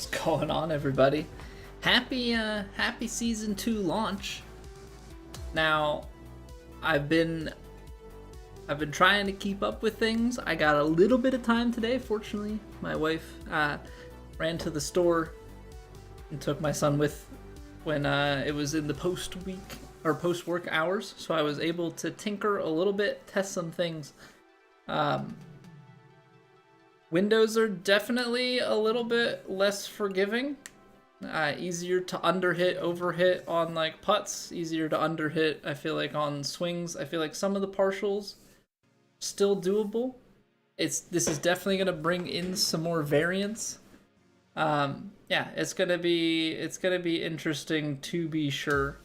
What's going on, everybody? Happy season 2 launch. Now, I've been trying to keep up with things. I got a little bit of time today. Fortunately, my wife ran to the store and took my son with when it was in the post-work hours, so I was able to tinker a little bit, test some things. Windows are definitely a little bit less forgiving. Easier to underhit, overhit on like putts. Easier to underhit, I feel like, on swings. I feel like some of the partials still doable. This is definitely gonna bring in some more variance. Yeah, it's gonna be interesting to be sure.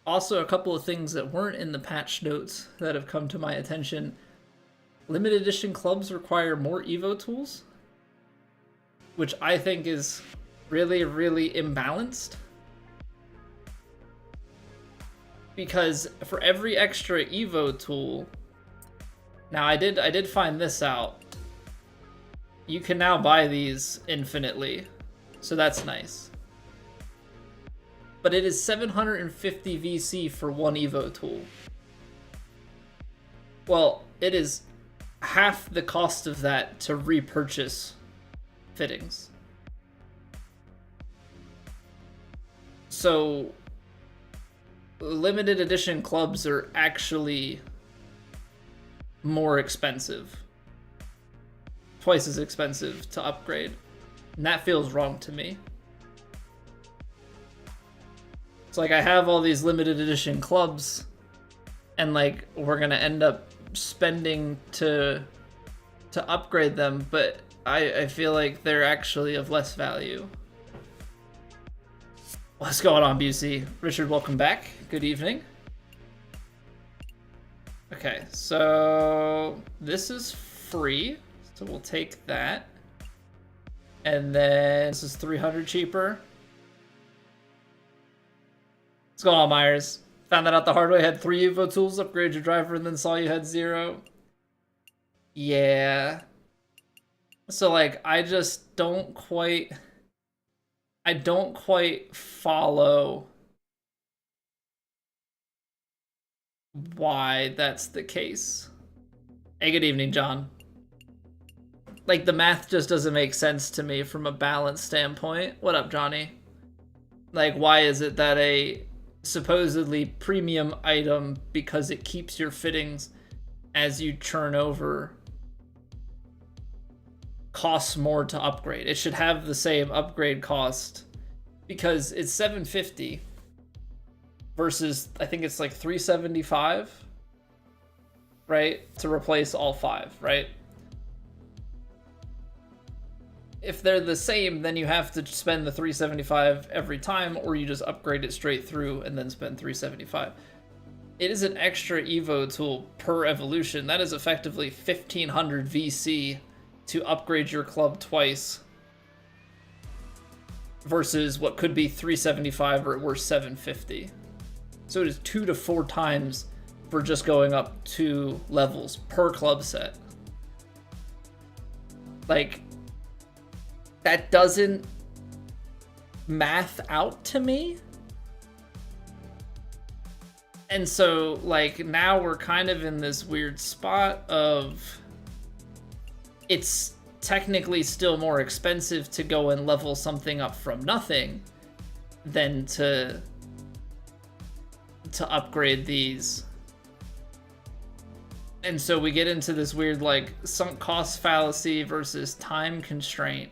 Also, a couple of things that weren't in the patch notes that have come to my attention. Limited edition clubs require more Evo tools, which I think is really, really imbalanced. Because for every extra Evo tool, now I did find this out. You can now buy these infinitely, so that's nice. But it is 750 VC for one Evo tool. Well, it is half the cost of that to repurchase fittings. So limited edition clubs are actually more expensive. Twice as expensive to upgrade. And that feels wrong to me. It's like I have all these limited edition clubs and like we're gonna end up spending to upgrade them, but I feel like they're actually of less value. What's going on, Busey? Richard, welcome back. Good evening. Okay, so this is free, so we'll take that. And then this is 300 cheaper. What's going on, Myers? Found that out the hard way. Had 3 Evo tools, upgrade your driver, and then saw you had 0. Yeah. So like, I don't quite follow why that's the case. Hey, good evening, John. Like, the math just doesn't make sense to me from a balance standpoint. What up, Johnny? Like, why is it that a supposedly premium item, because it keeps your fittings as you churn over, costs more to upgrade? It should have the same upgrade cost because it's 750 versus I think it's like 375, right? To replace all 5, right? If they're the same, then you have to spend the 375 every time, or you just upgrade it straight through and then spend 375. It is an extra Evo tool per evolution. That is effectively 1500 VC to upgrade your club twice versus what could be 375 or at worst 750. So it is 2 to 4 times for just going up 2 levels per club set. Like, that doesn't math out to me. And so, like, now we're kind of in this weird spot of it's technically still more expensive to go and level something up from nothing than to upgrade these. And so we get into this weird, like, sunk cost fallacy versus time constraint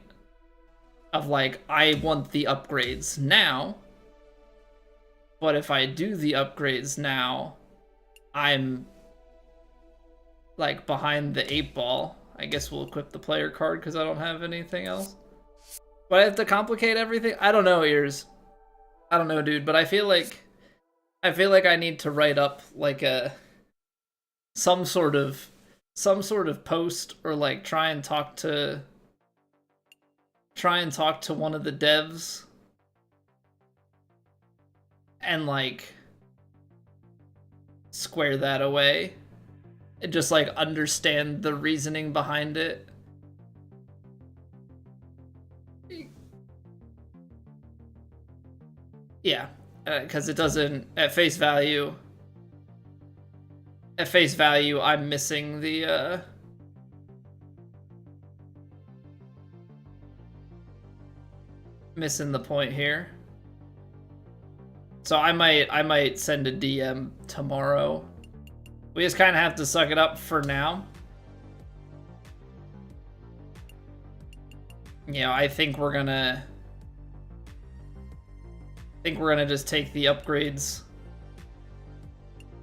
of, like, I want the upgrades now, but if I do the upgrades now, I'm, like, behind the 8 ball. I guess we'll equip the player card because I don't have anything else. But I have to complicate everything? I don't know, Ears. I don't know, dude, but I feel like I need to write up like some sort of post, or like try and talk to one of the devs and like square that away and just like understand the reasoning behind it. Yeah, because it doesn't, at face value, I'm missing the, missing the point here. So I might send a DM tomorrow. We just kind of have to suck it up for now. You know, I think we're gonna just take the upgrades.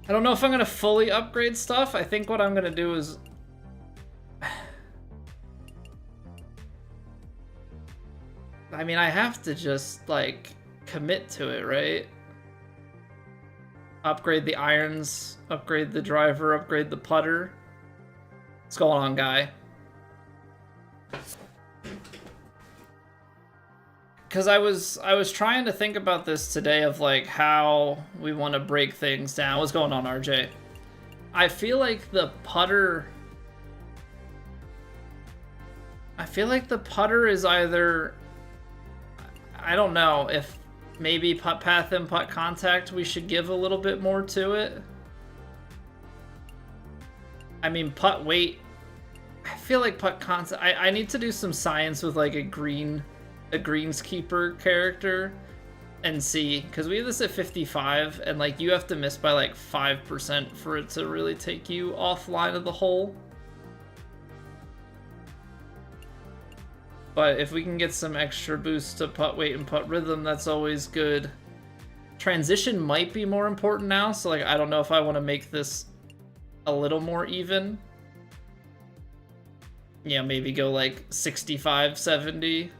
I don't know if I'm gonna fully upgrade stuff. I think what I'm gonna do is I mean, I have to just like commit to it, right? Upgrade the irons, upgrade the driver, upgrade the putter. What's going on, guy? Because I was trying to think about this today of like how we want to break things down. What's going on, RJ? I feel like the putter is either, I don't know, if maybe putt path and putt contact we should give a little bit more to it. I mean, putt weight, I feel like putt contact, I need to do some science with like a greenskeeper character and see, because we have this at 55 and like you have to miss by like 5% for it to really take you offline of the hole. But if we can get some extra boost to putt weight and putt rhythm, that's always good. Transition might be more important now, so like I don't know if I want to make this a little more even. Yeah, maybe go like 65, 70.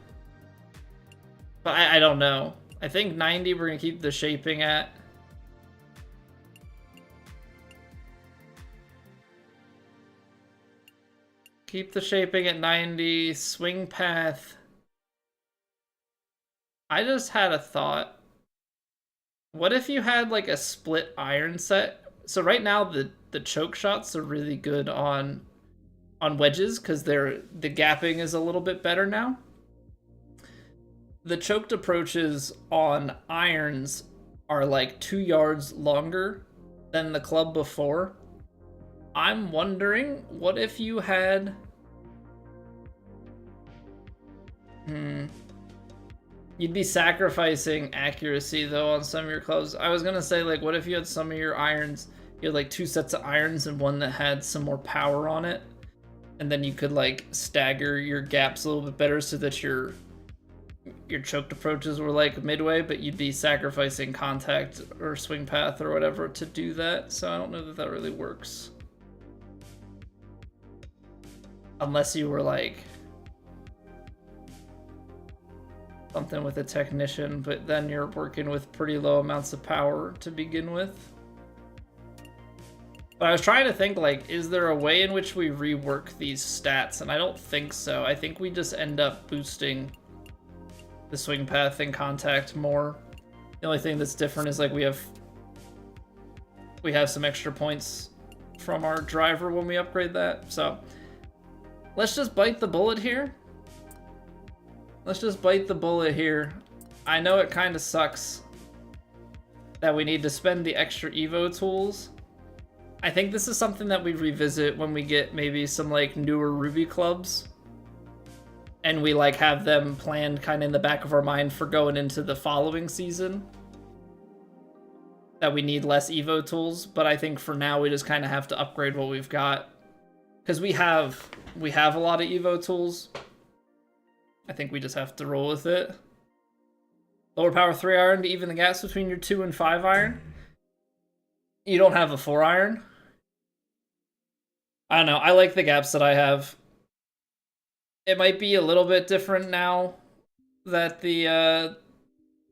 But I don't know. I think 90 we're going to keep the shaping at. Keep the shaping at 90. Swing path. I just had a thought. What if you had like a split iron set? So right now the choke shots are really good on wedges because the gapping is a little bit better now. The choked approaches on irons are like 2 yards longer than the club before. I'm wondering, what if you had... You'd be sacrificing accuracy, though, on some of your clubs. I was going to say, like, what if you had some of your irons, you had, like, 2 sets of irons and one that had some more power on it? And then you could, like, stagger your gaps a little bit better so that your choked approaches were like midway, but you'd be sacrificing contact or swing path or whatever to do that. So I don't know that that really works. Unless you were like something with a technician, but then you're working with pretty low amounts of power to begin with. But I was trying to think, like, is there a way in which we rework these stats? And I don't think so. I think we just end up boosting the swing path and contact more. The only thing that's different is like we have some extra points from our driver when we upgrade that. So let's just bite the bullet here. Let's just bite the bullet here. I know it kind of sucks that we need to spend the extra Evo tools. I think this is something that we revisit when we get maybe some like newer Ruby clubs. And we like have them planned kind of in the back of our mind for going into the following season. That we need less Evo tools, but I think for now we just kind of have to upgrade what we've got. Because we have a lot of Evo tools. I think we just have to roll with it. Lower power 3 iron to even the gaps between your 2 and 5 iron. You don't have a 4 iron. I don't know, I like the gaps that I have. It might be a little bit different now that the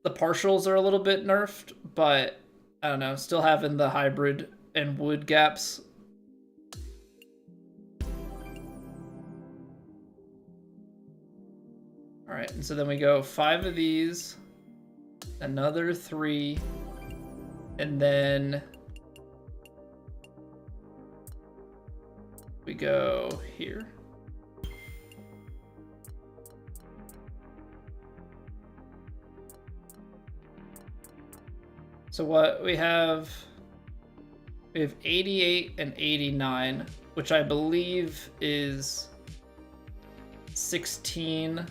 partials are a little bit nerfed, but I don't know, still having the hybrid and wood gaps. All right, and so then we go 5 of these, another 3, and then we go here. So what we have 88 and 89, which I believe is 16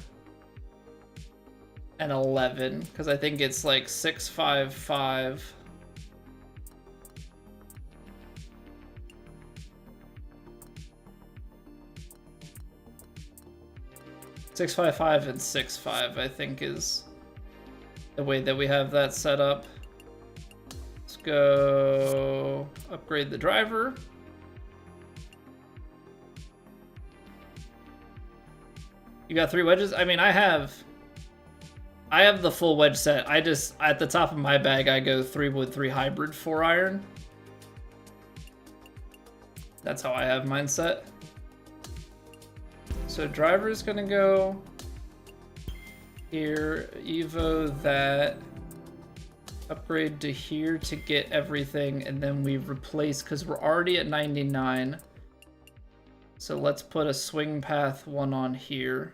and 11, because I think it's like 655. Six, 5, 5, and 6, 5, I think is the way that we have that set up. Let's go upgrade the driver. You got 3 wedges? I mean, I have the full wedge set. I just, at the top of my bag, I go 3 wood, 3 hybrid, 4 iron. That's how I have mine set. So driver's gonna go here, Evo that, upgrade to here to get everything, and then we replace, because we're already at 99. So let's put a swing path 1 on here.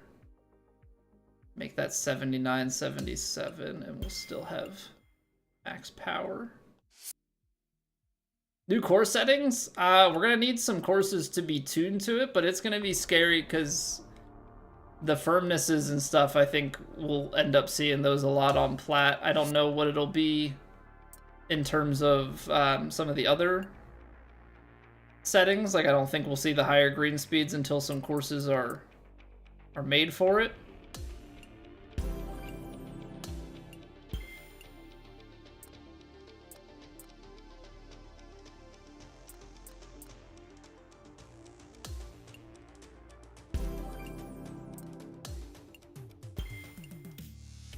Make that 79, 77, and we'll still have max power. New course settings? We're gonna need some courses to be tuned to it, but it's gonna be scary because the firmnesses and stuff, I think we'll end up seeing those a lot on plat. I don't know what it'll be in terms of some of the other settings. Like, I don't think we'll see the higher green speeds until some courses are made for it.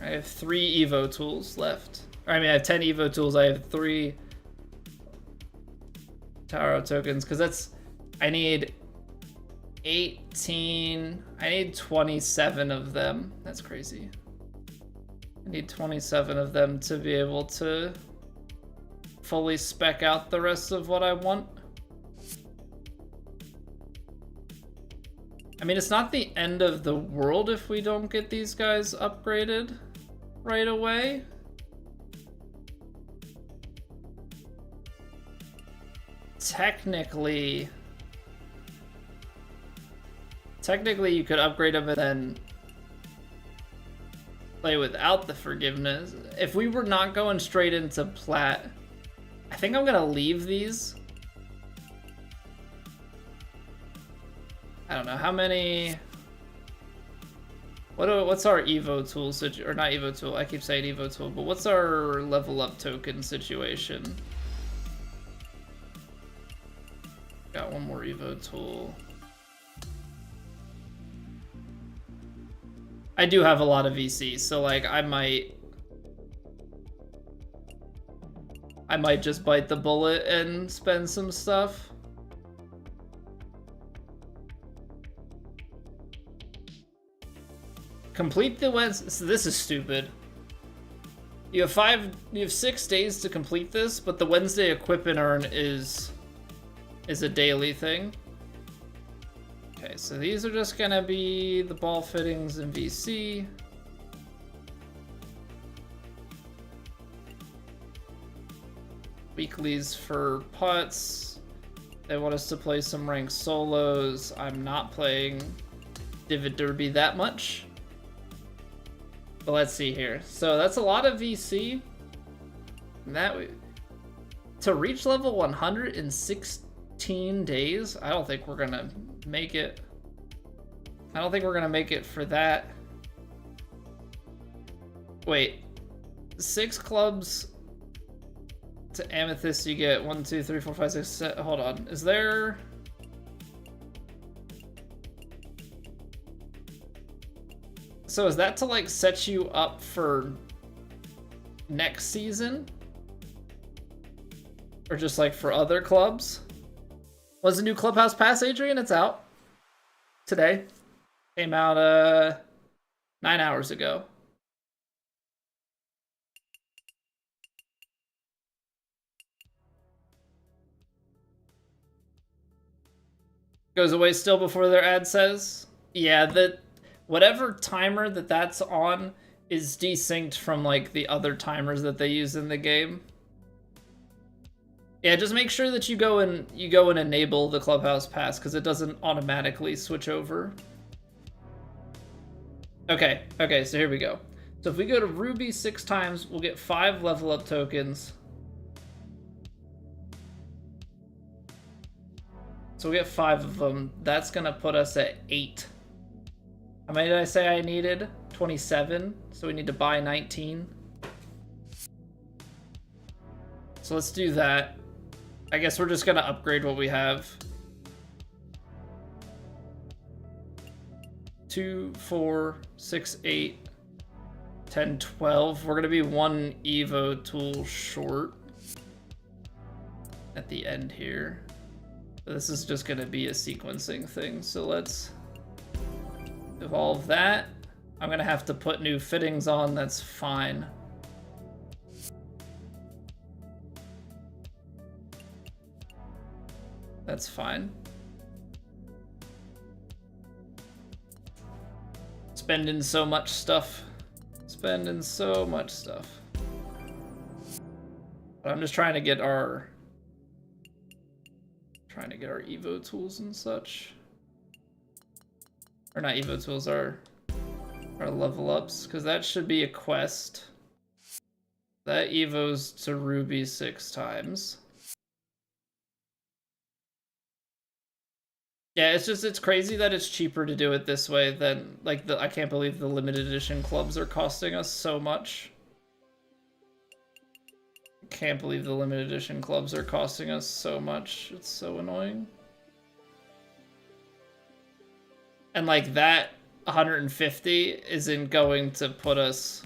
I have 3 Evo tools left. I mean, I have 10 Evo tools. I have 3 Taro tokens, because that's, I need 18, I need 27 of them. That's crazy. I need 27 of them to be able to fully spec out the rest of what I want. I mean, it's not the end of the world if we don't get these guys upgraded right away. Technically you could upgrade them and then play without the forgiveness. If we were not going straight into plat, I think I'm gonna leave these. I don't know how many. What's our Evo tool or not Evo tool? I keep saying Evo tool, but what's our level up token situation? Got one more Evo tool. I do have a lot of VC, so like I might just bite the bullet and spend some stuff. Complete the Wednesday. So this is stupid. You have 6 days to complete this, but the Wednesday equip and earn is a daily thing. Okay, so these are just gonna be the ball fittings and VC. Weeklies for putts. They want us to play some ranked solos. I'm not playing Divot Derby that much. But let's see here. So that's a lot of VC. To reach level 100 in 16 days, I don't think we're gonna make it. I don't think we're gonna make it for that. Wait, 6 clubs to Amethyst, you get 1, 2, 3, 4, 5, 6, 7. Hold on, is there? So is that to like set you up for next season? Or just like for other clubs? Was the new Clubhouse Pass, Adrian? It's out today. Came out 9 hours ago. Goes away still before their ad says. Yeah, whatever timer that's on is desynced from like the other timers that they use in the game. Yeah, just make sure that you go and enable the clubhouse pass because it doesn't automatically switch over. Okay, so here we go. So if we go to Ruby 6 times, we'll get 5 level up tokens. So we get 5 of them. That's gonna put us at 8. How many did I say I needed? 27. So we need to buy 19. So let's do that. I guess we're just gonna upgrade what we have. 2, 4, 6, 8, 10, 12. We're gonna be 1 Evo tool short at the end here. This is just gonna be a sequencing thing. So let's evolve that. I'm gonna have to put new fittings on, that's fine. That's fine. Spending so much stuff. Spending so much stuff. But I'm just trying to get our Evo tools and such. Or not Evo tools, our level ups, because that should be a quest. That Evo's to Ruby 6 times. Yeah, it's crazy that it's cheaper to do it this way than, like, I can't believe the limited edition clubs are costing us so much. Can't believe the limited edition clubs are costing us so much. It's so annoying. And like that 150 isn't going to put us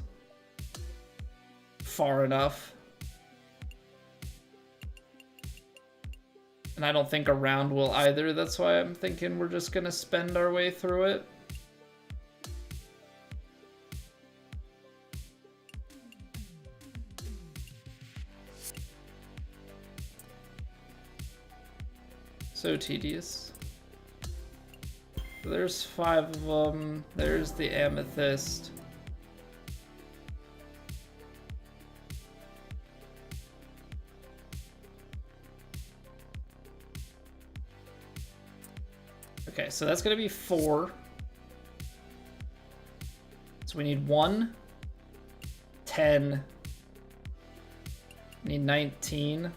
far enough. And I don't think a round will either. That's why I'm thinking we're just gonna spend our way through it. So tedious. There's 5 of them. There's the amethyst. Okay, so that's gonna be 4. So we need 1, 10, need 19.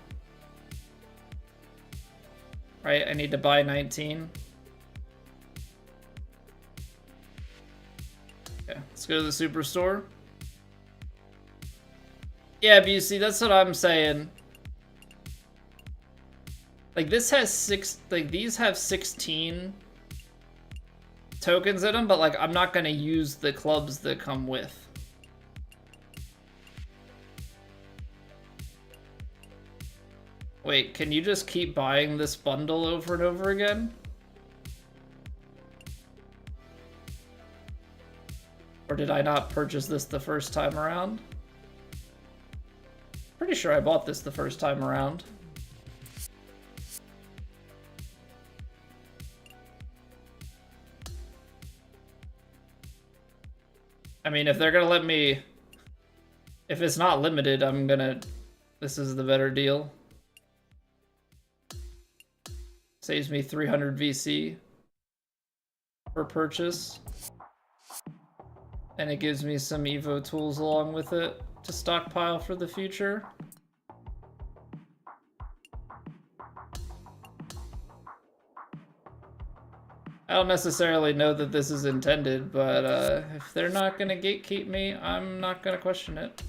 Right, I need to buy 19. Okay, let's go to the superstore. Yeah, Busey, that's what I'm saying. Like, this has 6, like, these have 16 tokens in them, but, like, I'm not gonna use the clubs that come with. Wait, can you just keep buying this bundle over and over again? Or did I not purchase this the first time around? Pretty sure I bought this the first time around. I mean, if they're gonna let me... If it's not limited, I'm gonna... This is the better deal. Saves me 300 VC per purchase. And it gives me some Evo tools along with it to stockpile for the future. I don't necessarily know that this is intended, but if they're not gonna gatekeep me, I'm not gonna question it.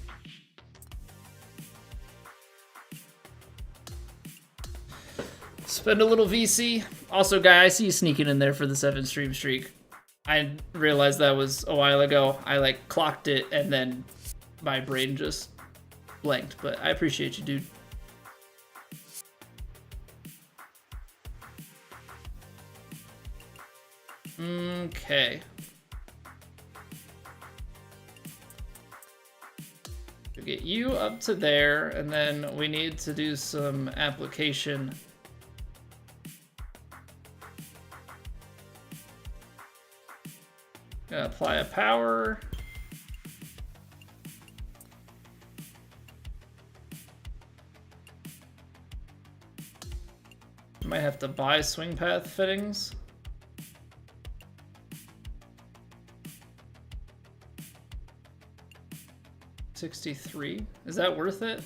Spend a little VC. Also, guy, I see you sneaking in there for the 7 stream streak. I realized that was a while ago. I like clocked it and then my brain just blanked, but I appreciate you, dude. Okay. We'll get you up to there, and then we need to do some application. Gonna apply a power. Might have to buy swing path fittings. $63. Is that worth it?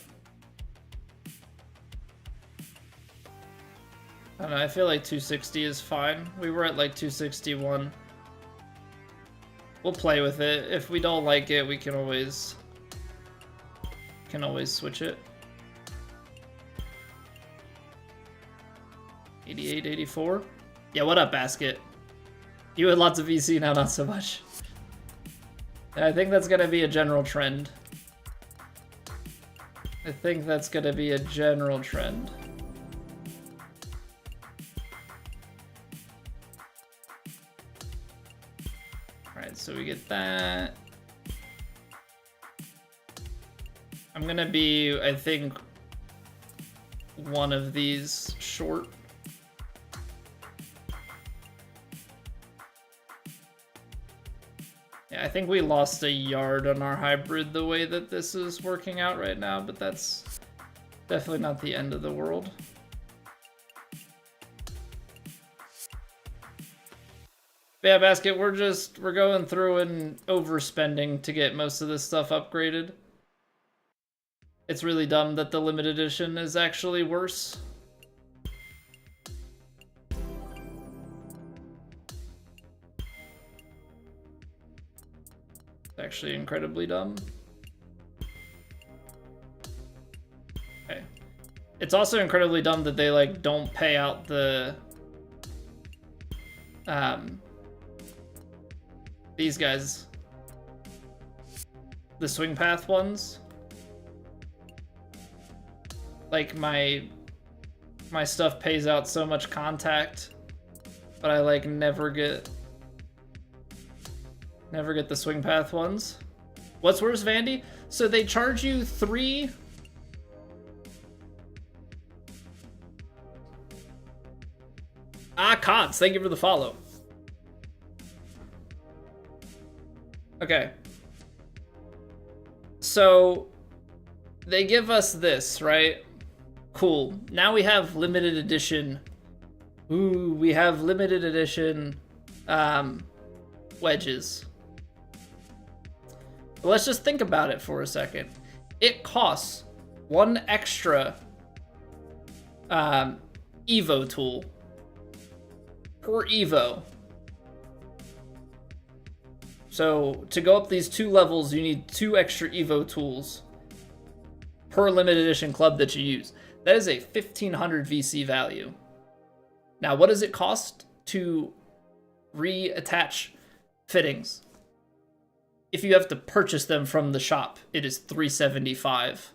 I don't know, I feel like 260 is fine. We were at like 261. We'll play with it. If we don't like it, we can always switch it. 88, 84. Yeah, what up, Basket? You had lots of VC, now not so much. I think that's gonna be a general trend. I think that's gonna be a general trend. Alright, so we get that. I'm gonna be, I think, one of these short. Yeah, I think we lost a yard on our hybrid the way that this is working out right now, but that's definitely not the end of the world. But yeah, Basket, we're going through and overspending to get most of this stuff upgraded. It's really dumb that the limited edition is actually worse. Actually incredibly dumb. Okay. It's also incredibly dumb that they like don't pay out the these guys, the swing path ones. Like my stuff pays out so much contact, but I like never get the swing path ones. What's worse, Vandy? So they charge you 3... Cots, thank you for the follow. Okay. So they give us this, right? Cool. Now we have limited edition. Ooh, we have limited edition wedges. Let's just think about it for a second. It costs one extra Evo tool per Evo. So to go up these 2 levels, you need 2 extra Evo tools per limited edition club that you use. That is a 1500 VC value. Now, what does it cost to reattach fittings? If you have to purchase them from the shop, it is $375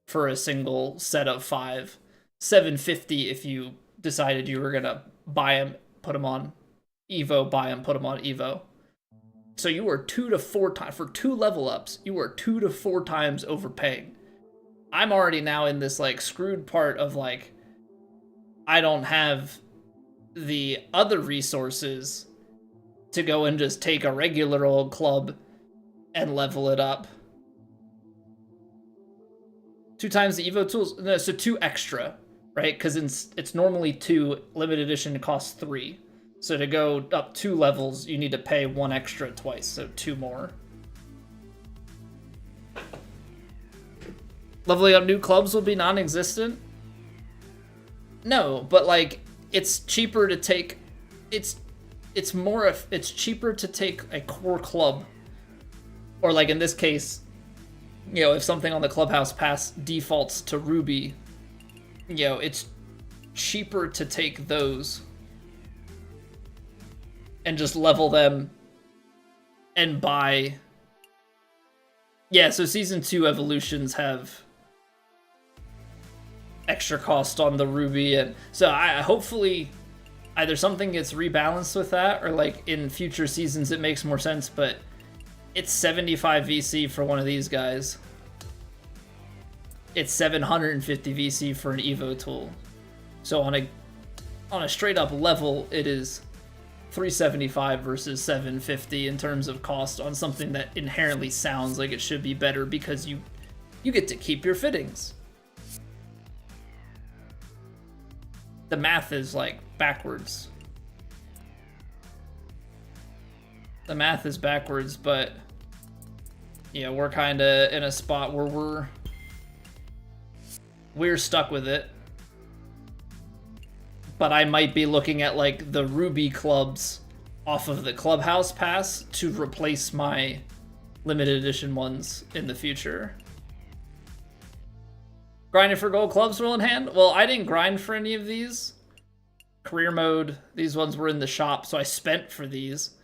for a single set of 5. $750 if you decided you were gonna buy them, put them on Evo, buy them, put them on Evo. So you are 2 to 4 times, for 2 level ups, you are 2 to 4 times overpaying. I'm already now in this like screwed part of like, I don't have the other resources to go and just take a regular old club and level it up. 2 times the Evo tools, no, so 2 extra, right? Because it's normally 2, limited edition costs 3. So to go up 2 levels, you need to pay 1 extra twice, so 2 more. Leveling up new clubs will be non-existent? No, but like, it's cheaper to take, it's cheaper to take a core club, or like in this case, you know, if something on the Clubhouse Pass defaults to Ruby, you know, it's cheaper to take those and just level them and buy. Yeah, so Season 2 evolutions have extra cost on the Ruby, and so I hopefully either something gets rebalanced with that, or like in future seasons it makes more sense, but it's 75 VC for one of these guys. It's 750 VC for an Evo tool. So on a straight up level, it is 375 versus 750 in terms of cost on something that inherently sounds like it should be better because you get to keep your fittings. the math is like backwards. The math is backwards, but yeah, we're kind of in a spot where we're stuck with it. But I might be looking at like the Ruby clubs off of the Clubhouse Pass to replace my limited edition ones in the future. Grinding for gold clubs roll in hand? Well, I didn't grind for any of these. Career mode, these ones were in the shop, so I spent for these.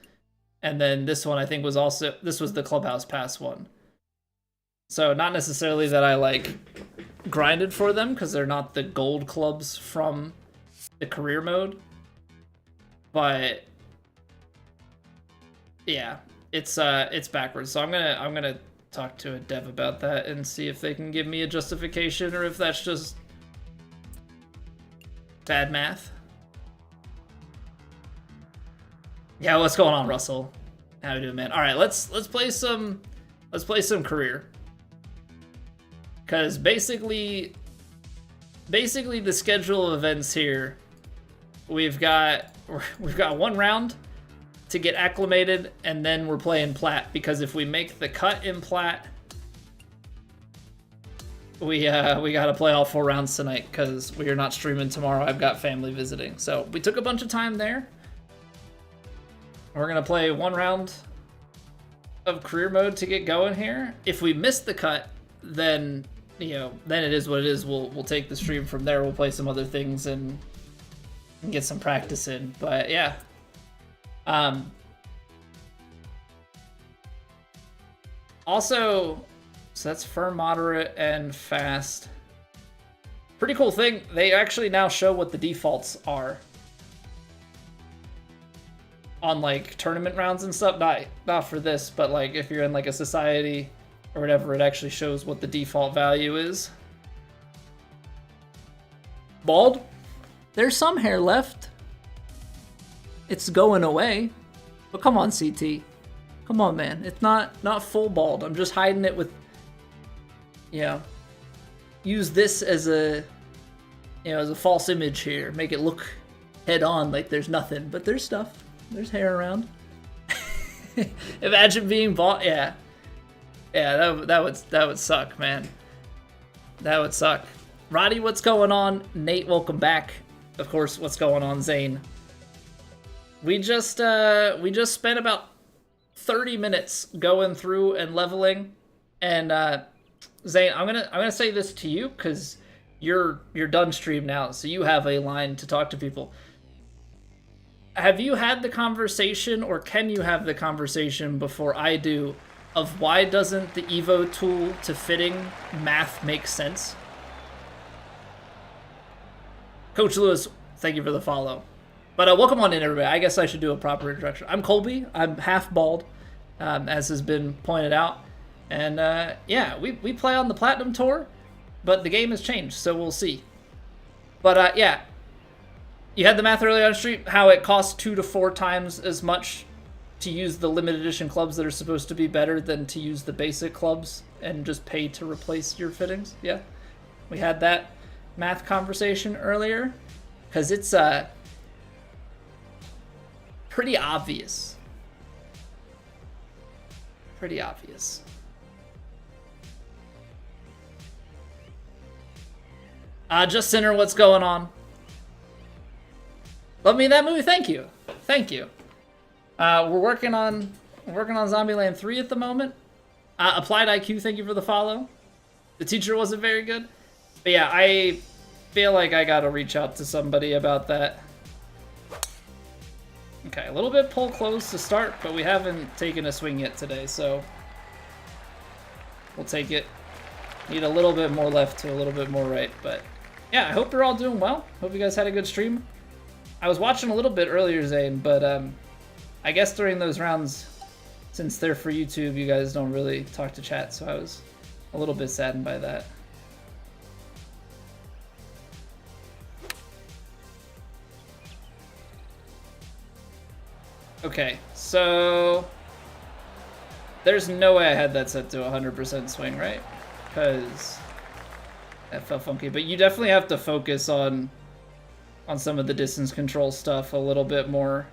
And then this one I think was also, this was the Clubhouse Pass one. So not necessarily that I like grinded for them, because they're not the gold clubs from the career mode. But yeah, it's backwards. So I'm gonna talk to a dev about that and see if they can give me a justification or if that's just bad math. Yeah, what's going on, Russell? How you doing, man? All right, let's play some career. Cause basically the schedule of events here, we've got one round to get acclimated, and then we're playing Plat, because if we make the cut in Plat, we gotta play all 4 rounds tonight, because we are not streaming tomorrow. I've got family visiting. So we took a bunch of time there. We're gonna play 1 round of career mode to get going here. If we miss the cut, then then it is what it is. We'll take the stream from there. We'll play some other things and get some practice in. But yeah. Also, so that's firm, moderate, and fast. Pretty cool thing, they actually now show what the defaults are on like tournament rounds and stuff. Not for this, but like if you're in like a society or whatever, it actually shows what the default value is. Bald? There's some hair left. It's going away. But come on, CT. Come on, man. It's not full bald. I'm just hiding it with, use this as a, as a false image here. Make it look head on like there's nothing, but there's stuff. There's hair around. Imagine being bald. Yeah. Yeah, that would suck, man. That would suck. Roddy, what's going on? Nate, welcome back. Of course, what's going on, Zane? We just spent about 30 minutes going through and leveling, and Zane, I'm gonna say this to you because you're done stream now, so you have a line to talk to people. Have you had the conversation, or can you have the conversation before I do, of why doesn't the Evo tool to fitting math make sense? Coach Lewis, thank you for the follow. But welcome on in, everybody. I guess I should do a proper introduction. I'm Colby. I'm half bald, as has been pointed out. And yeah, we play on the Platinum Tour, but the game has changed, so we'll see. But yeah, you had the math earlier on stream, how it costs 2 to 4 times as much to use the limited edition clubs that are supposed to be better than to use the basic clubs and just pay to replace your fittings. Yeah, we had that math conversation earlier, because it's pretty obvious. Pretty obvious. Just Sinner, what's going on? Love me that movie. Thank you. Thank you. We're working on Zombieland 3 at the moment. Applied IQ, thank you for the follow. The teacher wasn't very good. But yeah, I feel like I gotta reach out to somebody about that. Okay, a little bit pull close to start, but we haven't taken a swing yet today, so we'll take it. Need a little bit more left to a little bit more right, but yeah, I hope you're all doing well. Hope you guys had a good stream. I was watching a little bit earlier, Zane, but I guess during those rounds, since they're for YouTube, you guys don't really talk to chat, so I was a little bit saddened by that. Okay, so there's no way I had that set to 100% swing, right? Because that felt funky, but you definitely have to focus on on some of the distance control stuff a little bit more.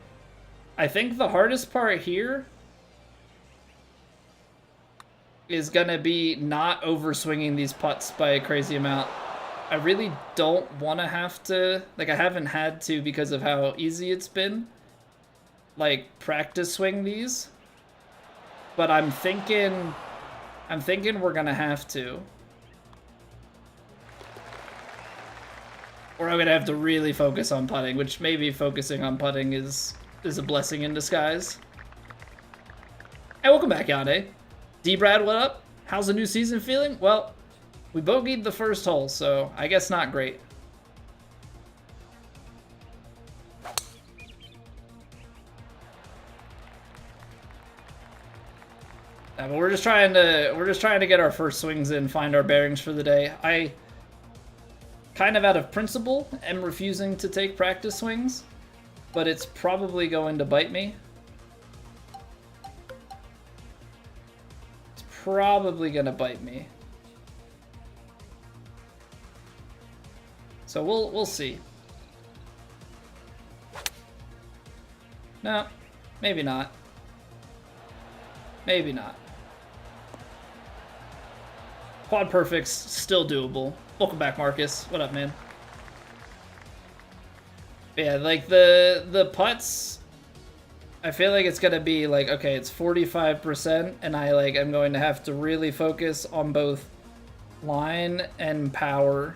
I think the hardest part here is gonna be not overswinging these putts by a crazy amount. I really don't want to have to, like, I haven't had to because of how easy it's been, like, practice swing these. But I'm thinking we're gonna have to. Or I'm gonna have to really focus on putting, which maybe focusing on putting is a blessing in disguise. Hey, welcome back, Yane. D-Brad, what up? How's the new season feeling? Well, we bogeyed the first hole, so I guess not great. But we're just trying to get our first swings in, find our bearings for the day. I kind of out of principle am refusing to take practice swings, but it's probably going to bite me. It's probably gonna bite me. So we'll see. No, maybe not. Maybe not. Quad perfect's still doable. Welcome back, Marcus. What up, man? Yeah, like the putts, I feel like it's gonna be like, okay, it's 45%, and I'm going to have to really focus on both line and power.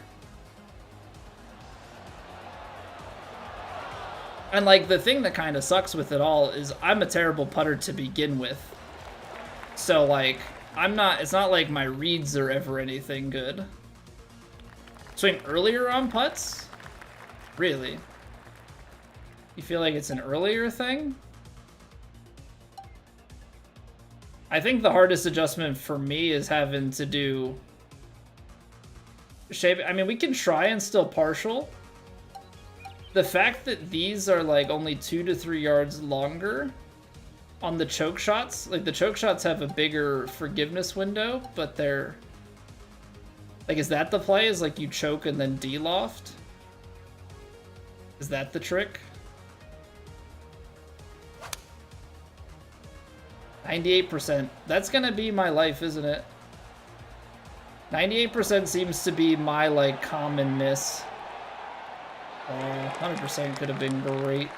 And like the thing that kind of sucks with it all is I'm a terrible putter to begin with. So like it's not like my reads are ever anything good. Swing earlier on putts? Really? You feel like it's an earlier thing? I think the hardest adjustment for me is having to do shape. I mean, we can try and still partial. The fact that these are like only 2 to 3 yards longer on the choke shots, like the choke shots have a bigger forgiveness window, but they're like, is that the play? Is like you choke and then de-loft? Is that the trick? 98%. That's gonna be my life, isn't it? 98% seems to be my like common miss. 100% could have been great.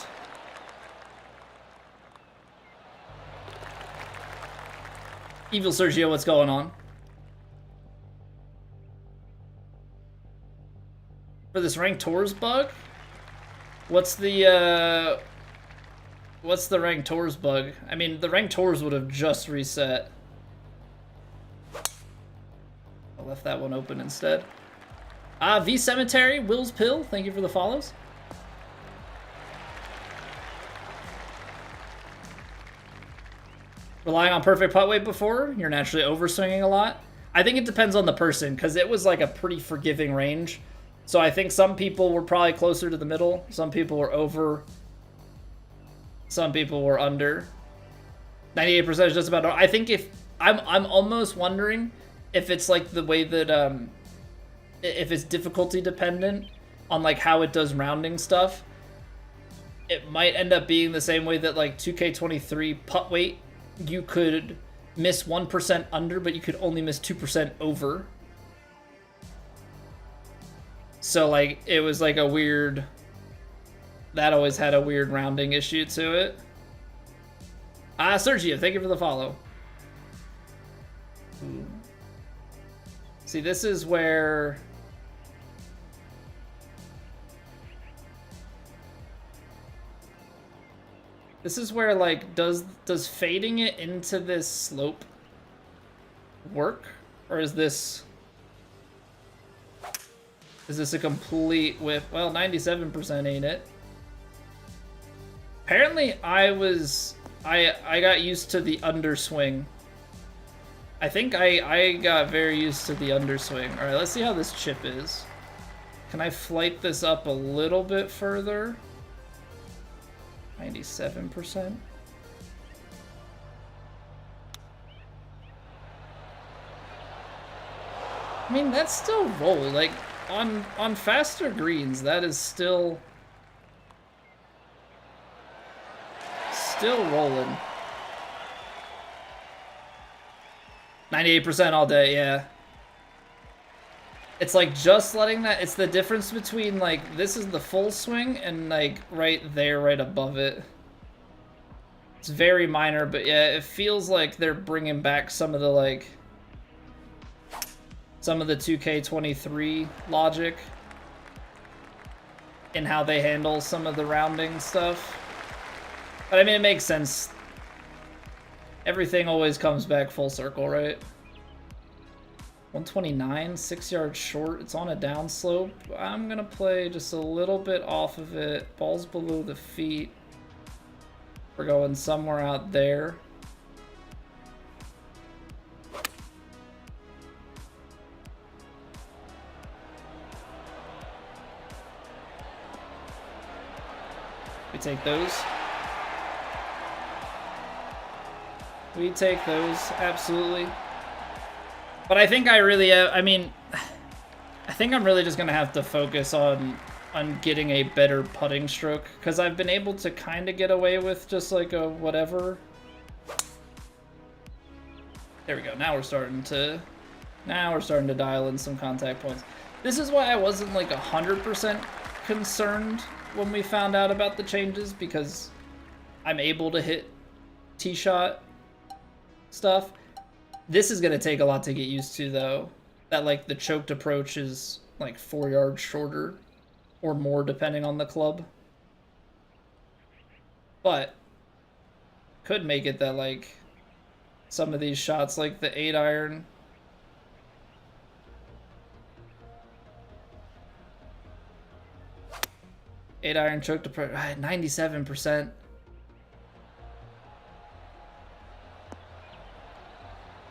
Evil Sergio, what's going on? For this ranked tours bug? What's the ranked tours bug? I mean, the ranked tours would have just reset. I left that one open instead. V Cemetery, Will's Pill, thank you for the follows. Relying on perfect putt weight before, you're naturally overswinging a lot. I think it depends on the person, because it was like a pretty forgiving range. So I think some people were probably closer to the middle, some people were over, some people were under. 98% is just about. I think if I'm almost wondering if it's like the way that if it's difficulty dependent on like how it does rounding stuff. It might end up being the same way that like 2K23 putt weight, you could miss 1% under, but you could only miss 2% over. So like it was like a weird, that always had a weird rounding issue to it. Sergio, thank you for the follow. See, this is where like does fading it into this slope work, or is this a complete whiff? Well, 97% ain't it. Apparently I got used to the underswing. I think I got very used to the underswing. All right, let's see how this chip is. Can I flight this up a little bit further? 97%. I mean, that's still roll. Like on faster greens, that is still still rolling. 98% all day, yeah. It's like just letting that, it's the difference between like, this is the full swing and like right there, right above it. It's very minor, but yeah, it feels like they're bringing back some of the like, some of the 2K23 logic in how they handle some of the rounding stuff. But I mean, it makes sense. Everything always comes back full circle, right? 129, 6 yards short. It's on a downslope. I'm gonna play just a little bit off of it. Ball's below the feet. We're going somewhere out there. We take those. We take those, absolutely. But I think I really, I mean, I think I'm really just gonna have to focus on getting a better putting stroke, because I've been able to kind of get away with just like a whatever. There we go. Now we're starting to dial in some contact points. This is why I wasn't like 100% concerned when we found out about the changes, because I'm able to hit tee shot stuff. This is going to take a lot to get used to, though. That, like, the choked approach is, like, 4 yards shorter or more, depending on the club. But could make it that, like, some of these shots, like the 8-iron, choked approach, 97%.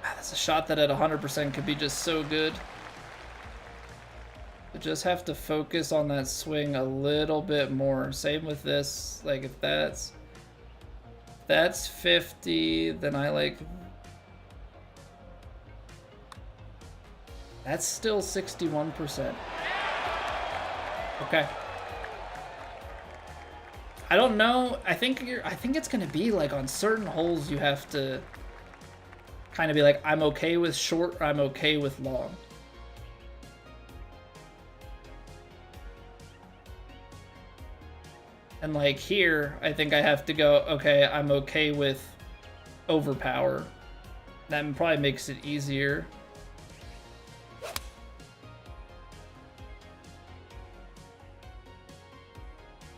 That's a shot that at 100% could be just so good. You just have to focus on that swing a little bit more. Same with this. Like if that's 50, then I like, that's still 61%. Okay. I don't know. I think it's gonna be like on certain holes you have to kind of be like, I'm okay with short, or I'm okay with long. And like here, I think I have to go, okay, I'm okay with overpower. That probably makes it easier.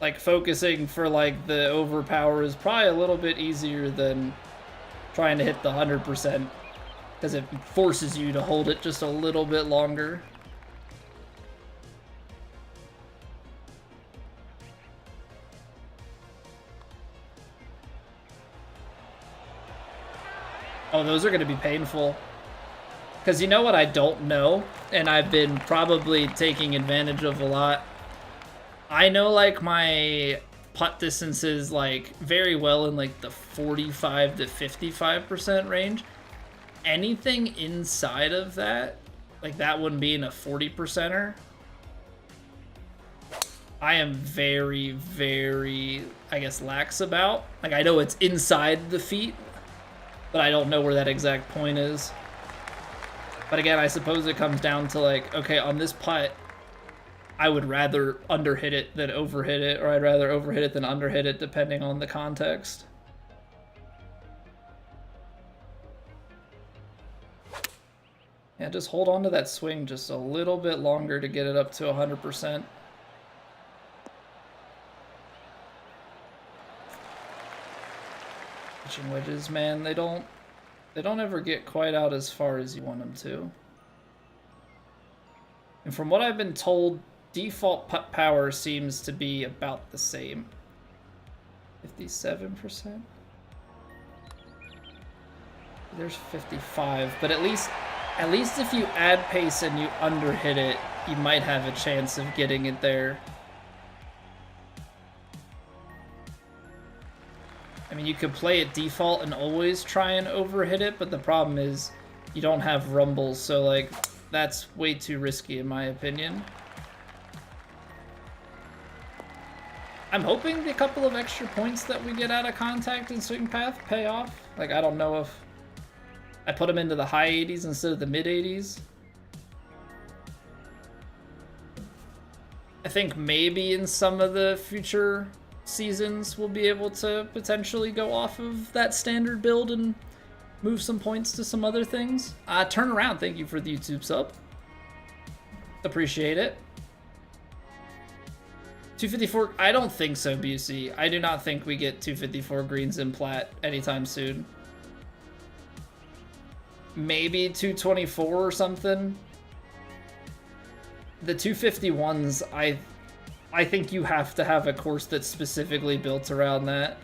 Like focusing for like the overpower is probably a little bit easier than trying to hit the 100%, because it forces you to hold it just a little bit longer. Oh, those are going to be painful. Because you know what I don't know, and I've been probably taking advantage of a lot? I know like my putt distances like very well in like the 45 to 55% range. Anything inside of that, like that one being a 40%er, I am very, very, I guess, lax about. Like I know it's inside the feet, but I don't know where that exact point is. But again, I suppose it comes down to like, okay, on this putt, I would rather underhit it than overhit it, or I'd rather overhit it than underhit it, depending on the context. Yeah, just hold on to that swing just a little bit longer to get it up to 100%. Pitching wedges, man, they don't ever get quite out as far as you want them to. And from what I've been told, default putt power seems to be about the same. 57%. There's 55, but at least if you add pace and you underhit it, you might have a chance of getting it there. I mean, you could play it default and always try and overhit it, but the problem is you don't have rumbles, so like that's way too risky in my opinion. I'm hoping the couple of extra points that we get out of contact and swing path pay off. Like, I don't know if I put them into the high 80s instead of the mid 80s. I think maybe in some of the future seasons we'll be able to potentially go off of that standard build and move some points to some other things. Turn around, thank you for the YouTube sub. Appreciate it. 254, I don't think so, BC. I do not think we get 254 greens in plat anytime soon. Maybe 224 or something. The 251s, I think you have to have a course that's specifically built around that.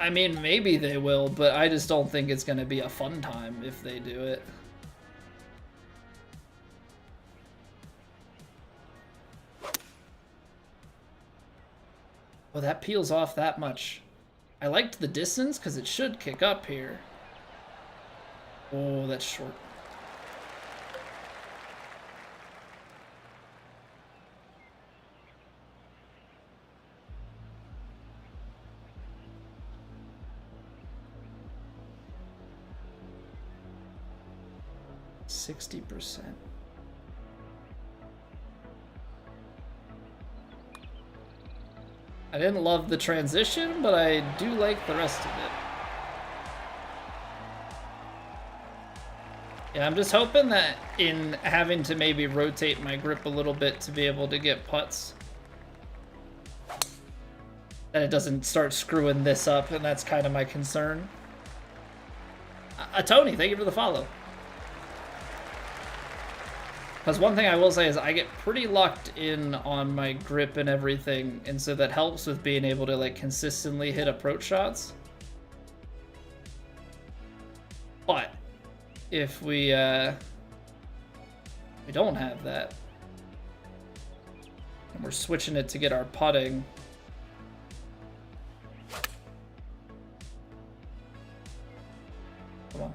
I mean, maybe they will, but I just don't think it's going to be a fun time if they do it. Well, that peels off that much. I liked the distance because it should kick up here. Oh, that's short. %60. I didn't love the transition, but I do like the rest of it. Yeah, I'm just hoping that in having to maybe rotate my grip a little bit to be able to get putts, that it doesn't start screwing this up, and that's kind of my concern. Tony, thank you for the follow. Because one thing I will say is I get pretty locked in on my grip and everything, and so that helps with being able to like consistently hit approach shots. But if we don't have that, and we're switching it to get our putting, come on.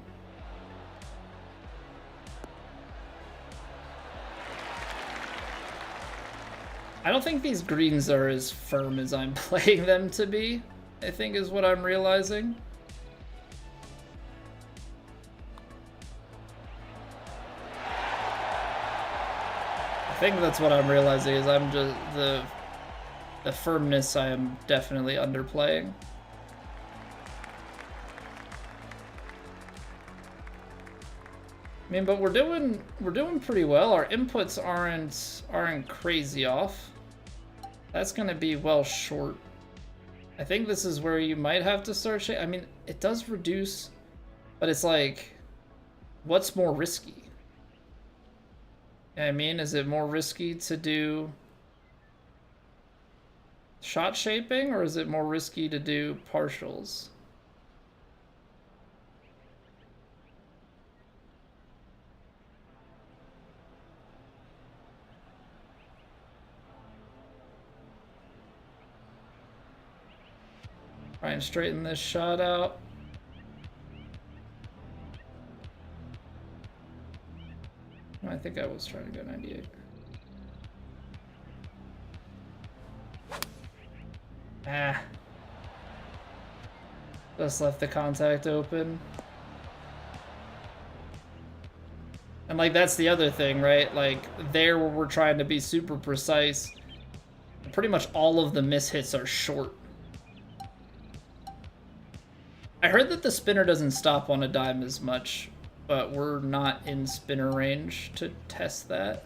I don't think these greens are as firm as I'm playing them to be, I think is what I'm realizing. I think that's what I'm realizing is I'm just the firmness I am definitely underplaying. I mean, but we're doing pretty well. Our inputs aren't crazy off. That's gonna be well short. I think this is where you might have to start I mean, it does reduce, but it's like, what's more risky? You know what I mean, is it more risky to do shot shaping, or is it more risky to do partials? Try and straighten this shot out. I think I was trying to go 98. Ah. Just left the contact open. And like, that's the other thing, right? Like, there where we're trying to be super precise, pretty much all of the mishits are short. I heard that the spinner doesn't stop on a dime as much, but we're not in spinner range to test that.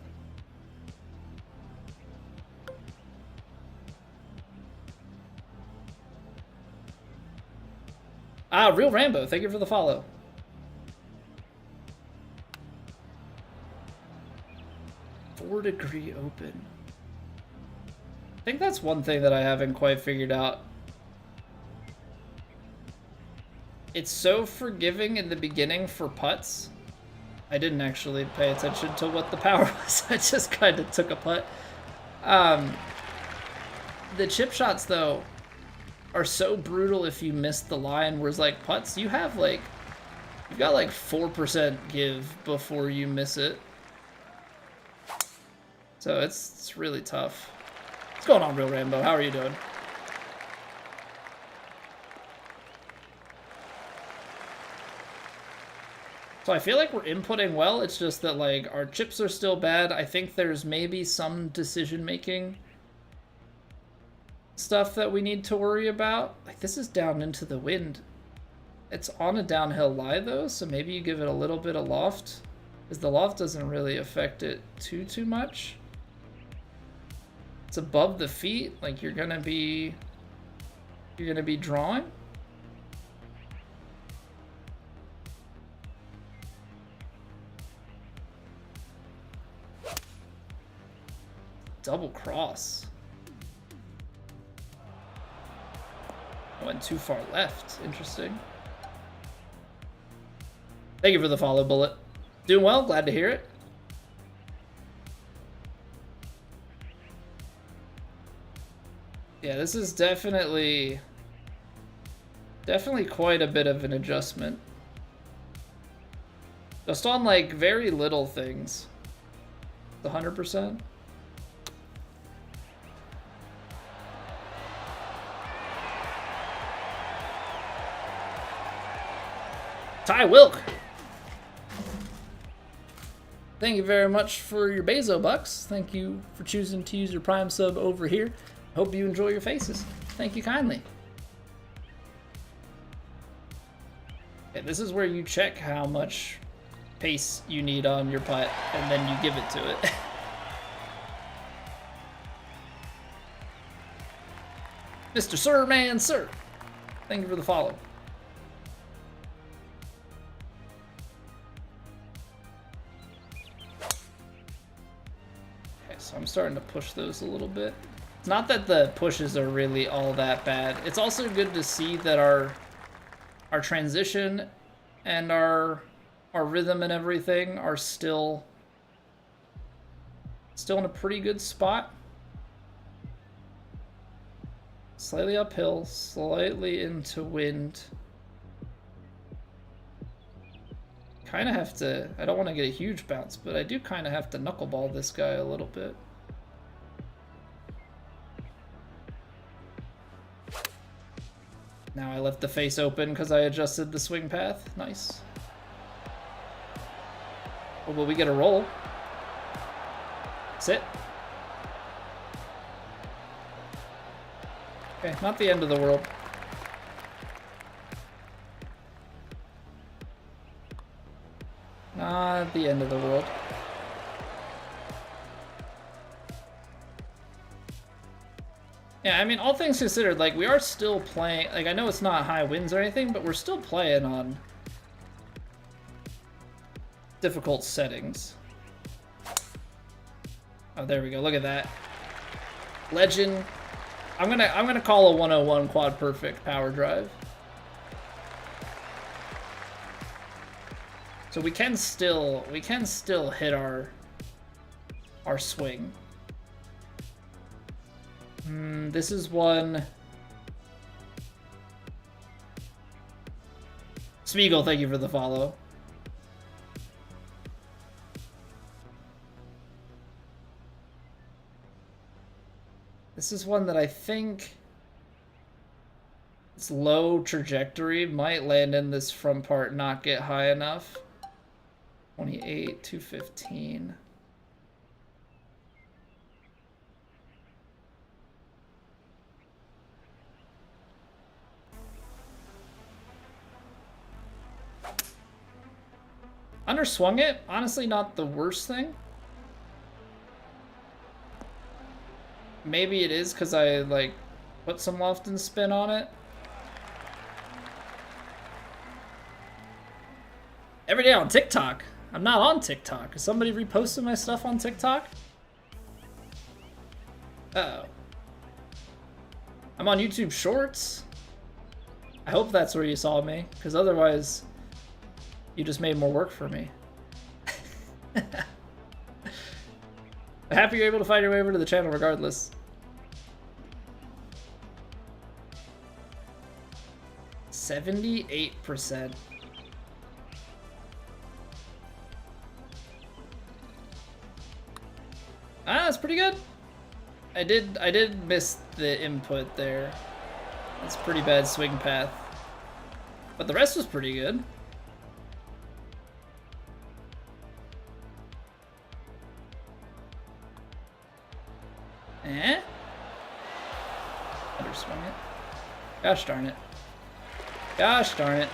Ah, Real Rambo, thank you for the follow. .4° open. I think that's one thing that I haven't quite figured out. It's so forgiving in the beginning for putts. I didn't actually pay attention to what the power was. I just kind of took a putt. The chip shots, though, are so brutal if you miss the line, whereas like putts, you have like, you've got like 4% give before you miss it. So it's really tough. What's going on, Real Rambo? How are you doing? So I feel like we're inputting well. It's just that, like, our chips are still bad. I think there's maybe some decision-making stuff that we need to worry about. Like, this is down into the wind. It's on a downhill lie, though, so maybe you give it a little bit of loft, because the loft doesn't really affect it too much. It's above the feet, like you're gonna be drawing. Double cross. I went too far left. Interesting. Thank you for the follow, Bullet. Doing well, glad to hear it. Yeah, this is definitely quite a bit of an adjustment. Just on, like, very little things. 100%. Ty Wilk. Thank you very much for your Bezo bucks. Thank you for choosing to use your Prime sub over here. Hope you enjoy your faces. Thank you kindly. Okay, this is where you check how much pace you need on your putt, and then you give it to it. Mr. Sir, man, sir. Thank you for the follow. So I'm starting to push those a little bit. It's not that the pushes are really all that bad. It's also good to see that our transition and our rhythm and everything are still in a pretty good spot. Slightly uphill, slightly into wind. Kind of have to, I don't want to get a huge bounce, but I do kind of have to knuckleball this guy a little bit. Now I left the face open because I adjusted the swing path. Nice. Oh, will we get a roll? Sit. Okay, not the end of the world. Not the end of the world. Yeah, I mean, all things considered, like, we are still playing, like, I know it's not high winds or anything, but we're still playing on difficult settings. Oh, there we go. Look at that. Legend. I'm gonna call a 101 quad perfect power drive. So we can still hit our swing. This is one. Smeagol, thank you for the follow. This is one that I think its low trajectory might land in this front part, not get high enough. 28, 215. Underswung it, honestly not the worst thing. Maybe it is because I, like, put some loft and spin on it. Every day on TikTok. I'm not on TikTok. Is somebody reposting my stuff on TikTok? Uh-oh. I'm on YouTube Shorts. I hope that's where you saw me, because otherwise you just made more work for me. Happy you're able to find your way over to the channel regardless. 78%. Ah, that's pretty good. I did miss the input there. That's a pretty bad swing path. But the rest was pretty good. Eh? Underswing it. Gosh darn it. Gosh darn it.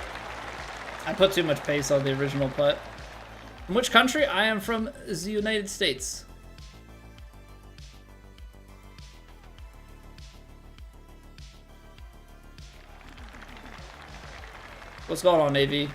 I put too much pace on the original putt. From which country? I am from the United States. What's going on, AV?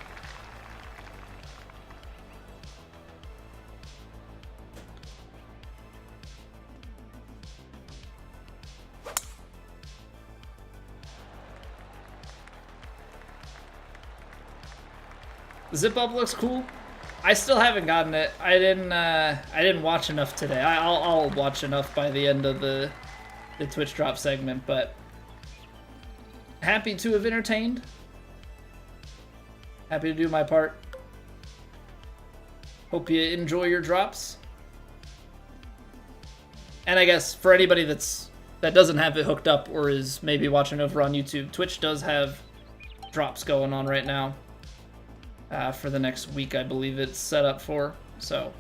The zip up looks cool. I still haven't gotten it. I didn't watch enough today. I'll watch enough by the end of the Twitch drop segment, but happy to have entertained. Happy to do my part. Hope you enjoy your drops. And I guess for anybody that doesn't have it hooked up or is maybe watching over on YouTube, Twitch does have drops going on right now. For the next week, I believe it's set up for. So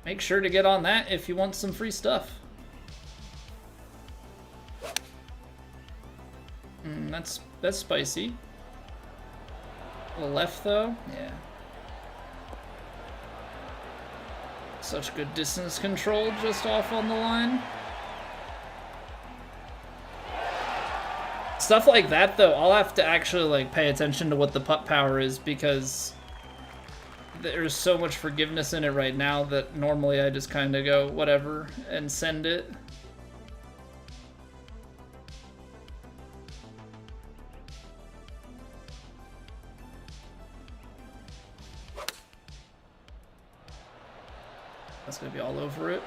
make sure to get on that if you want some free stuff. That's spicy. A little left though, yeah. Such good distance control just off on the line. Stuff like that though, I'll have to actually like pay attention to what the putt power is because there's so much forgiveness in it right now that normally I just kind of go whatever and send it. That's gonna be all over it.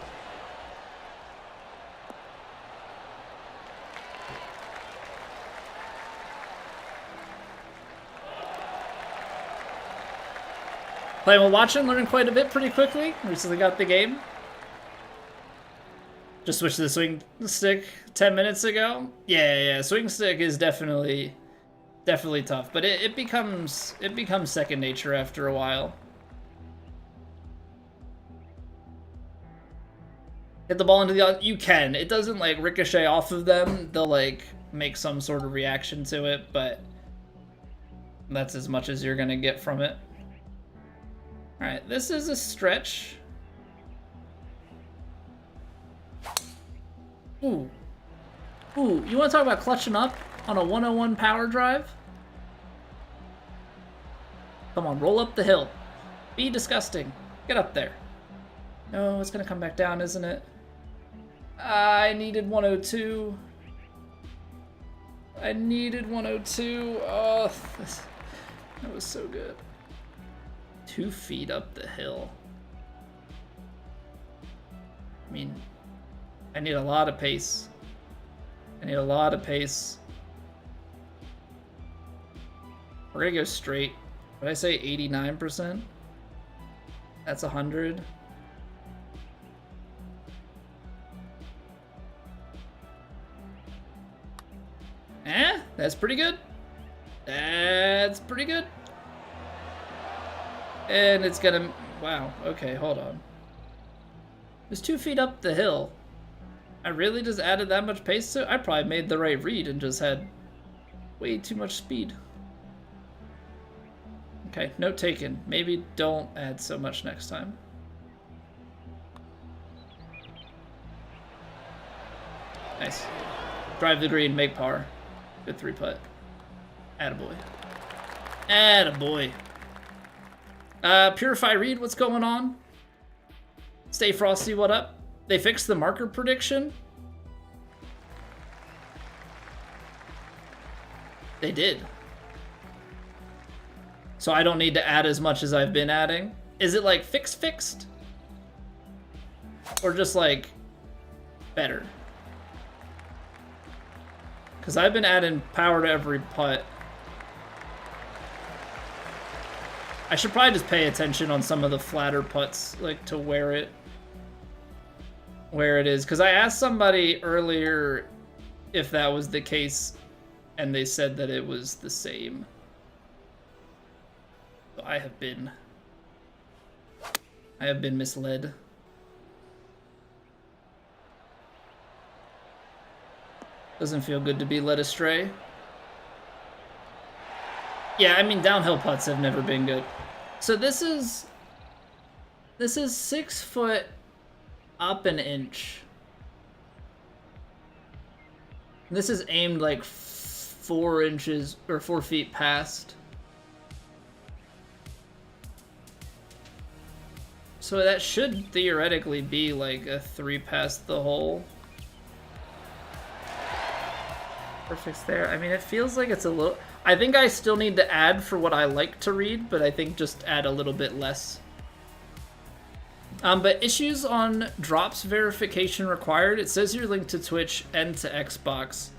Playing while watching, learning quite a bit pretty quickly. Recently got the game. Just switched to the swing stick 10 minutes ago. Yeah. Swing stick is definitely tough, but it becomes second nature after a while. Hit the ball into the... You can. It doesn't, like, ricochet off of them. They'll, like, make some sort of reaction to it, but that's as much as you're going to get from it. Alright, this is a stretch. Ooh. Ooh, you want to talk about clutching up on a 101 power drive? Come on, roll up the hill. Be disgusting. Get up there. No, it's going to come back down, isn't it? I needed 102. I needed 102. Oh, that was so good. 2 feet up the hill. I mean, I need a lot of pace. I need a lot of pace. We're gonna go straight. What did I say, 89%? That's 100. That's pretty good. That's pretty good. And it's gonna... Wow, okay, hold on. It's 2 feet up the hill. I really just added that much pace to it? I probably made the right read and just had way too much speed. Okay, note taken. Maybe don't add so much next time. Nice. Drive the green, make par. Good 3-putt. Attaboy. Attaboy. Purify Reed, what's going on? Stay Frosty, what up? They fixed the marker prediction? They did. So I don't need to add as much as I've been adding? Is it like fixed? Or just like better? Because I've been adding power to every putt. I should probably just pay attention on some of the flatter putts, like to where it where it is, because I asked somebody earlier if that was the case, and they said that it was the same. So I have been misled. Doesn't feel good to be led astray. Yeah, I mean, downhill putts have never been good. So this is 6 foot up an inch. This is aimed like 4 inches or 4 feet past. So that should theoretically be like a 3 past the hole. Perfect's there. I mean, it feels like it's a little... I think I still need to add for what I like to read, but I think just add a little bit less. But issues on drops verification required. It says you're linked to Twitch and to Xbox.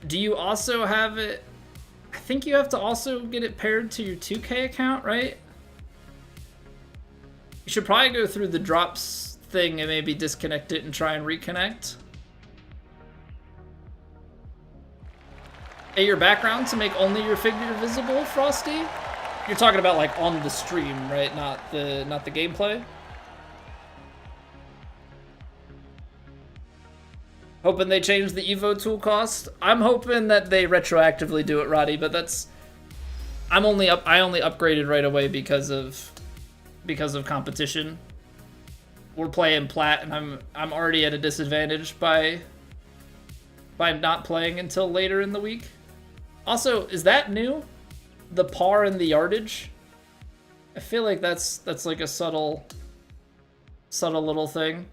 Do you also have it? I think you have to also get it paired to your 2K account, right? You should probably go through the drops thing and maybe disconnect it and try and reconnect. Your background to make only your figure visible, Frosty? You're talking about like on the stream, right? Not the gameplay. Hoping they change the Evo tool cost. I'm hoping that they retroactively do it, Roddy, but that's... I only upgraded right away because of competition. We're playing plat and I'm already at a disadvantage by not playing until later in the week. Also, is that new? The par and the yardage? I feel like that's like a subtle little thing.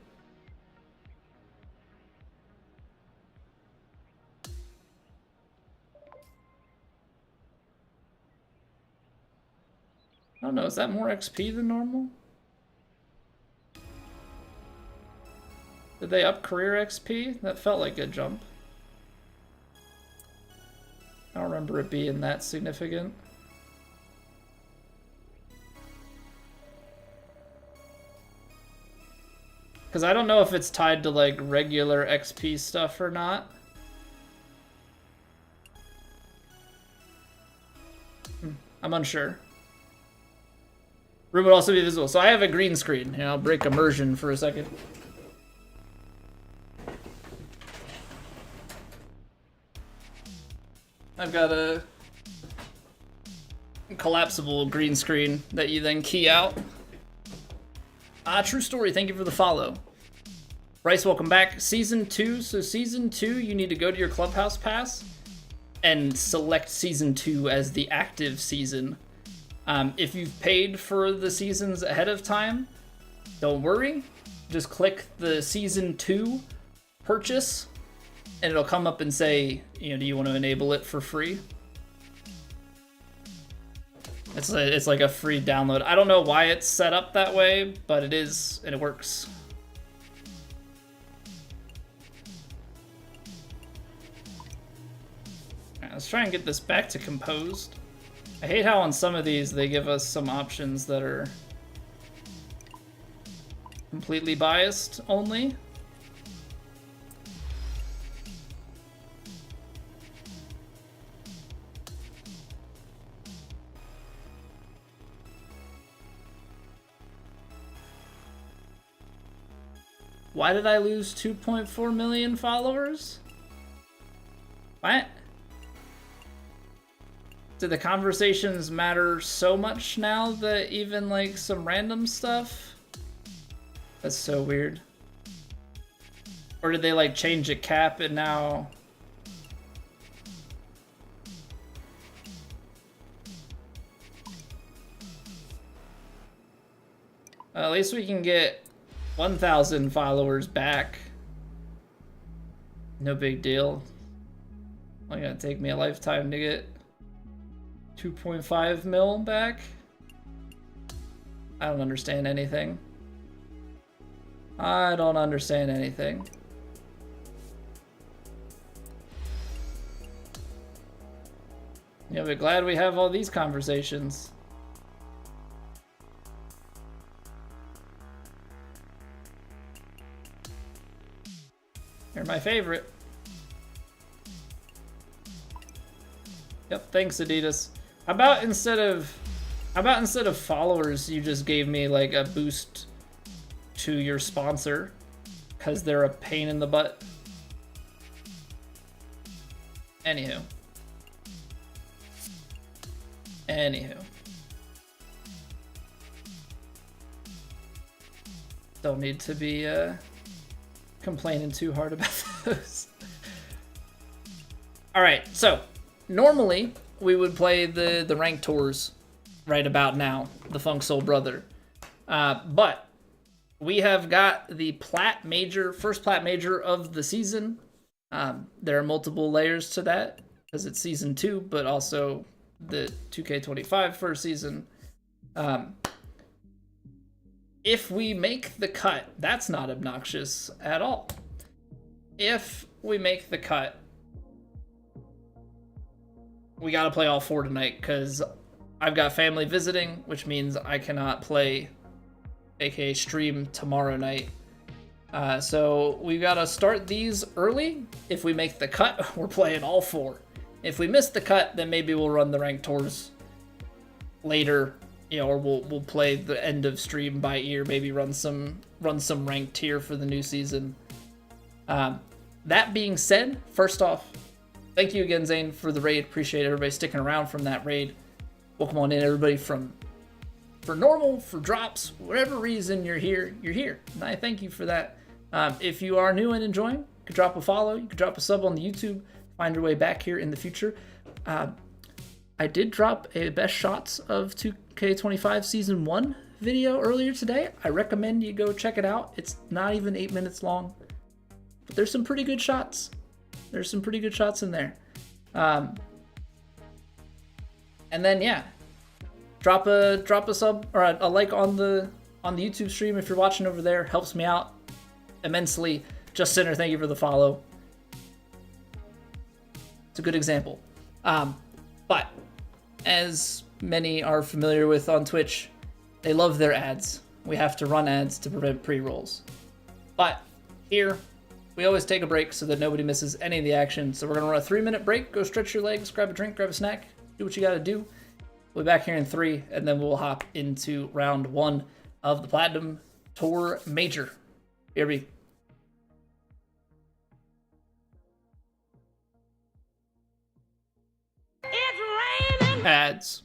I don't know, is that more XP than normal? Did they up career XP? That felt like a jump. I don't remember it being that significant. Because I don't know if it's tied to like regular XP stuff or not. I'm unsure. Room would also be visible. So I have a green screen. Here, I'll break immersion for a second. I've got a collapsible green screen that you then key out. True story, thank you for the follow. Bryce, welcome back. Season 2, so Season 2, you need to go to your Clubhouse Pass and select Season 2 as the active season. If you've paid for the seasons ahead of time, don't worry. Just click the Season 2 purchase, and it'll come up and say, you know, do you want to enable it for free? It's like a free download. I don't know why it's set up that way, but it is, and it works. Alright, let's try and get this back to composed. I hate how on some of these they give us some options that are completely biased only. Why did I lose 2.4 million followers? What? Do the conversations matter so much now that even like some random stuff? That's so weird. Or did they like change a cap and now... At least we can get 1,000 followers back. No big deal. Only gonna take me a lifetime to get 2.5 mil back. I don't understand anything. I don't understand anything. Yeah, but glad we have all these conversations. They're my favorite. Yep, thanks Adidas. How about instead of followers, you just gave me like a boost to your sponsor, because they're a pain in the butt. Anywho. Don't need to be complaining too hard about those. Alright, so normally we would play the ranked tours right about now, the Funk Soul Brother. But we have got the Plat Major, first Plat Major of the season. There are multiple layers to that because it's season 2, but also the 2K25 first season. If we make the cut, that's not obnoxious at all. If we make the cut, we gotta play all 4 tonight because I've got family visiting, which means I cannot play, aka stream, tomorrow night. So we gotta start these early. If we make the cut, we're playing all 4. If we miss the cut, then maybe we'll run the ranked tours later, you know, or we'll play the end of stream by ear. Maybe run some ranked tier for the new season. That being said, first off, thank you again, Zane, for the raid. Appreciate everybody sticking around from that raid. Welcome on in, everybody, for normal, for drops, whatever reason you're here, you're here. And I thank you for that. If you are new and enjoying, you could drop a follow, you could drop a sub on the YouTube, find your way back here in the future. I did drop a best shots of 2K25 Season 1 video earlier today. I recommend you go check it out. It's not even 8 minutes long, but there's some pretty good shots. There's some pretty good shots in there. And then, yeah, drop a sub or a like on the YouTube stream if you're watching over there. Helps me out immensely. Just Sinner, thank you for the follow. It's a good example. But as many are familiar with on Twitch, they love their ads. We have to run ads to prevent pre-rolls. But here, we always take a break so that nobody misses any of the action. So we're going to run a 3-minute break. Go stretch your legs, grab a drink, grab a snack. Do what you got to do. We'll be back here in 3, and then we'll hop into round 1 of the Platinum Tour Major. Here we It's raining! Ads.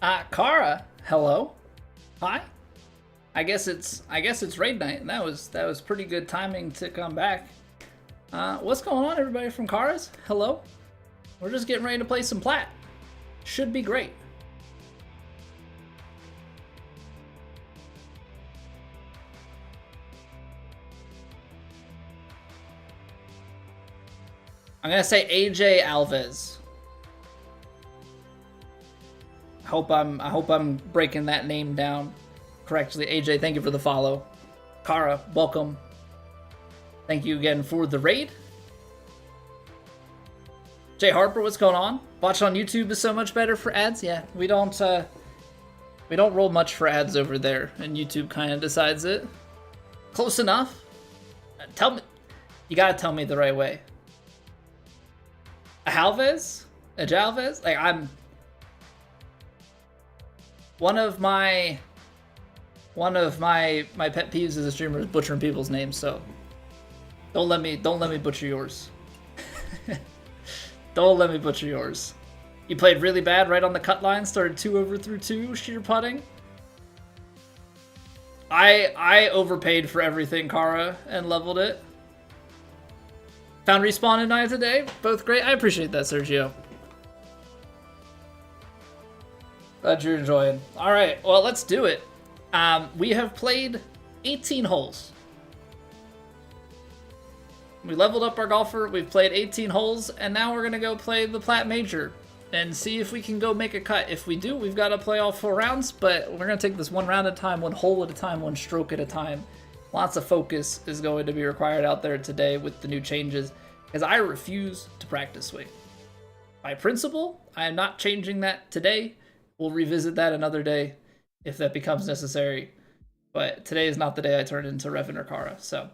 Kara, hello. Hi. I guess it's raid night. That was pretty good timing to come back. What's going on, everybody from Kara's? Hello. We're just getting ready to play some plat. Should be great. I'm gonna say AJ Alves. I hope I'm breaking that name down correctly. AJ, thank you for the follow. Kara, welcome. Thank you again for the raid. Jay Harper, what's going on? Watch on YouTube is so much better for ads. Yeah, we don't roll much for ads over there, and YouTube kind of decides it. Close enough. Tell me, you gotta tell me the right way. A Jalvez? Like I'm. One of my pet peeves as a streamer is butchering people's names, so don't let me butcher yours. Don't let me butcher yours. You played really bad right on the cut line, started 2 over through 2 sheer putting. I overpaid for everything, Kara, and leveled it. Found Respawn and I today, both great. I appreciate that, Sergio. Glad you're enjoying. All right, well, let's do it. We have played 18 holes. We leveled up our golfer, we've played 18 holes, and now we're gonna go play the Plat Major and see if we can go make a cut. If we do, we've got to play all 4 rounds, but we're gonna take this 1 round at a time, 1 hole at a time, 1 stroke at a time. Lots of focus is going to be required out there today with the new changes, because I refuse to practice swing. By principle, I am not changing that today. We'll revisit that another day if that becomes necessary. But today is not the day I turn into Revan or Kara. So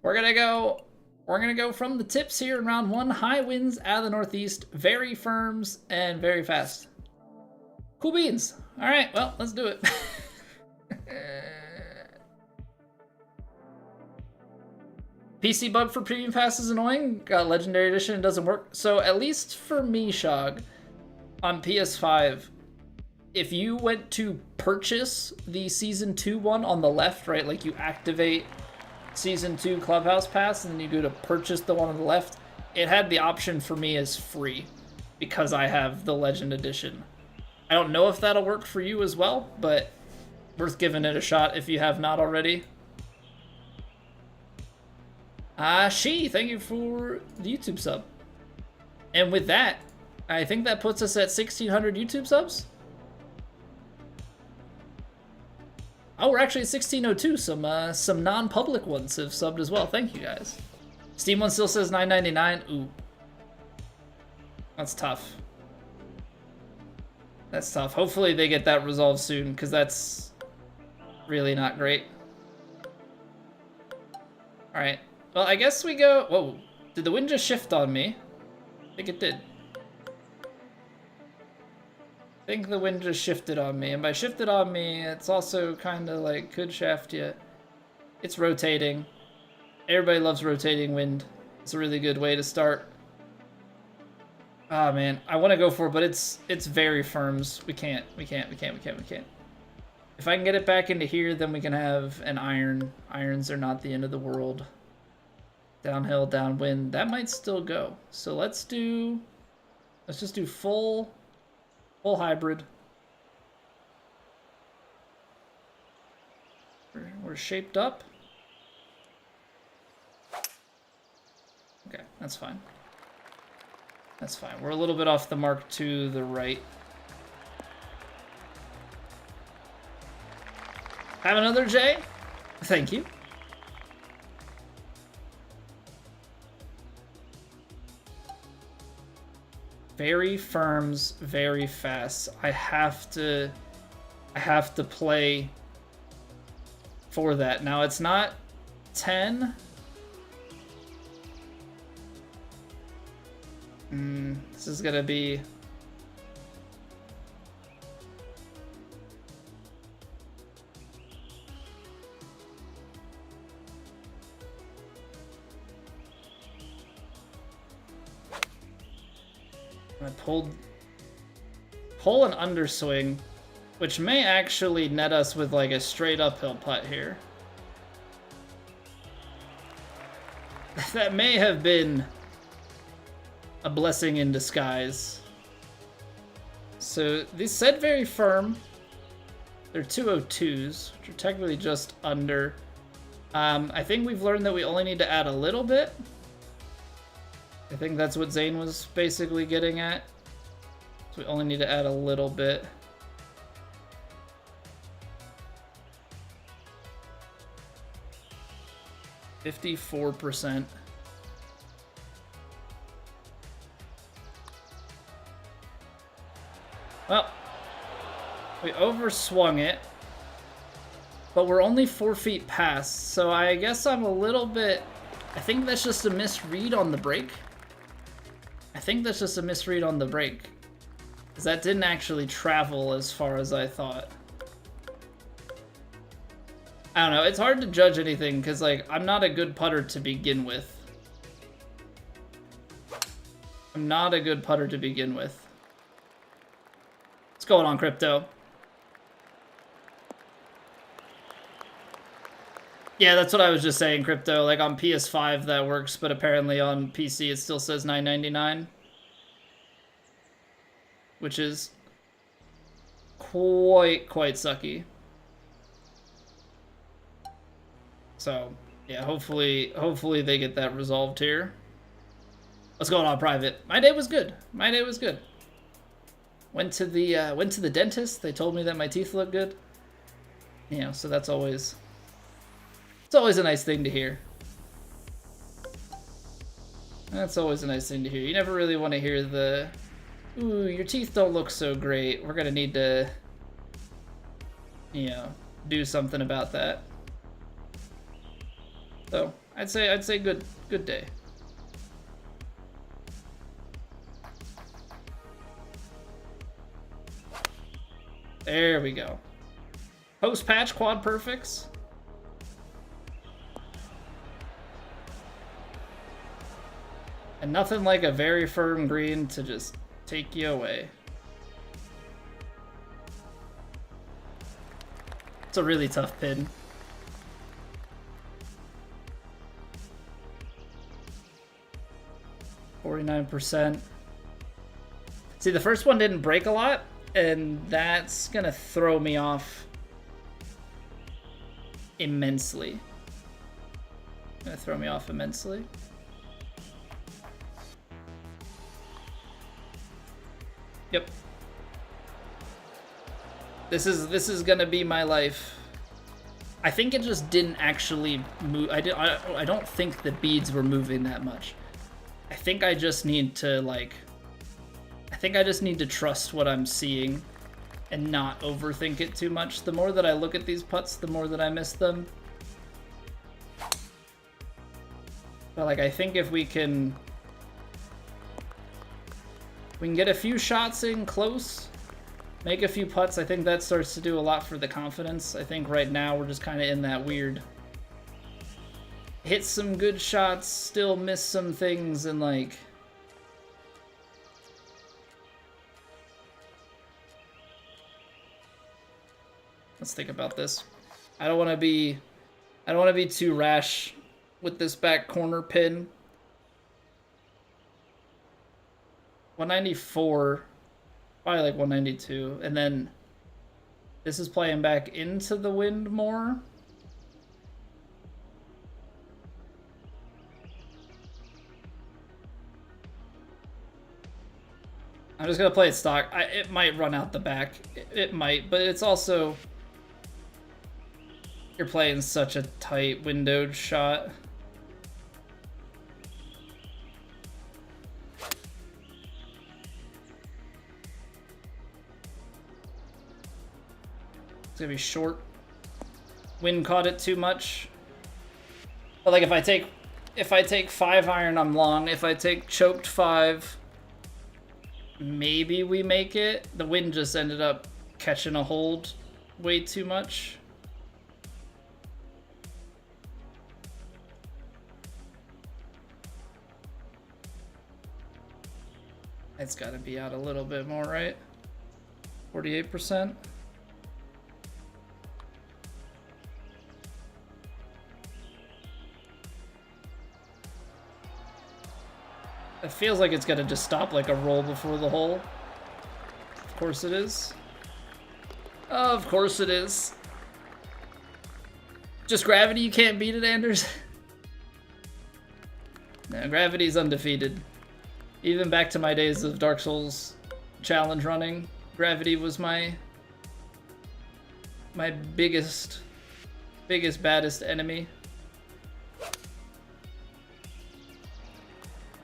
we're gonna go from the tips here in round 1. High winds out of the northeast, very firms and very fast. Cool beans. All right, well, let's do it. PC bug for premium pass is annoying. Got legendary edition, it doesn't work. So at least for me, Shog, on PS5, if you went to purchase the Season 2 one on the left, right, like you activate Season 2 Clubhouse Pass and then you go to purchase the one on the left, it had the option for me as free because I have the Legend Edition. I don't know if that'll work for you as well, but worth giving it a shot if you have not already. Thank you for the YouTube sub. And with that, I think that puts us at 1,600 YouTube subs. Oh, we're actually at 1,602. Some non-public ones have subbed as well. Thank you guys. Steam one still says $9.99. Ooh, that's tough. That's tough. Hopefully they get that resolved soon, because that's really not great. All right. Well, I guess we go. Whoa! Did the wind just shift on me? I think it did. I think the wind just shifted on me, and by shifted on me, it's also kind of like could shaft you. It's rotating. Everybody loves rotating wind. It's a really good way to start. Ah, man, I want to go for it, but it's very firms. We can't. If I can get it back into here, then we can have an iron. Irons are not the end of the world. Downhill, downwind, that might still go. So let's just do full hybrid. We're shaped up. Okay, that's fine. That's fine. We're a little bit off the mark to the right. Have another J? Thank you. Very firms, very fast. I have to play for that. Now it's not 10. This is gonna be. I pulled pull an underswing, which may actually net us with like a straight uphill putt here. That may have been a blessing in disguise. So these set very firm. They're 202s, which are technically just under. I think we've learned that we only need to add a little bit. I think that's what Zane was basically getting at. So we only need to add a little bit. %. Well, we overswung it, but we're only 4 feet past, so I guess I'm a little bit... I think that's just a misread on the brake. Because that didn't actually travel as far as I thought. I don't know, it's hard to judge anything, because, like, I'm not a good putter to begin with. What's going on, Crypto? Yeah, that's what I was just saying, Crypto. Like, on PS5 that works, but apparently on PC it still says $9.99. Which is quite sucky. So, yeah, hopefully they get that resolved here. What's going on, Private? My day was good. Went to the dentist. They told me that my teeth look good. You know, so that's always... It's always a nice thing to hear. You never really want to hear the... Ooh, your teeth don't look so great. We're gonna need to... You know, do something about that. So, I'd say good day. There we go. Post-patch quad perfects. And nothing like a very firm green to just take you away. It's a really tough pin. %. See, the first one didn't break a lot, and that's gonna throw me off immensely. Yep. This is gonna be my life. I think it just didn't actually move. I don't think the beads were moving that much. I think I just need to trust what I'm seeing and not overthink it too much. The more that I look at these putts, the more that I miss them. But like, I think if we can get a few shots in close, make a few putts, I think that starts to do a lot for the confidence. I think right now we're just kind of in that weird hit some good shots, still miss some things, and like... Let's think about this. I don't want to be too rash with this back corner pin. 194, probably like 192, and then this is playing back into the wind more. I'm just gonna play it stock. It might run out the back. It might, but it's also... You're playing such a tight windowed shot. It's gonna be short. Wind caught it too much. But like if I take 5-iron, I'm long. If I take choked 5, maybe we make it. The wind just ended up catching a hold way too much. It's gotta be out a little bit more, right? 48%. It feels like it's gonna just stop like a roll before the hole. Of course it is. Of course it is. Just gravity, you can't beat it, Anders? No, gravity's undefeated. Even back to my days of Dark Souls challenge running, gravity was my biggest, baddest enemy.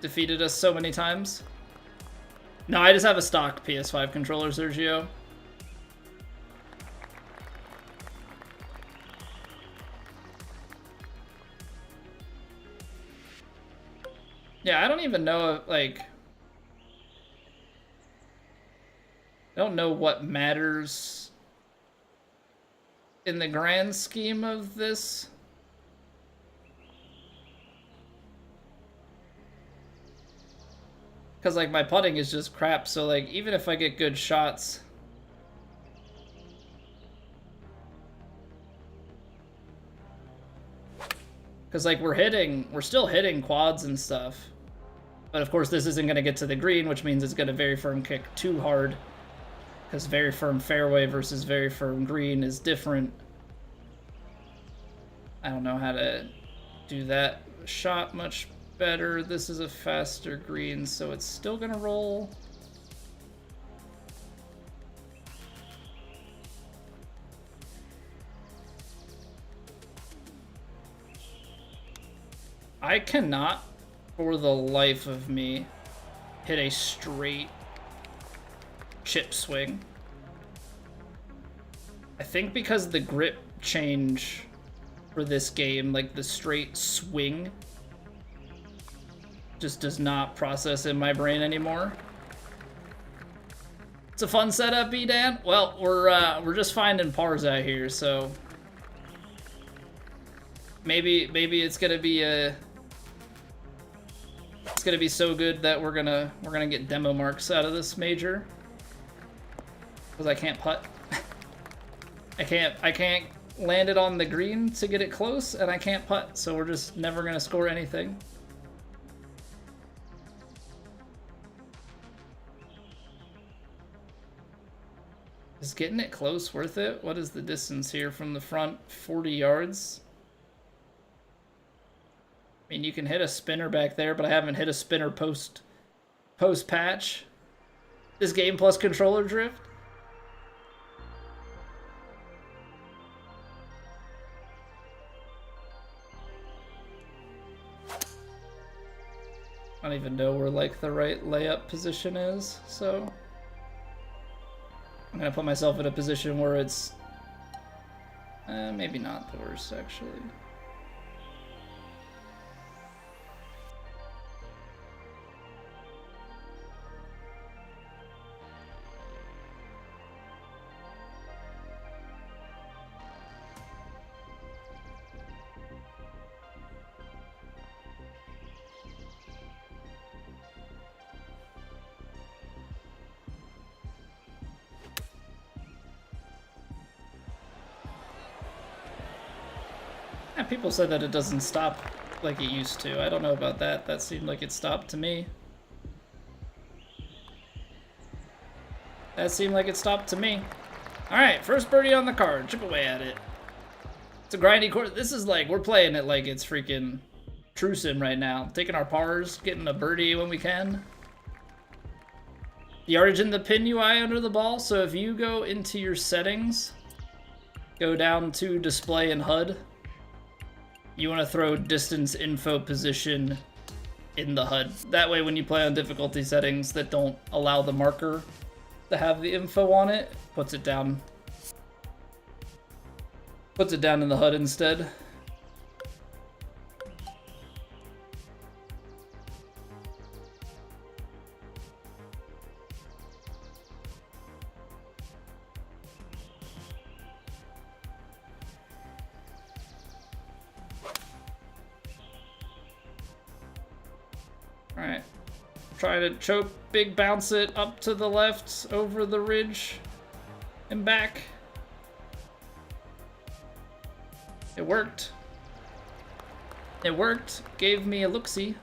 Defeated us so many times. No, I just have a stock PS5 controller, Sergio. Yeah, I don't even know, like... I don't know what matters in the grand scheme of this. Because, like, my putting is just crap, so, like, even if I get good shots... Because, like, we're still hitting quads and stuff. But, of course, this isn't going to get to the green, which means it's going to very firm kick too hard. Because very firm fairway versus very firm green is different. I don't know how to do that shot much better. This is a faster green, so it's still gonna roll. I cannot, for the life of me, hit a straight chip swing. I think because the grip change for this game, like the straight swing, just does not process in my brain anymore. It's a fun setup, B-Dan. Well, we're just finding pars out here, so maybe it's gonna be so good that we're gonna get demo marks out of this major. Because I can't putt. I can't land it on the green to get it close, and I can't putt, so we're just never gonna score anything. Is getting it close worth it? What is the distance here from the front? 40 yards? I mean, you can hit a spinner back there, but I haven't hit a spinner post patch. This game plus controller drift? I don't even know where, like, the right layup position is, so I'm gonna put myself in a position where it's maybe not the worst, actually. Yeah, people said that it doesn't stop like it used to. I don't know about that. That seemed like it stopped to me. That seemed like it stopped to me. Alright, first birdie on the card. Chip away at it. It's a grindy course. This is like, we're playing it like it's freaking True Sim right now. Taking our pars, getting a birdie when we can. The yardage in the pin UI under the ball. So if you go into your settings, go down to display and HUD, you want to throw distance info position in the HUD. That way when you play on difficulty settings that don't allow the marker to have the info on it, puts it down in the HUD instead. Alright, try to choke, big bounce it up to the left, over the ridge. And back. It worked. It worked. Gave me a look-see.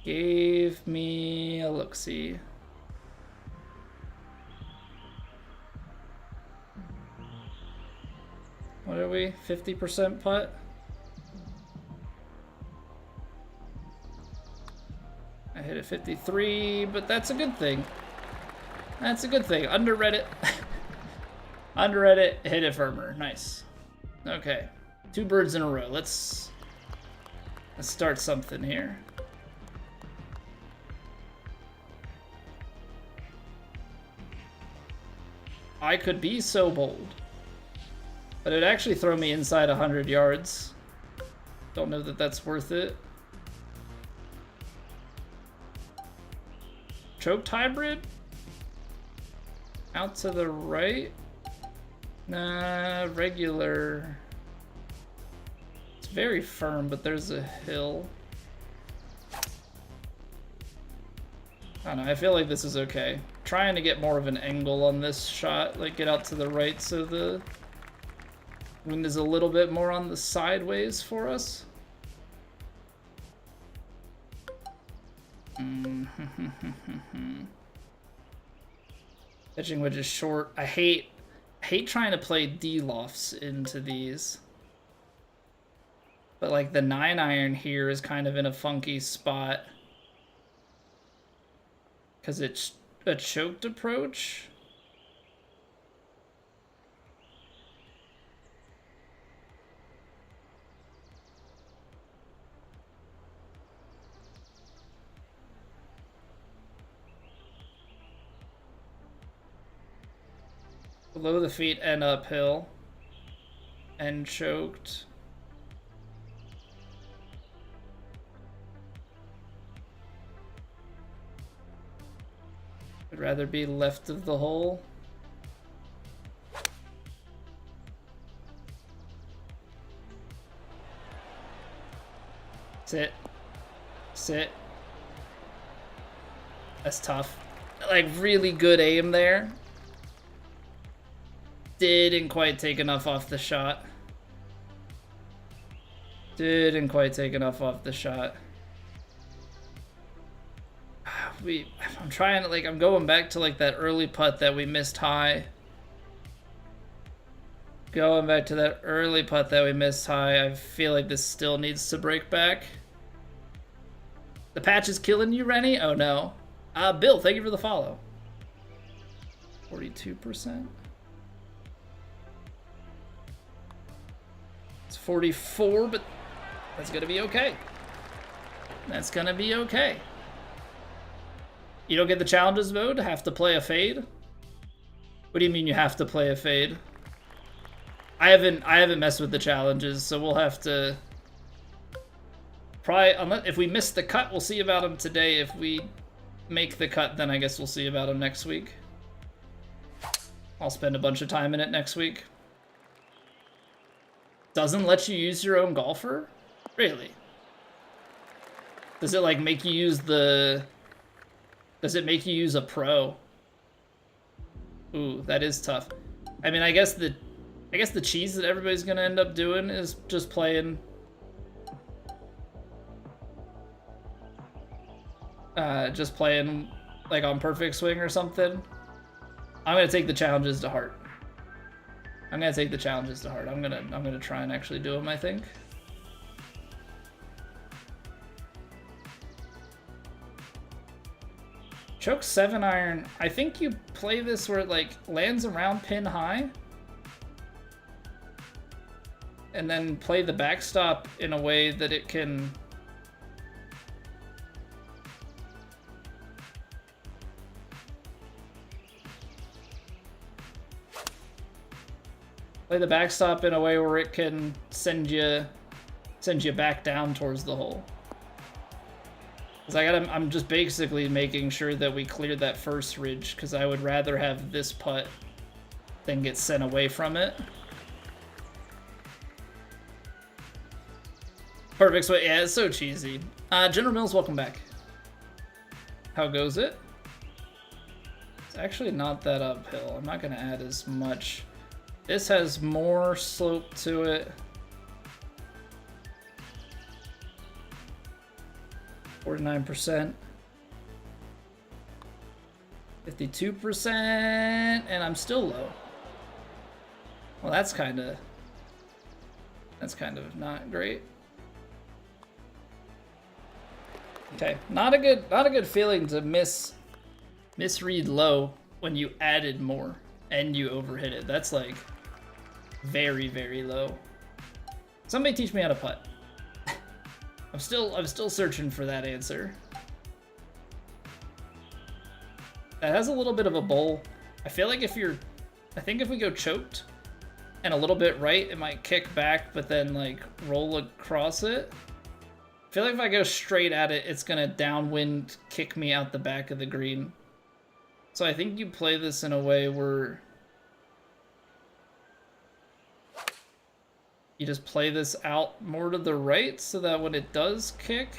Gave me a look-see. What are we? 50% putt? I hit a 53, but that's a good thing. That's a good thing. Underread it. Underread it, hit it firmer. Nice. Okay. 2 birds in a row. Let's start something here. I could be so bold, but it'd actually throw me inside 100 yards. Don't know that that's worth it. Choked hybrid? Out to the right? Nah, regular. It's very firm, but there's a hill. I don't know, I feel like this is okay. Trying to get more of an angle on this shot, like get out to the right so the wind is a little bit more on the sideways for us. Pitching wedge is short. I hate trying to play D-lofts into these. But like the 9-iron here is kind of in a funky spot. Because it's a choked approach. Below the feet and uphill. And choked. I'd rather be left of the hole. Sit. Sit. That's tough. Like, really good aim there. Didn't quite take enough off the shot. Didn't quite take enough off the shot. I'm trying to, like, I'm going back to, like, that early putt that we missed high. Going back to that early putt that we missed high. I feel like this still needs to break back. The patch is killing you, Rennie? Oh, no. Bill, thank you for the follow. 42%. It's 44, but that's going to be okay. That's going to be okay. You don't get the challenges mode? Have to play a fade? What do you mean you have to play a fade? I haven't messed with the challenges, so we'll have to probably, unless if we miss the cut, we'll see about them today. If we make the cut, then I guess we'll see about them next week. I'll spend a bunch of time in it next week. Doesn't let you use your own golfer? Really? Does it like make you use the... Does it make you use a pro? Ooh, that is tough. I mean, I guess the cheese that everybody's gonna end up doing is just playing like on perfect swing or something. I'm gonna take the challenges to heart. I'm gonna try and actually do them, I think. Choke 7-iron. I think you play this where it like lands around pin high. And then play the backstop in a way that it can... Play the backstop in a way where it can send you back down towards the hole. Because I'm just basically making sure that we clear that first ridge, because I would rather have this putt than get sent away from it. Perfect swing. Yeah, it's so cheesy. General Mills, welcome back. How goes it? It's actually not that uphill. I'm not going to add as much. This has more slope to it. 49%. 52%, and I'm still low. Well, that's kind of not great. Okay, not a good feeling to misread low when you added more and you overhit it. That's like very, very low. Somebody teach me how to putt. I'm still searching for that answer. That has a little bit of a bowl. I feel like if we go choked and a little bit right, it might kick back, but then like roll across it. I feel like if I go straight at it, it's gonna downwind kick me out the back of the green. So I think you play this in a way where you just play this out more to the right so that when it does kick,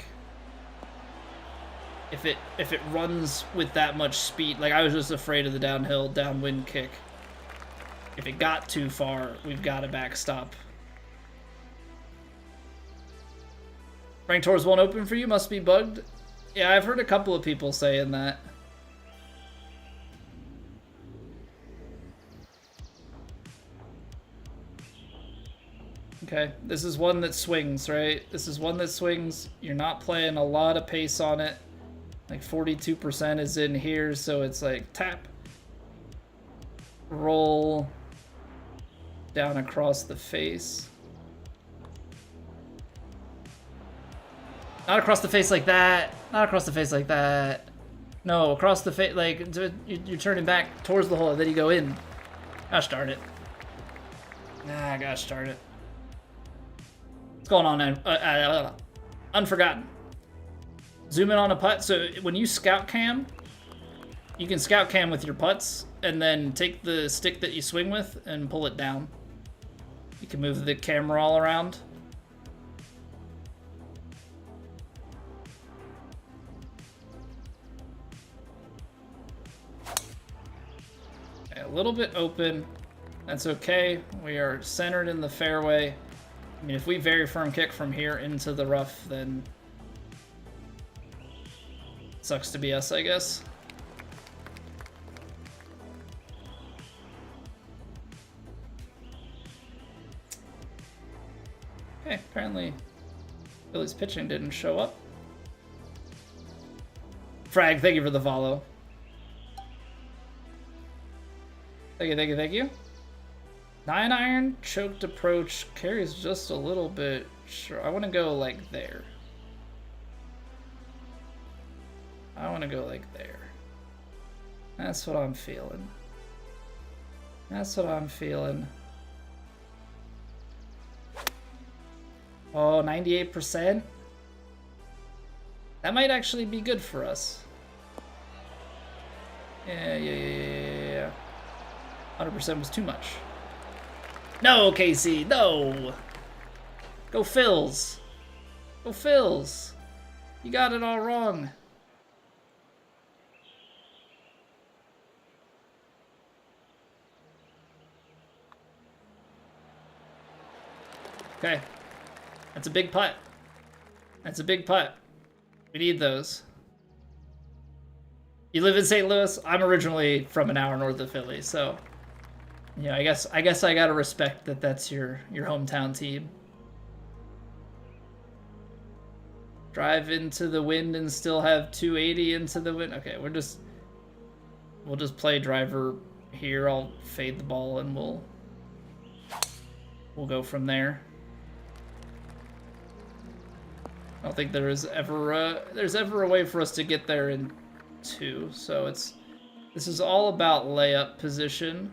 if it runs with that much speed, like I was just afraid of the downwind kick. If it got too far, we've got a backstop. Rank Tours won't open for you, must be bugged. Yeah, I've heard a couple of people saying that. Okay, this is one that swings, right? This is one that swings. You're not playing a lot of pace on it. Like 42% is in here, so it's like tap, roll down across the face. Not across the face like that. Not across the face like that. No, across the face, like you're turning back towards the hole, then you go in. Gosh darn it. Ah, gosh darn it. What's going on? Unforgotten. Zoom in on a putt. So when you scout cam, you can scout cam with your putts and then take the stick that you swing with and pull it down. You can move the camera all around. Okay, a little bit open. That's okay. We are centered in the fairway. I mean, if we very firm kick from here into the rough, then sucks to be us, I guess. Okay, apparently Billy's pitching didn't show up. Frag, thank you for the follow. Thank you, thank you, thank you. 9-iron, choked approach, carries just a little bit. Sure, I want to go like there. I want to go like there. That's what I'm feeling. That's what I'm feeling. Oh, 98%? That might actually be good for us. Yeah. 100% was too much. No, Casey, no! Go Phils. Go Phils. You got it all wrong. Okay. That's a big putt. That's a big putt. We need those. You live in St. Louis? I'm originally from an hour north of Philly, so yeah, I guess I gotta respect that that's your hometown team. Drive into the wind and still have 280 into the wind. Okay, we'll just play driver here. I'll fade the ball and we'll go from there. I don't think there's ever a way for us to get there in two. So this is all about layup position.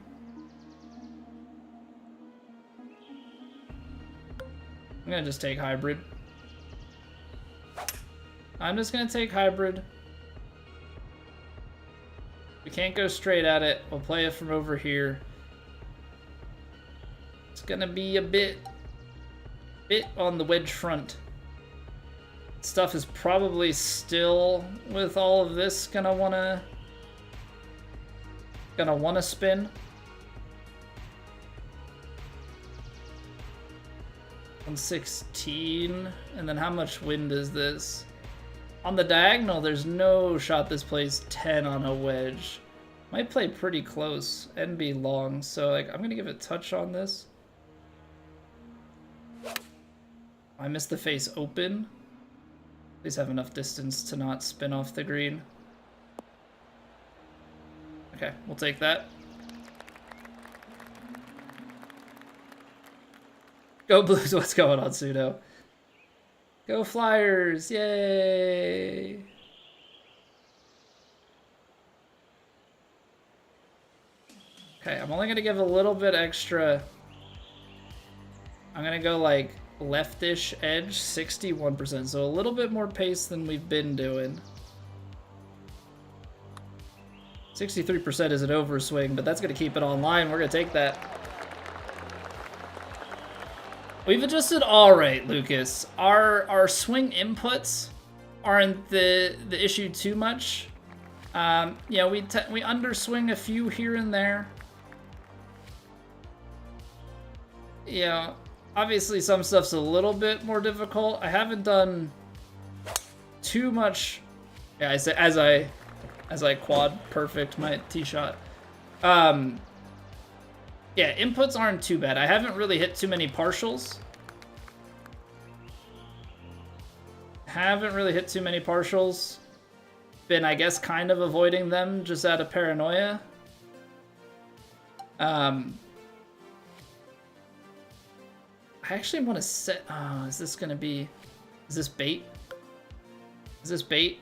I'm gonna just take hybrid. I'm just gonna take hybrid. We can't go straight at it. We'll play it from over here. It's gonna be a bit on the wedge front. Stuff is probably still, with all of this, gonna wanna spin. 116, and then how much wind is this? On the diagonal, there's no shot this plays 10 on a wedge. Might play pretty close and be long, so like I'm gonna give it touch on this. I missed the face open. Please have enough distance to not spin off the green. Okay, we'll take that. Go Blues, what's going on, Pseudo? Go Flyers, yay! Okay, I'm only gonna give a little bit extra. I'm gonna go like leftish edge, 61%, so a little bit more pace than we've been doing. 63% is an overswing, but that's gonna keep it online. We're gonna take that. We've adjusted all right, Lucas. Our swing inputs aren't the issue too much. You know, we underswing a few here and there. You know, obviously some stuff's a little bit more difficult. I haven't done too much. Yeah, I say as I quad perfect my tee shot. Yeah, inputs aren't too bad. I haven't really hit too many partials. Been, I guess, kind of avoiding them just out of paranoia. I actually want to set... Oh, is this going to be... Is this bait? Is this bait?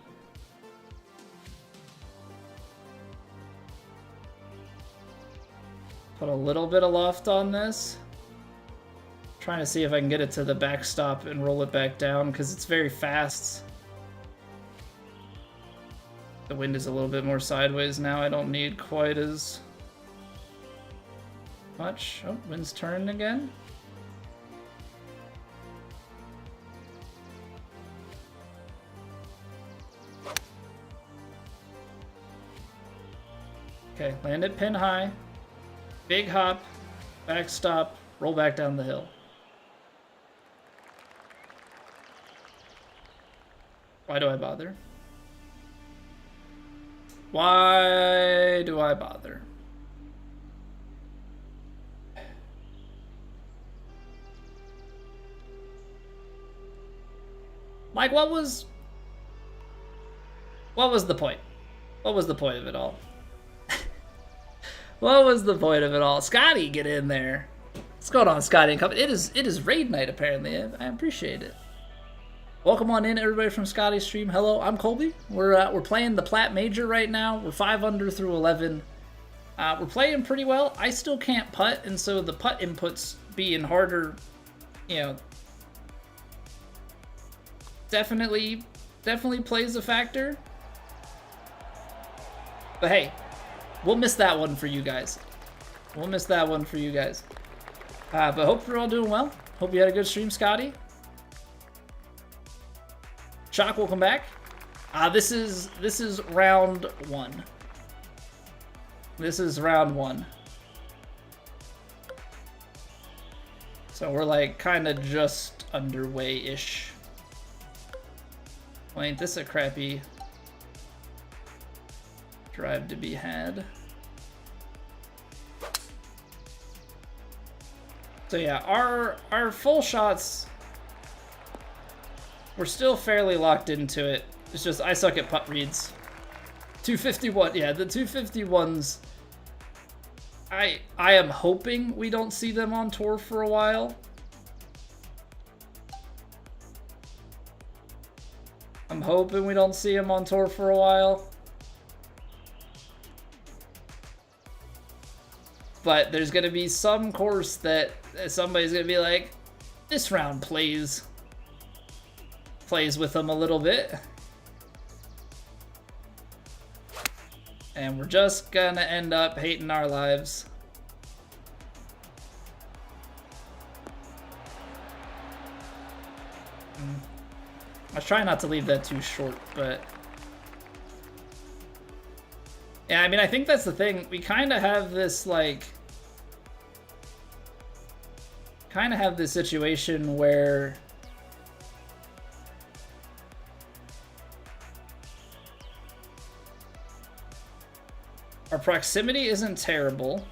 Put a little bit of loft on this. Trying to see if I can get it to the backstop and roll it back down because it's very fast. The wind is a little bit more sideways now. I don't need quite as much. Oh, wind's turned again. Okay, land it pin high. Big hop, backstop, roll back down the hill. Why do I bother? Why do I bother? Like, what was the point? What was the point of it all? What was the point of it all? Scotty, get in there. What's going on, Scotty and company? It is raid night, apparently. I appreciate it. Welcome on in, everybody from Scotty's stream. Hello, I'm Colby. We're playing the Plat Major right now. We're 5 under through 11. We're playing pretty well. I still can't putt, and so the putt inputs being harder, you know, definitely plays a factor. But hey, we'll miss that one for you guys. But hope you're all doing well. Hope you had a good stream, Scotty. Shock will come back. This is round one. This is round one. So we're like kind of just underway-ish. Well, ain't this a crappy drive to be had? So yeah, our full shots, we're still fairly locked into it. It's just I suck at putt reads. 251, yeah, the 251s. I am hoping we don't see them on tour for a while. I'm hoping we don't see them on tour for a while. But there's gonna be some course that somebody's gonna be like, this round plays with them a little bit. And we're just gonna end up hating our lives. I was trying not to leave that too short, but... Yeah, I mean, I think that's the thing. We kind of have this, like... kind of have this situation where... our proximity isn't terrible.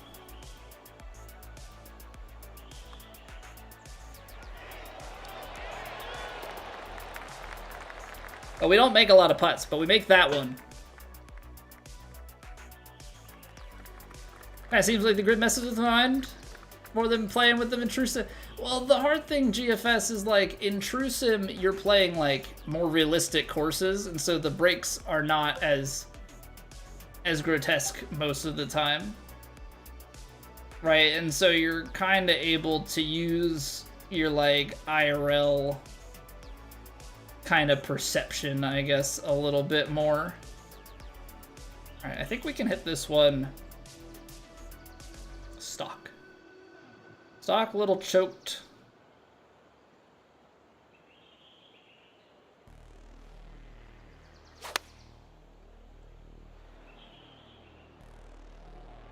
But we don't make a lot of putts, but we make that one. Kinda seems like the grid messes with my mind more than playing with them in True Sim. Well, the hard thing, GFS, is like in True Sim, you're playing like more realistic courses, and so the breaks are not as grotesque most of the time. Right, and so you're kind of able to use your like IRL kind of perception, I guess, a little bit more. All right, I think we can hit this one. Stock. Stock, a little choked.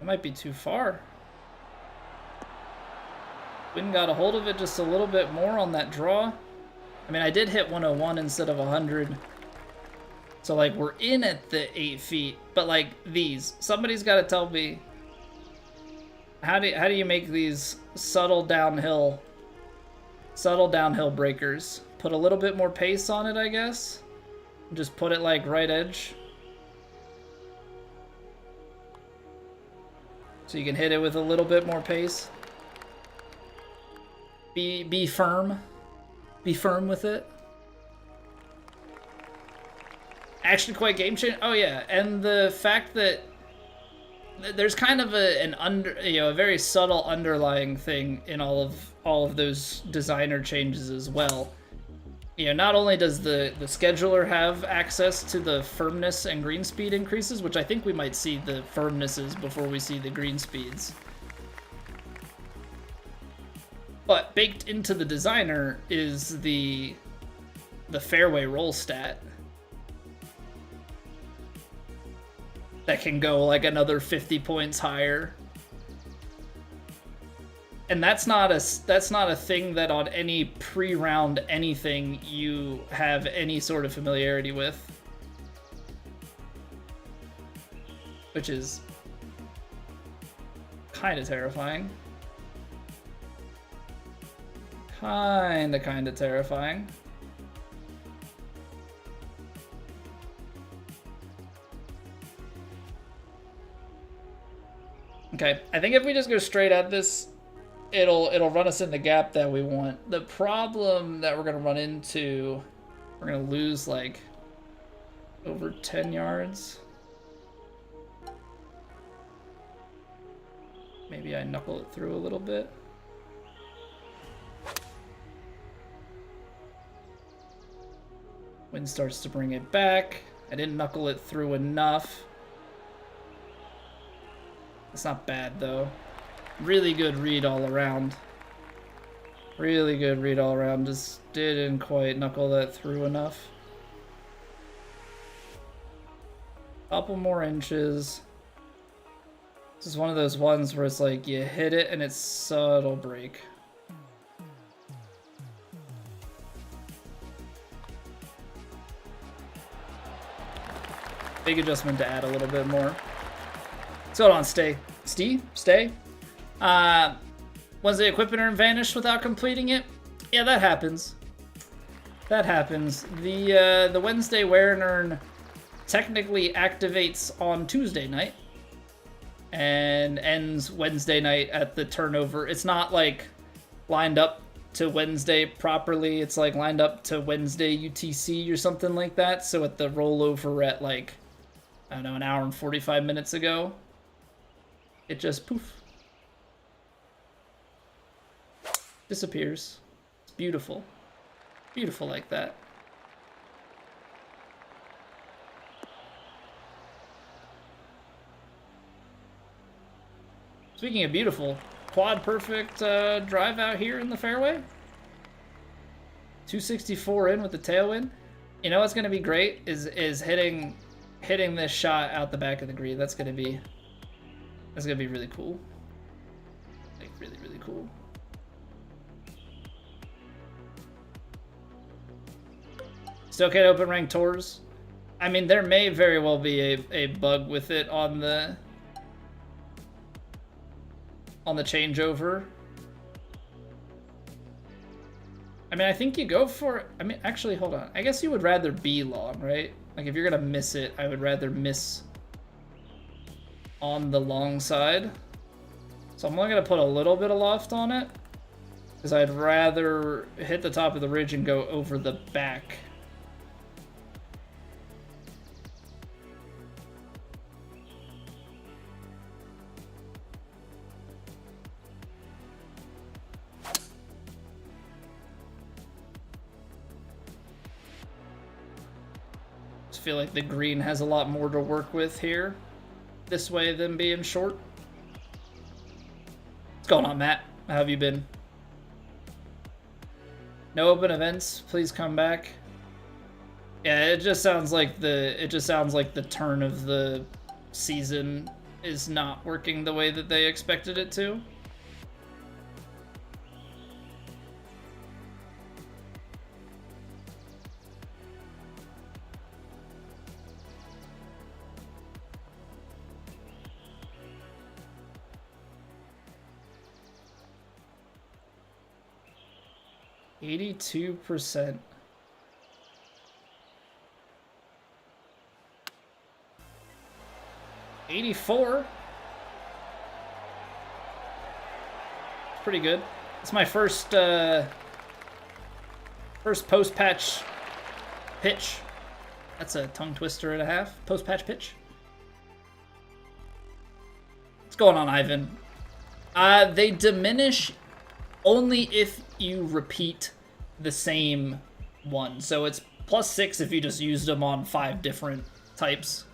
It might be too far. Wind got a hold of it just a little bit more on that draw. I mean, I did hit 101 instead of 100. So, like, we're in at the 8 feet. But, like, these. Somebody's got to tell me, how do you make these subtle downhill breakers? Put a little bit more pace on it, I guess. Just put it, like, right edge. So you can hit it with a little bit more pace. Be firm. Be firm with it. Actually quite game changing. Oh yeah, and the fact that there's kind of a very subtle underlying thing in all of those designer changes as well. You know, not only does the scheduler have access to the firmness and green speed increases, which I think we might see the firmnesses before we see the green speeds. But baked into the designer is the fairway roll stat that can go like another 50 points higher. And that's not a thing that on any pre-round anything you have any sort of familiarity with. Which is kind of terrifying. Kind of terrifying. Okay, I think if we just go straight at this, it'll run us in the gap that we want. The problem that we're gonna run into, we're gonna lose like over 10 yards. Maybe I knuckle it through a little bit. Wind starts to bring it back. I didn't knuckle it through enough. It's not bad though. Really good read all around. Really good read all around. Just didn't quite knuckle that through enough. Couple more inches. This is one of those ones where it's like you hit it and it's subtle break. Big adjustment to add a little bit more. What's going on, Stay? Stay? Was the equipment urn vanished without completing it? Yeah, that happens. That happens. The Wednesday wear and earn technically activates on Tuesday night and ends Wednesday night at the turnover. It's not like lined up to Wednesday properly. It's like lined up to Wednesday UTC or something like that. So at the rollover at like, I don't know, an hour and 45 minutes ago, it just poof. Disappears. It's beautiful. Beautiful like that. Speaking of beautiful, quad perfect drive out here in the fairway. 264 in with the tailwind. You know what's gonna be great is hitting this shot out the back of the green. That's gonna be really cool. Like really cool. Still can't open ranked tours. I mean, there may very well be a bug with it on the changeover. I mean, I think you go for... I mean, actually, hold on. I guess you would rather be long, right? Like, if you're going to miss it, I would rather miss on the long side. So I'm only going to put a little bit of loft on it, because I'd rather hit the top of the ridge and go over the back. Feel like the green has a lot more to work with here this way than being short. What's going on, Matt? How have you been? No open events, please come back. Yeah, it just sounds like the turn of the season is not working the way that they expected it to. %82%. $84. Pretty good. It's my first post-patch pitch. That's a tongue twister and a half. Post-patch pitch. What's going on, Ivan? They diminish only if you repeat the same one. So it's +6 if you just used them on 5 different types.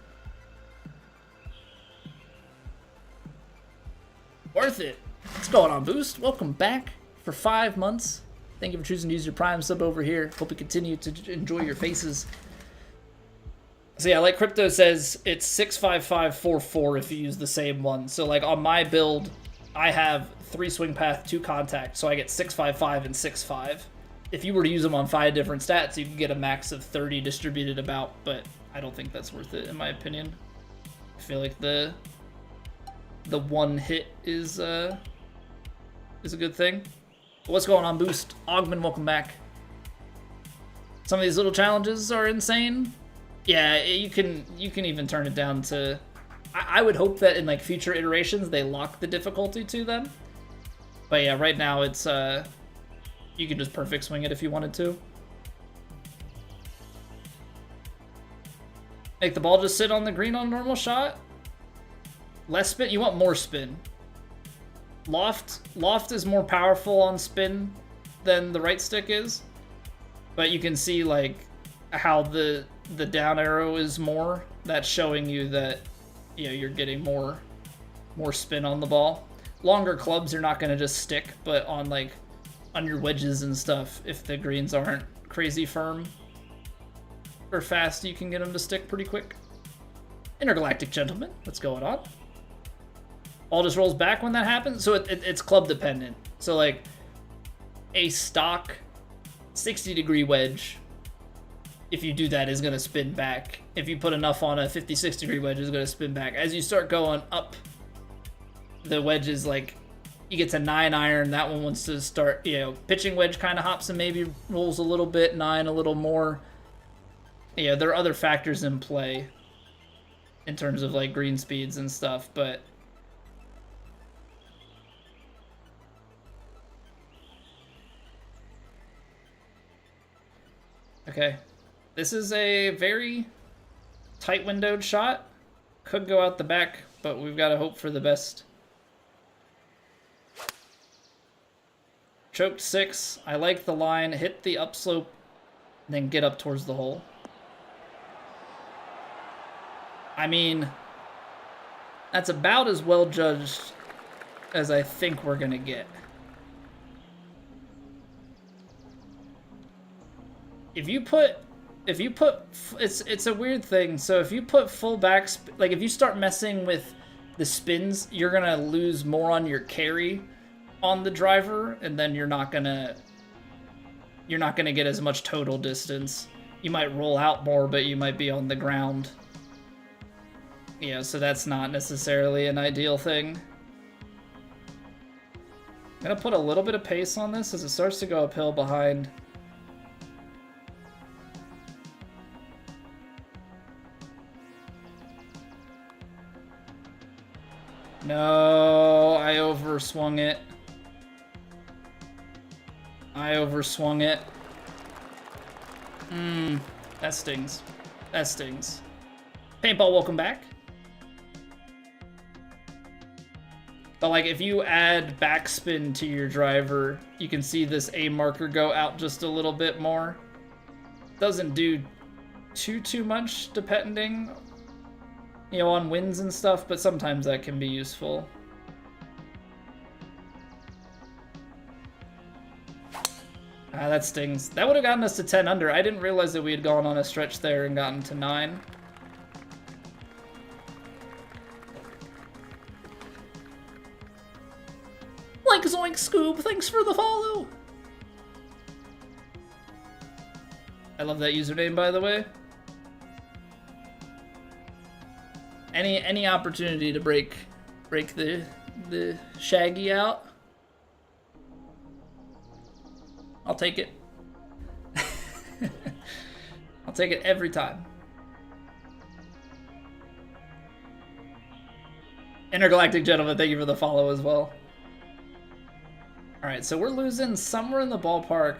Worth it. What's going on, Boost? Welcome back for 5 months. Thank you for choosing to use your Prime sub over here. Hope you continue to enjoy your faces. So yeah, like Crypto says, it's 65544 if you use the same one. So like on my build, I have 3 swing path, 2 contact, so I get 655 and 65. If you were to use them on 5 different stats, you could get a max of 30 distributed about, but I don't think that's worth it in my opinion. I feel like the one hit is a good thing. What's going on, Boost? Ogman, welcome back. Some of these little challenges are insane. Yeah, you can even turn it down to... I would hope that in like future iterations they lock the difficulty to them. But yeah, right now it's you can just perfect swing it if you wanted to. Make the ball just sit on the green on normal shot. Less spin. You want more spin. Loft is more powerful on spin than the right stick is. But you can see like how the down arrow is more. That's showing you that, you know, you're getting more spin on the ball. Longer clubs you're not gonna just stick, but on like on your wedges and stuff, if the greens aren't crazy firm or fast, you can get them to stick pretty quick. Intergalactic Gentleman, what's going on? Ball just rolls back when that happens, so it's club dependent. So like a stock 60-degree wedge, if you do that, is gonna spin back. If you put enough on a 56-degree wedge, is gonna spin back. As you start going up the wedges, like you get to 9 iron, that one wants to start, you know, pitching wedge kind of hops and maybe rolls a little bit, 9 a little more. Yeah, there are other factors in play in terms of like green speeds and stuff, but okay. This is a very tight windowed shot. Could go out the back, but we've got to hope for the best. Choked 6. I like the line. Hit the upslope, then get up towards the hole. I mean, that's about as well judged as I think we're going to get. If you put if you put, it's a weird thing. So if you put full back, like if you start messing with the spins, you're gonna lose more on your carry on the driver, and then you're not gonna get as much total distance. You might roll out more, but you might be on the ground. Yeah, so that's not necessarily an ideal thing. I'm gonna put a little bit of pace on this as it starts to go uphill behind. No, I overswung it. I overswung it. That stings. That stings. Paintball, welcome back. But like if you add backspin to your driver, you can see this A marker go out just a little bit more. Doesn't do too much depending, you know, on winds and stuff, but sometimes that can be useful. Ah, that stings. That would have gotten us to 10 under. I didn't realize that we had gone on a stretch there and gotten to 9. Like Zoink Scoob, thanks for the follow! I love that username, by the way. Any opportunity to break the Shaggy out, I'll take it. I'll take it every time. Intergalactic Gentleman, thank you for the follow as well. Alright, so we're losing somewhere in the ballpark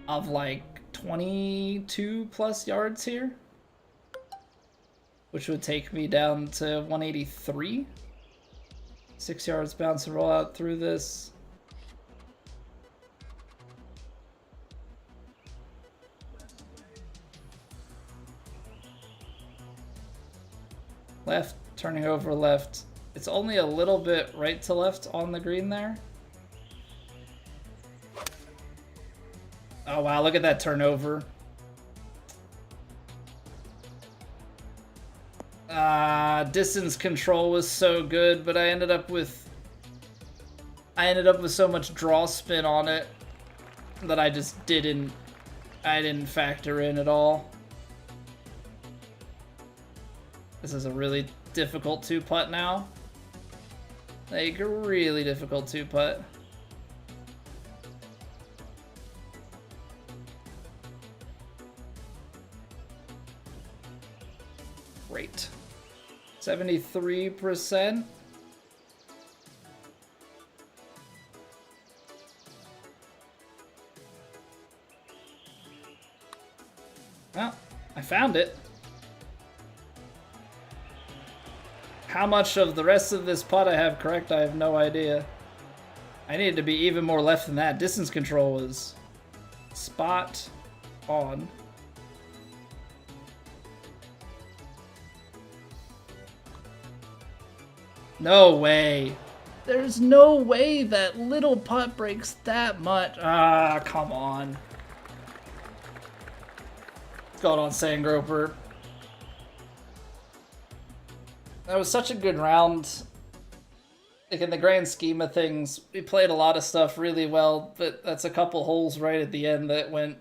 of like 22 plus yards here, which would take me down to 183. 6 yards bounce and roll out through this. Left, turning over left. It's only a little bit right to left on the green there. Oh wow, look at that turnover. Distance control was so good, but I ended up with so much draw spin on it that I just didn't factor in at all. This is a really difficult 2-putt now. Like, a really difficult 2-putt. Great. 73%. Well, I found it. How much of the rest of this putt I have correct, I have no idea. I needed to be even more left than that. Distance control was spot on. No way. There's no way that little putt breaks that much. Ah, come on. What's going on, Sandgroper? That was such a good round. Like, in the grand scheme of things, we played a lot of stuff really well, but that's a couple holes right at the end that went...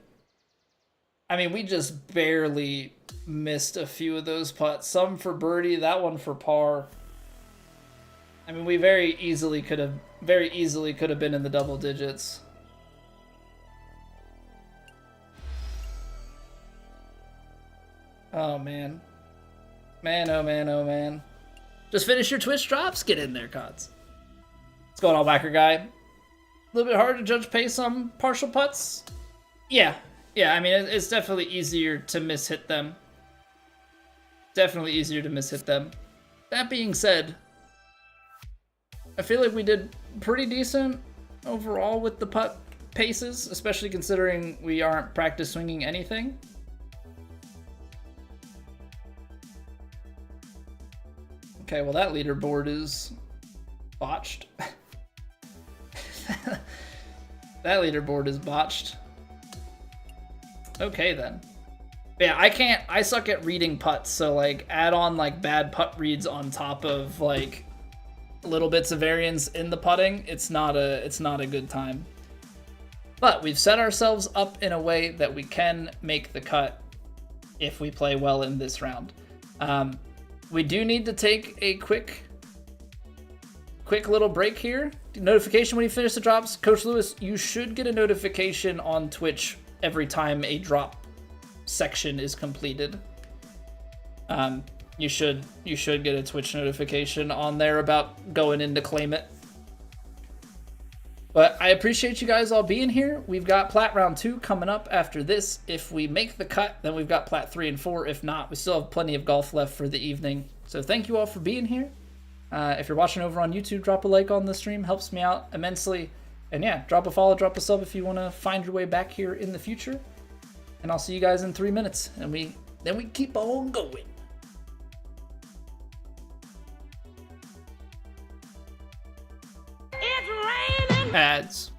I mean, we just barely missed a few of those putts. Some for birdie, that one for par. I mean, we very easily could have been in the double digits. Oh, man. Man, oh, man, oh, man. Just finish your Twitch drops. Get in there, Cods. What's going on, Whacker Guy? A little bit hard to judge pace on partial putts. Yeah. Yeah, I mean, it's definitely easier to mishit them. Definitely easier to mishit them. That being said, I feel like we did pretty decent overall with the putt paces, especially considering we aren't practice swinging anything. Okay, well that leaderboard is botched. That leaderboard is botched. Okay then. Yeah, I suck at reading putts, so like add on like bad putt reads on top of like little bits of variance in the putting. It's not a good time. But we've set ourselves up in a way that we can make the cut if we play well in this round. We do need to take a quick little break here. Notification when you finish the drops. Coach Lewis, you should get a notification on Twitch every time a drop section is completed. You should get a Twitch notification on there about going in to claim it. But I appreciate you guys all being here. We've got Plat Round 2 coming up after this. If we make the cut, then we've got Plat 3 and 4. If not, we still have plenty of golf left for the evening. So thank you all for being here. If you're watching over on YouTube, drop a like on the stream. Helps me out immensely. And yeah, drop a follow, drop a sub if you want to find your way back here in the future. And I'll see you guys in 3 minutes. And then we keep on going. It's raining! Ads.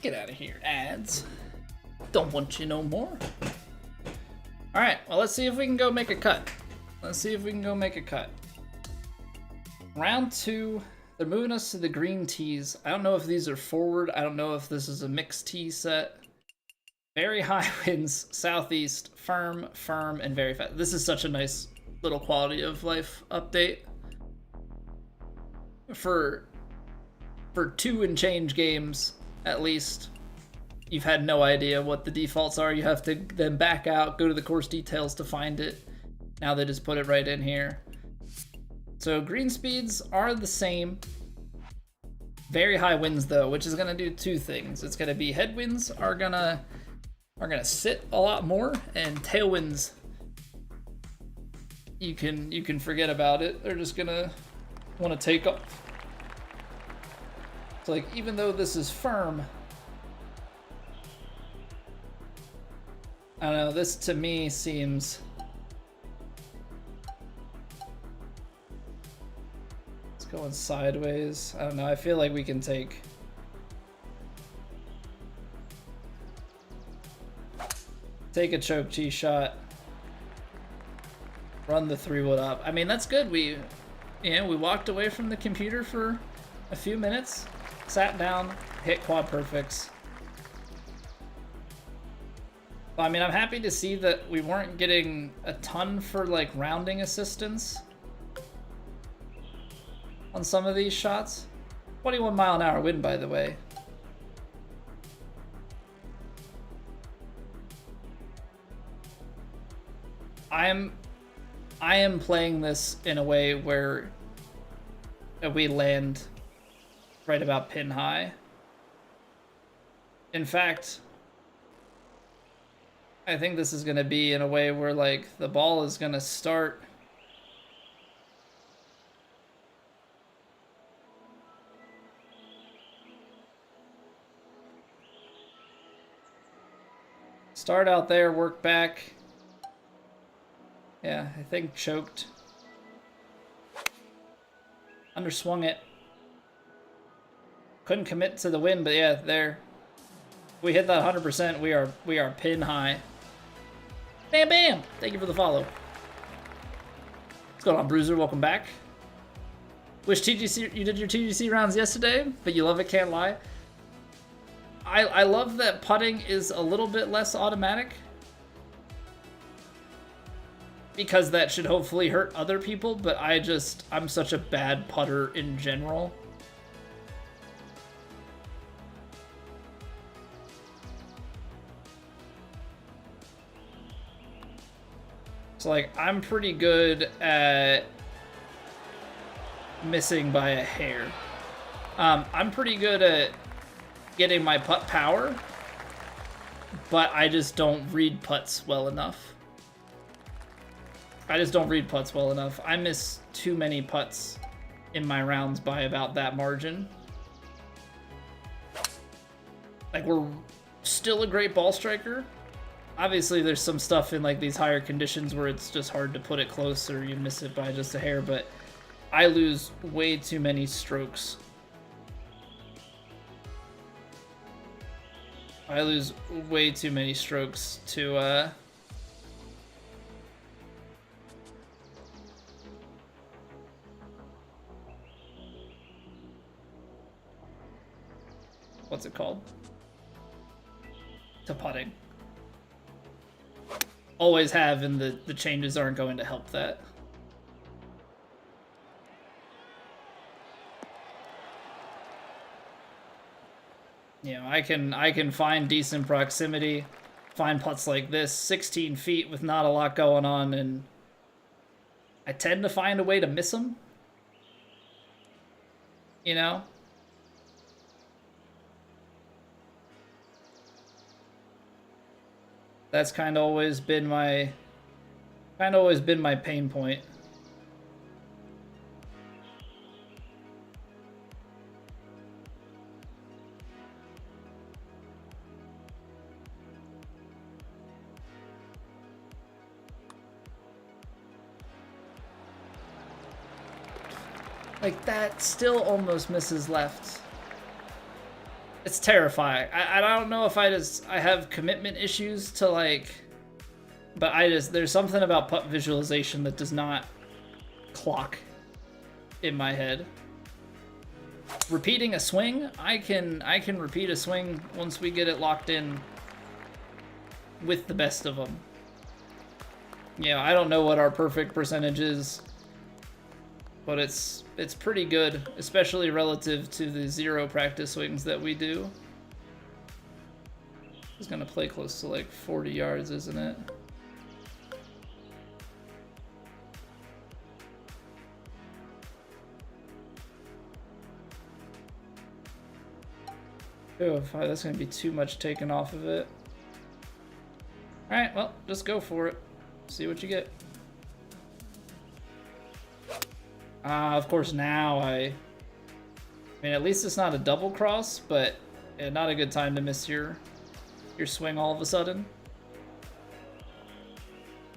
Get out of here, ads. Don't want you no more. Alright, well, let's see if we can go make a cut. Round 2, they're moving us to the green tees. I don't know if these are forward. I don't know if this is a mixed tee set. Very high winds, southeast, firm, and very fast. This is such a nice little quality of life update. For 2 and change games, at least, you've had no idea what the defaults are. You have to then back out, go to the course details to find it. Now they just put it right in here. So green speeds are the same. Very high winds though, which is gonna do 2 things. It's gonna be headwinds are gonna are gonna sit a lot more, and tailwinds, you can forget about it. They're just gonna want to take off. So like, even though this is firm, I don't know, this to me seems, it's going sideways. I don't know, I feel like we can take a choke tee shot, run the 3-wood up. I mean, that's good. We walked away from the computer for a few minutes, sat down, hit quad perfects. I mean, I'm happy to see that we weren't getting a ton for like rounding assistance on some of these shots. 21-mile-an-hour wind, by the way. I am playing this in a way where we land right about pin high. In fact, I think this is going to be in a way where like the ball is going to start out there, work back. Yeah, I think choked. Underswung it. Couldn't commit to the wind, but yeah, there. We hit that 100%. We are pin high. Bam, bam! Thank you for the follow. What's going on, Bruiser? Welcome back. Wish TGC you did your TGC rounds yesterday, but you love it, can't lie. I love that putting is a little bit less automatic, because that should hopefully hurt other people, but I'm such a bad putter in general. So like, I'm pretty good at missing by a hair. I'm pretty good at getting my putt power, but I just don't read putts well enough. I miss too many putts in my rounds by about that margin. Like, we're still a great ball striker. Obviously, there's some stuff in like these higher conditions where it's just hard to put it close or you miss it by just a hair, but I lose way too many strokes. To what's it called? To putting. Always have, and the changes aren't going to help that. You know, I can find decent proximity, find putts like this, 16 feet with not a lot going on, and I tend to find a way to miss them. You know? That's kind of always been my pain point. Like, that still almost misses left. It's terrifying. I don't know if I have commitment issues to like, but there's something about putt visualization that does not clock in my head. Repeating a swing, I can repeat a swing once we get it locked in with the best of them. You know, I don't know what our perfect percentage is, but it's pretty good, especially relative to the 0 practice swings that we do. It's gonna play close to like 40 yards, isn't it? Oh, that's gonna be too much taken off of it. Alright, well, just go for it. See what you get. Of course, now I mean, at least it's not a double cross, but yeah, not a good time to miss your swing all of a sudden.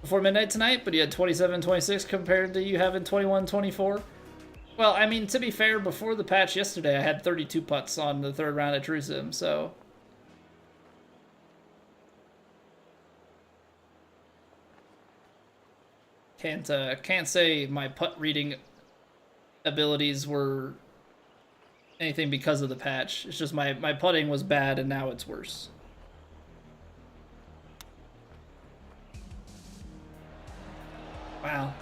Before midnight tonight, but you had 27-26 compared to you having 21-24. Well, I mean, to be fair, before the patch yesterday, I had 32 putts on the third round at Jerusalem, so... Can't say my putt reading abilities were anything because of the patch. It's just my putting was bad and now it's worse. Wow.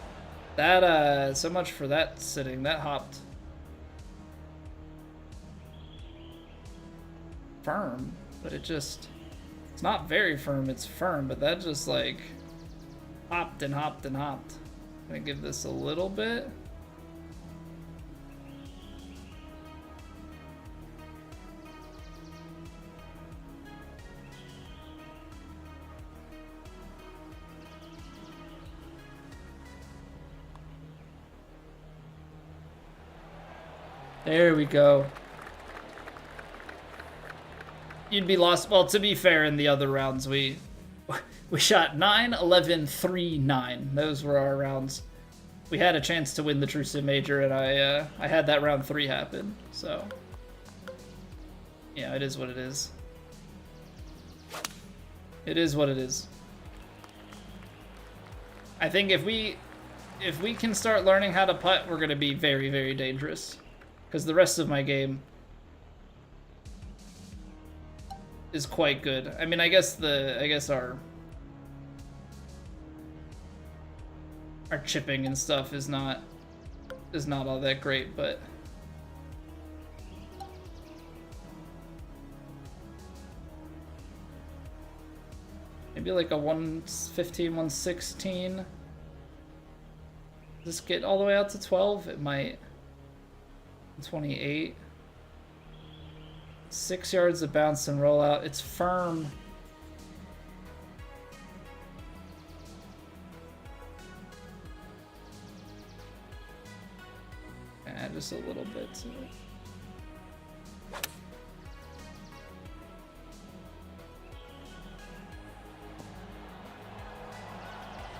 That, so much for that sitting. That hopped. Firm, but it's not very firm. It's firm, but that just like hopped and hopped and hopped. I'm gonna give this a little bit. There we go. You'd be lost. Well, to be fair, in the other rounds, we shot 9, 11, 3, 9. Those were our rounds. We had a chance to win the True Sim Major, and I had that round 3 happen. So, yeah, it is what it is. It is what it is. I think if we can start learning how to putt, we're gonna be very, very dangerous. Because the rest of my game is quite good. I mean, I guess our chipping and stuff is not all that great, but maybe like a 115, 116. Does this get all the way out to 12? It might. 28. 6 yards of bounce and roll out. It's firm. Add just a little bit to it.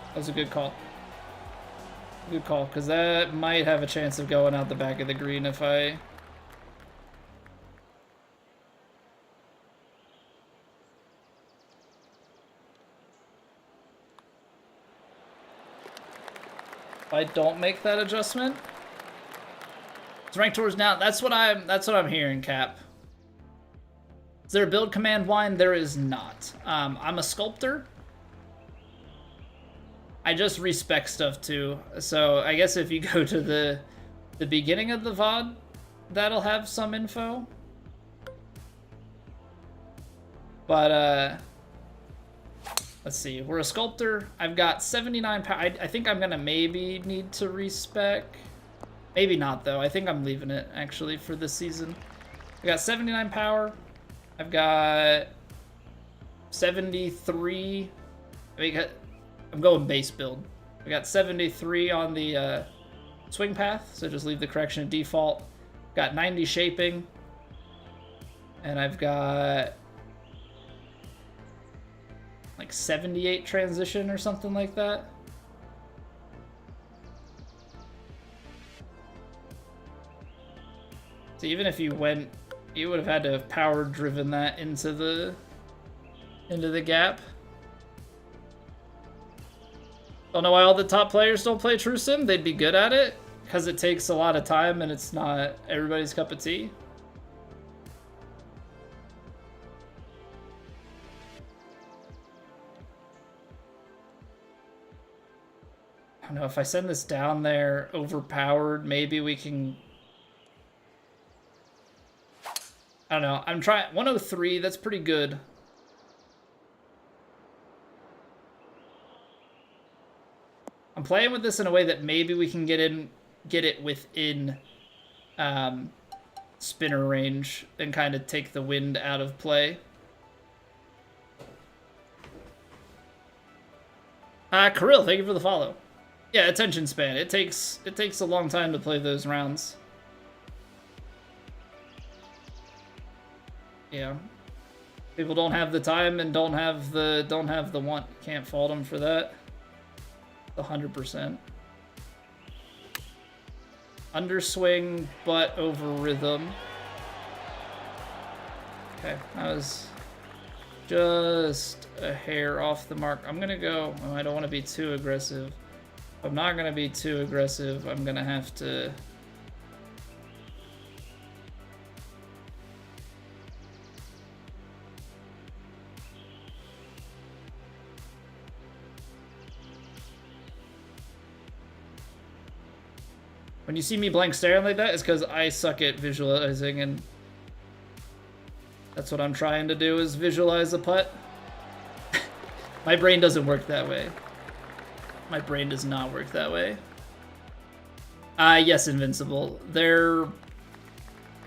That was a good call. Good call, because that might have a chance of going out the back of the green if I... don't make that adjustment. It's ranked towards now. That's what I'm hearing, Cap. Is there a build command line? There is not. I'm a sculptor. I just respec stuff too. So I guess if you go to the beginning of the VOD, that'll have some info. But let's see. We're a sculptor. I've got 79 power. I think I'm gonna maybe need to respec. Maybe not though. I think I'm leaving it actually for this season. I got 79 power. I've got 73. I'm going base build. I got 73 on the swing path, so just leave the correction at default. Got 90 shaping, and I've got like 78 transition or something like that. So even if you went, you would have had to have power driven that into the gap. Don't know why all the top players don't play True Sim. They'd be good at it because it takes a lot of time and it's not everybody's cup of tea. I don't know, if I send this down there overpowered, maybe we can... I don't know. I'm trying 103. That's pretty good. I'm playing with this in a way that maybe we can get it within spinner range and kind of take the wind out of play. Kirill, thank you for the follow. Yeah, attention span. It takes a long time to play those rounds. Yeah. People don't have the time and don't have the want. Can't fault them for that. 100%. Underswing, but over rhythm. Okay, that was just a hair off the mark. I'm gonna go. Oh, I don't want to be too aggressive. If I'm not gonna be too aggressive, I'm gonna have to. When you see me blank staring like that, it's because I suck at visualizing, and that's what I'm trying to do, is visualize a putt. My brain doesn't work that way. My brain does not work that way. Yes, Invincible. They're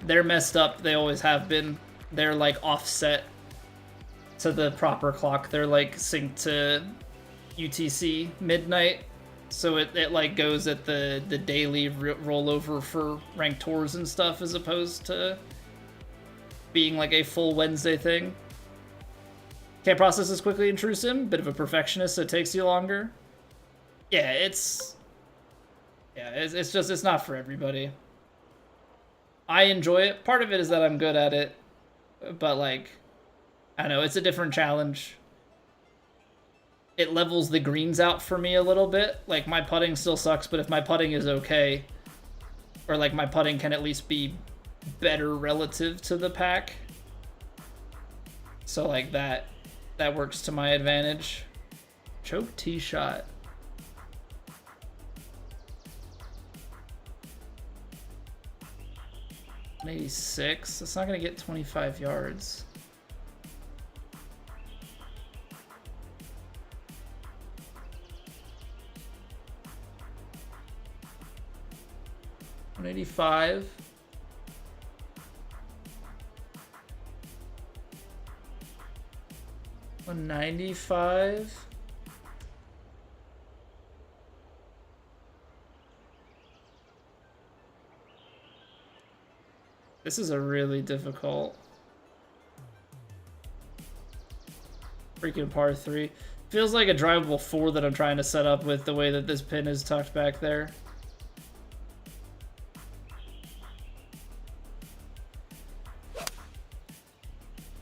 messed up. They always have been. They're like offset to the proper clock. They're like synced to UTC midnight. So it like goes at the daily rollover for ranked tours and stuff, as opposed to being like a full Wednesday thing. Can't process as quickly in True Sim. Bit of a perfectionist, so it takes you longer. Yeah, it's just, it's not for everybody. I enjoy it. Part of it is that I'm good at it, but like, I don't know, it's a different challenge. It levels the greens out for me a little bit. Like, my putting still sucks, but if my putting is okay, or like my putting can at least be better relative to the pack, so like that works to my advantage. Choke tee shot. $86. That's not gonna get 25 yards. $185. $195. This is a really difficult freaking par 3. Feels like a drivable 4 that I'm trying to set up with the way that this pin is tucked back there.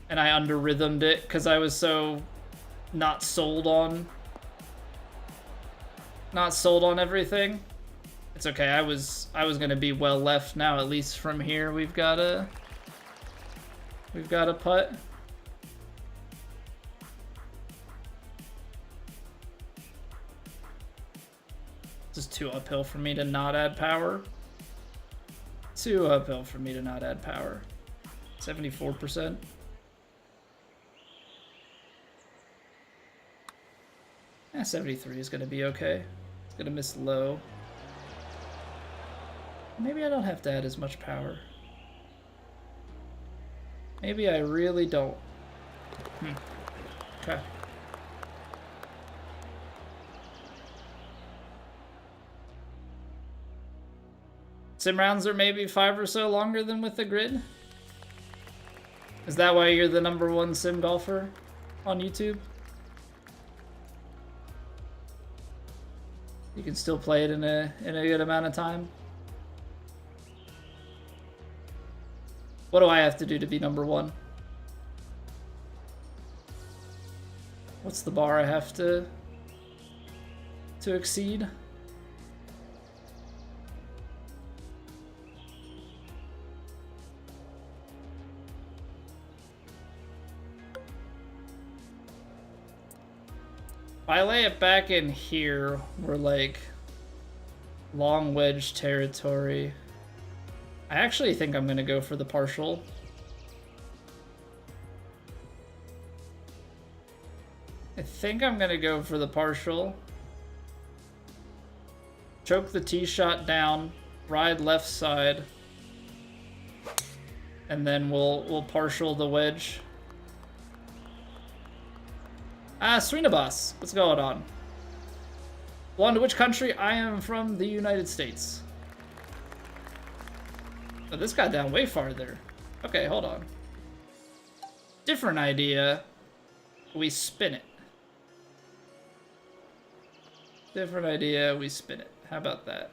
And I under-rhythmed it because I was so not sold on everything. It's okay. I was gonna be well left. Now at least from here we've got a putt. Just too uphill for me to not add power. Too uphill for me to not add power. 74%. Yeah, 73 is gonna be okay. It's gonna miss low. Maybe I don't have to add as much power. Maybe I really don't. Okay. Sim rounds are maybe 5 or so longer than with the grid? Is that why you're the #1 sim golfer on YouTube? You can still play it in a good amount of time? What do I have to do to be #1? What's the bar I have to exceed? If I lay it back in here, we're like long wedge territory. I actually think I'm gonna go for the partial. I think I'm gonna go for the partial. Choke the tee shot down, ride left side, and then we'll partial the wedge. Srinivas, what's going on? Belong to which country? I am from the United States. Oh, this got down way farther. Okay, hold on. Different idea. We spin it. Different idea, we spin it. How about that?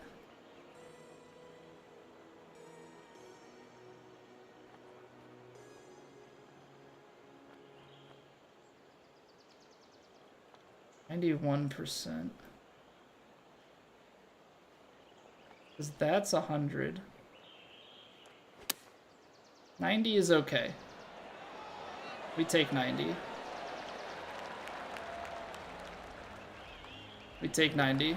%. Because that's 100. 90 is okay. We take 90. We take 90.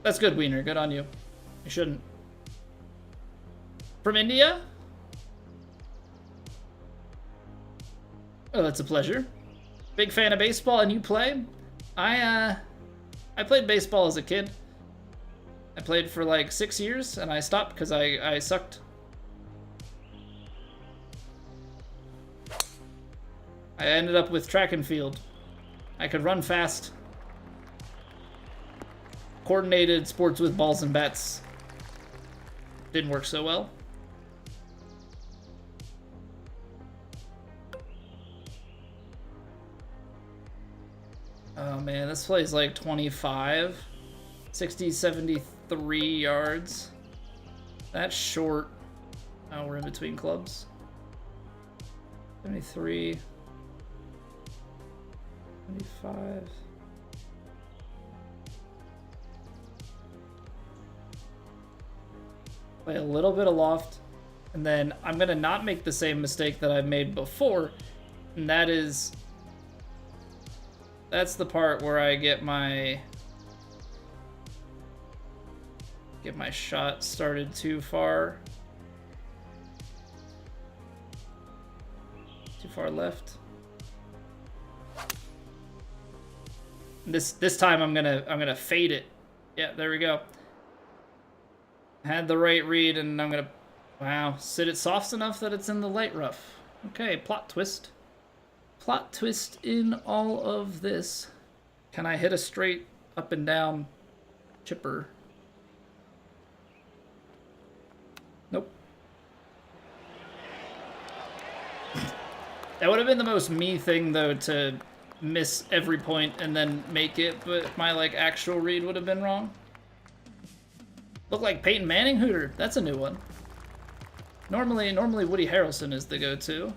That's good, Wiener. Good on you. You shouldn't. From India? Oh, that's a pleasure. Big fan of baseball, and you play? I played baseball as a kid. I played for like 6 years, and I stopped because I sucked. I ended up with track and field. I could run fast. Coordinated sports with balls and bats. Didn't work so well. Oh man, this plays like 25. 60, 73 yards. That's short. Oh, we're in between clubs. 73. 75. Play a little bit of loft, and then I'm gonna not make the same mistake that I've made before, and that's the part where I get my shot started too far left. This time I'm gonna fade it. Yeah, there we go. Had the right read, and I'm gonna, wow, sit it soft enough that it's in the light rough. Okay, plot twist. Plot twist in all of this. Can I hit a straight up and down chipper? Nope. That would have been the most me thing, though, to miss every point and then make it, but my, like, actual read would have been wrong. Look like Peyton Manning Hooter. That's a new one. Normally Woody Harrelson is the go-to.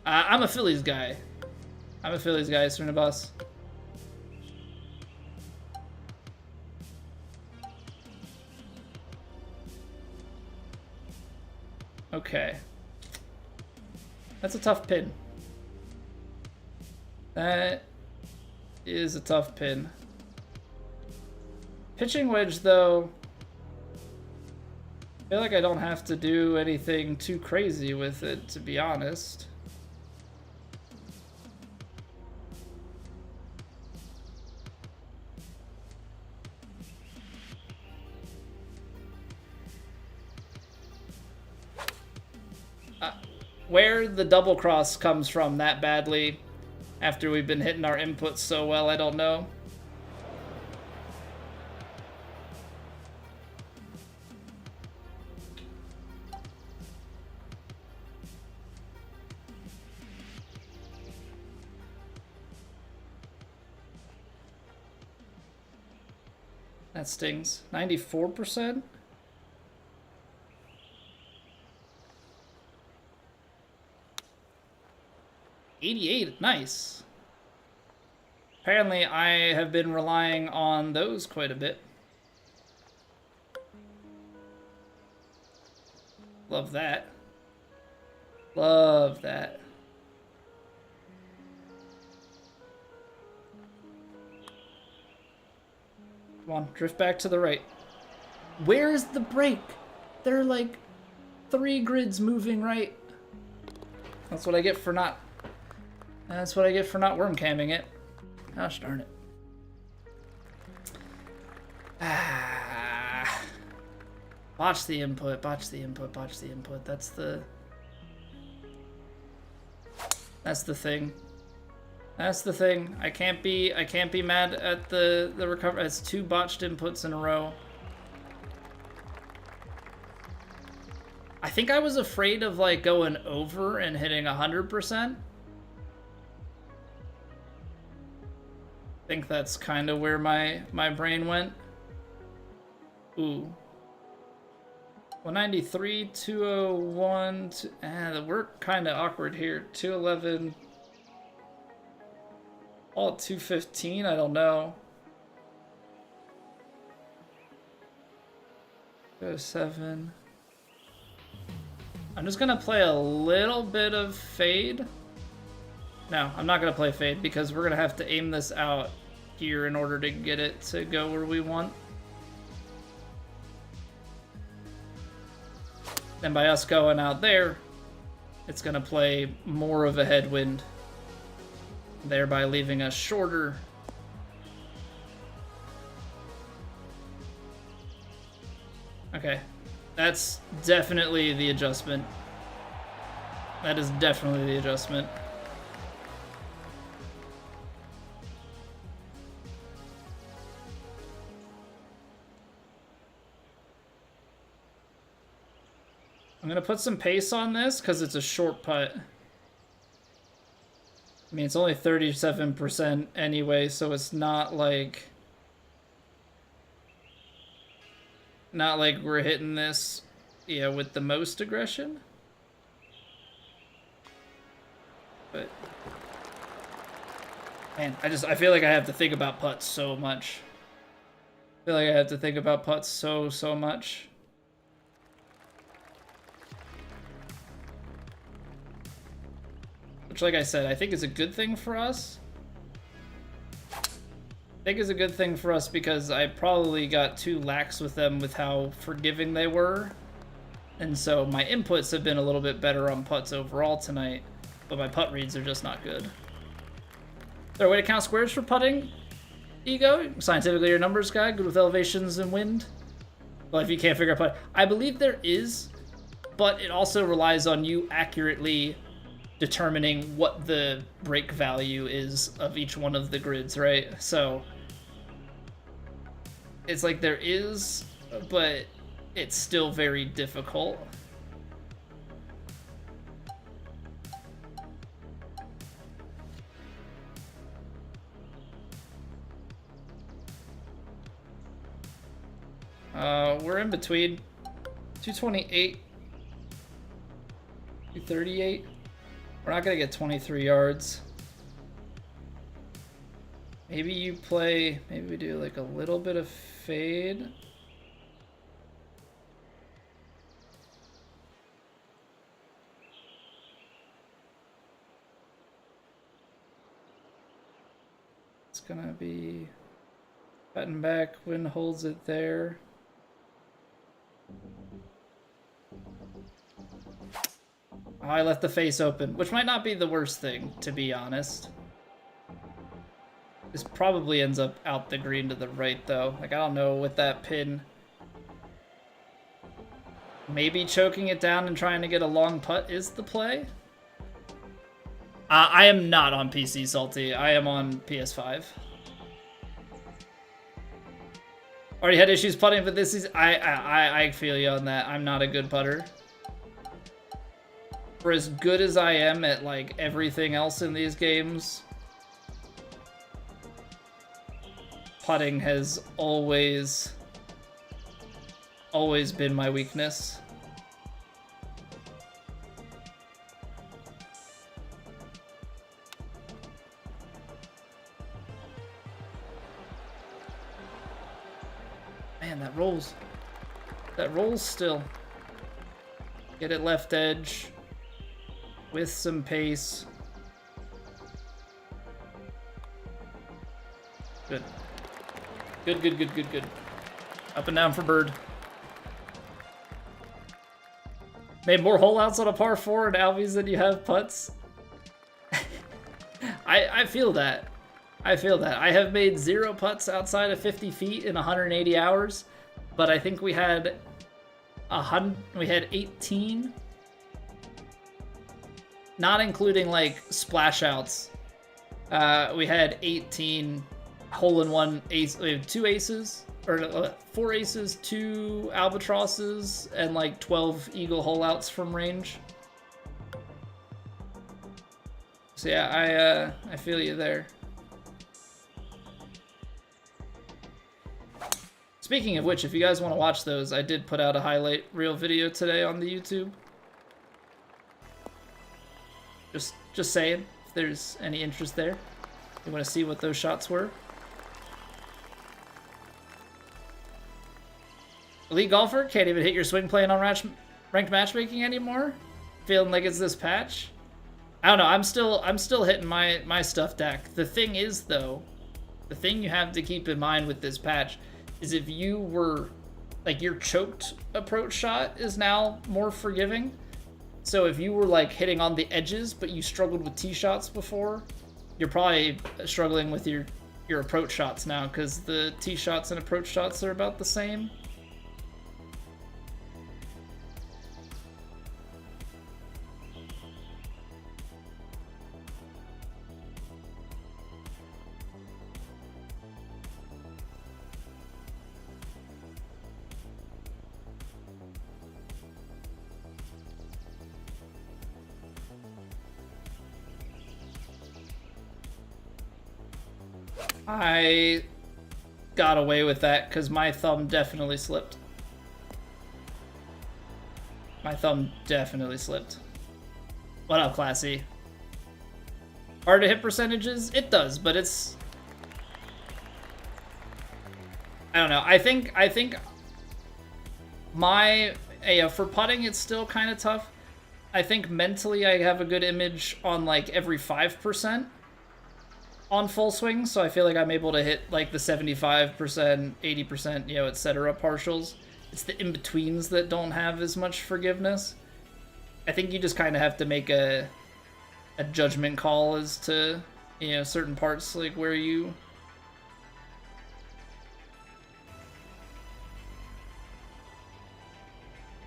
I'm a Phillies guy. Srinivas. Okay. That's a tough pin. That is a tough pin. Pitching wedge, though, I feel like I don't have to do anything too crazy with it, to be honest. Where the double cross comes from that badly after we've been hitting our inputs so well, I don't know. That stings. 94%? $88, nice. Apparently, I have been relying on those quite a bit. Love that. Love that. Come on, drift back to the right. Where's the break? There are like 3 grids moving right. That's what I get for not worm camming it. Gosh darn it. Botch the input, botch the input, botch the input. That's the thing. That's the thing. I can't be mad at the recovery. It's 2 botched inputs in a row. I think I was afraid of like going over and hitting 100%. I think that's kind of where my brain went. Ooh. 193, 201, we're kind of awkward here. 211. All at 215, I don't know. 207. I'm just gonna play a little bit of fade. No, I'm not gonna play fade because we're gonna have to aim this out here in order to get it to go where we want. And by us going out there, it's gonna play more of a headwind, thereby leaving us shorter. Okay, that's definitely the adjustment. That is definitely the adjustment. I'm gonna put some pace on this because it's a short putt. I mean, it's only 37% anyway, so it's not like we're hitting this, yeah, with the most aggression. But man, I feel like I have to think about putts so much. I feel like I have to think about putts so much. Which, like I said, I think is a good thing for us. I think is a good thing for us because I probably got too lax with them with how forgiving they were. And so my inputs have been a little bit better on putts overall tonight, but my putt reads are just not good. Is there a way to count squares for putting, Ego? Scientifically, your numbers guy, good with elevations and wind? Well, if you can't figure out putt, I believe there is, but it also relies on you accurately determining what the break value is of each one of the grids, right? So it's like there is, but it's still very difficult. We're in between 228, 238. We're not gonna get 23 yards. Maybe you play, maybe we do like a little bit of fade. It's gonna be cutting back, wind holds it there. Oh, I left the face open, which might not be the worst thing, to be honest. This probably ends up out the green to the right, though. Like, I don't know with that pin. Maybe choking it down and trying to get a long putt is the play. I am not on PC, Salty. I am on PS5. Already had issues putting, but this is... I feel you on that. I'm not a good putter. For as good as I am at, like, everything else in these games, putting has always been my weakness. Man, that rolls. That rolls still. Get it left edge. With some pace. Good. Good. Up and down for bird. Made more hole outs on a par 4 in Albies than you have putts. I feel that. I feel that. I have made 0 putts outside of 50 feet in 180 hours, but I think we had we had 18, not including like splash outs. We had 18 hole-in-one ace. We had 2 aces, or 4 aces, 2 albatrosses, and like 12 eagle hole outs from range. So yeah, I feel you there. Speaking of which, if you guys want to watch those, I did put out a highlight reel video today on the YouTube. Just saying, if there's any interest there. You want to see what those shots were. Elite golfer can't even hit your swing plane on ranked matchmaking anymore. Feeling like it's this patch. I don't know. I'm still hitting my stuff deck. The thing is though, the thing you have to keep in mind with this patch is if you were like your choked approach shot is now more forgiving. So if you were like hitting on the edges but you struggled with tee shots before, you're probably struggling with your approach shots now because the tee shots and approach shots are about the same. I got away with that because my thumb definitely slipped. My thumb definitely slipped. What up, Classy? Hard to hit percentages? It does, but it's... I don't know. I think my... for putting, it's still kind of tough. I think mentally I have a good image on like every 5%. On full swing, so I feel like I'm able to hit like the 75%, 80%, you know, etc. partials. It's the in-betweens that don't have as much forgiveness. I think you just kind of have to make a judgment call as to, you know, certain parts, like where you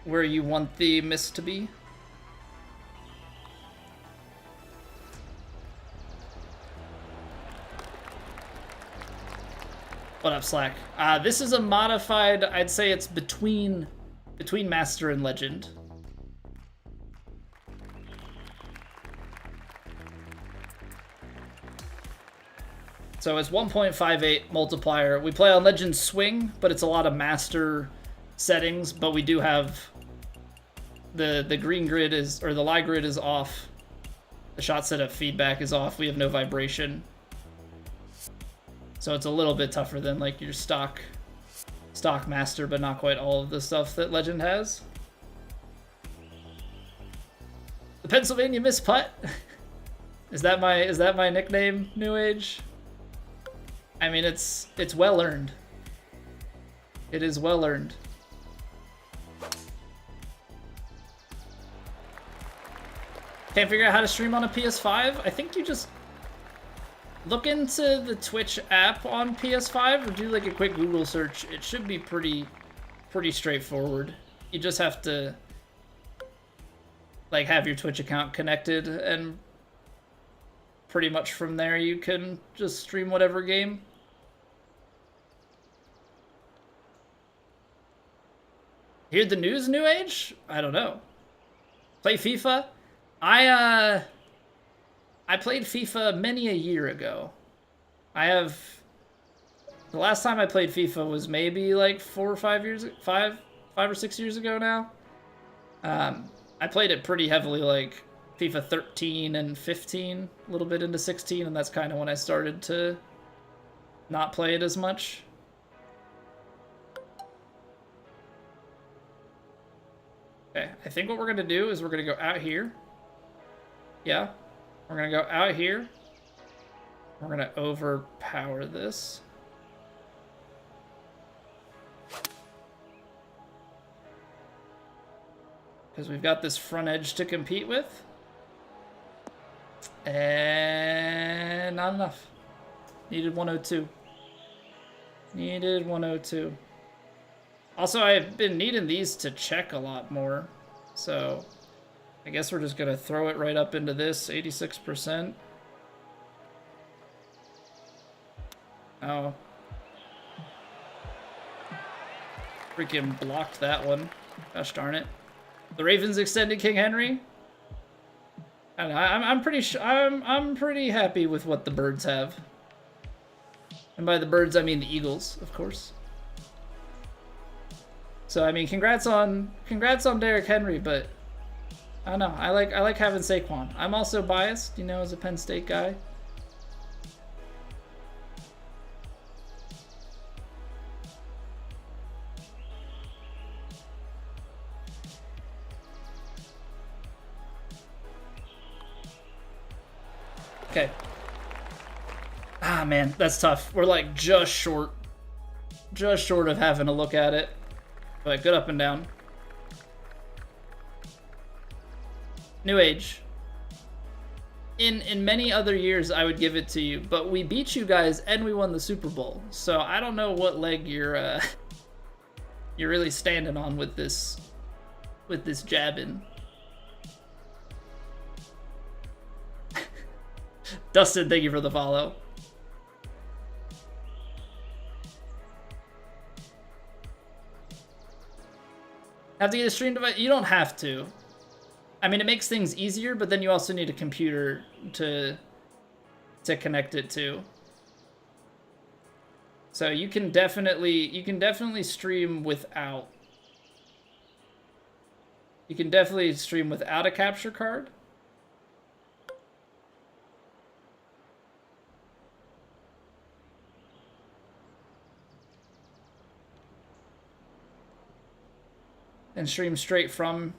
want the miss to be. What up, Slack? This is a modified, I'd say it's between Master and Legend. So it's 1.58 multiplier. We play on Legend Swing, but it's a lot of Master settings, but we do have the green grid is, or the lie grid is off. The shot setup feedback is off. We have no vibration. So it's a little bit tougher than like your stock Master, but not quite all of the stuff that Legend has. The Pennsylvania Miss Putt. Is that my nickname, New Age? I mean, it's well earned. It is well earned. Can't figure out how to stream on a PS5? I think you just look into the Twitch app on PS5 or do like a quick Google search. It should be pretty straightforward. You just have to like have your Twitch account connected, and pretty much from there you can just stream whatever game. Hear the news, New Age? I don't know. Play FIFA? I played FIFA many a year ago. The last time I played FIFA was maybe like 4 or 5 years, 5 or 6 years ago now. I played it pretty heavily, like FIFA 13 and 15, a little bit into 16, and that's kind of when I started to not play it as much. Okay, I think what we're gonna do is we're gonna go out here. Yeah. We're gonna go out here. We're gonna overpower this. Because we've got this front edge to compete with. And not enough. Needed 102. Needed 102. Also, I've been needing these to check a lot more, so I guess we're just gonna throw it right up into this 86%. Oh. Freaking blocked that one. Gosh darn it. The Ravens extended King Henry. I don't know, I'm pretty happy with what the Birds have. And by the Birds I mean the Eagles, of course. So I mean congrats on Derrick Henry, but I don't know. I like having Saquon. I'm also biased, you know, as a Penn State guy. Okay. Ah, man, that's tough. We're like just short of having a look at it. But good up and down. New Age. In many other years, I would give it to you, but we beat you guys and we won the Super Bowl. So I don't know what leg you're really standing on with this jabbing. Dustin, thank you for the follow. Have to get a stream device? You don't have to. I mean, it makes things easier, but then you also need a computer to connect it to. So you can definitely stream without. You can definitely stream without a capture card. And stream straight from.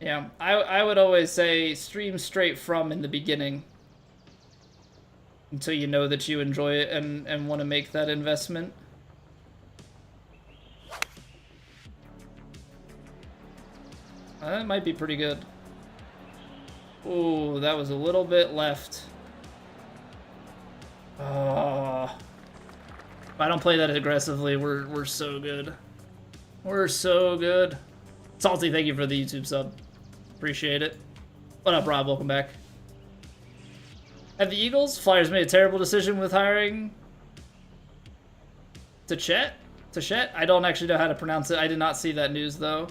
Yeah, I would always say stream straight from in the beginning. Until you know that you enjoy it and want to make that investment. That might be pretty good. Ooh, that was a little bit left. Oh. If I don't play that aggressively, we're so good. We're so good. Salty, thank you for the YouTube sub. Appreciate it. What up, Rob? Welcome back. Have the Eagles? Flyers made a terrible decision with hiring Tachet? I don't actually know how to pronounce it. I did not see that news, though.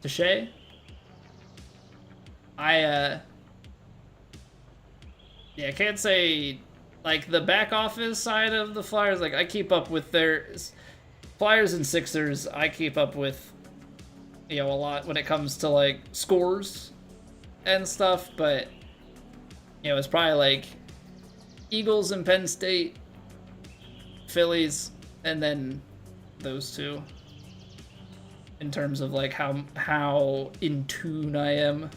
Tachet? Yeah, I can't say, like, the back office side of the Flyers, like, I keep up with their Flyers and Sixers, I keep up with, you know, a lot when it comes to, like, scores and stuff, but, you know, it's probably, like, Eagles and Penn State, Phillies, and then those two, in terms of, like, how in tune I am.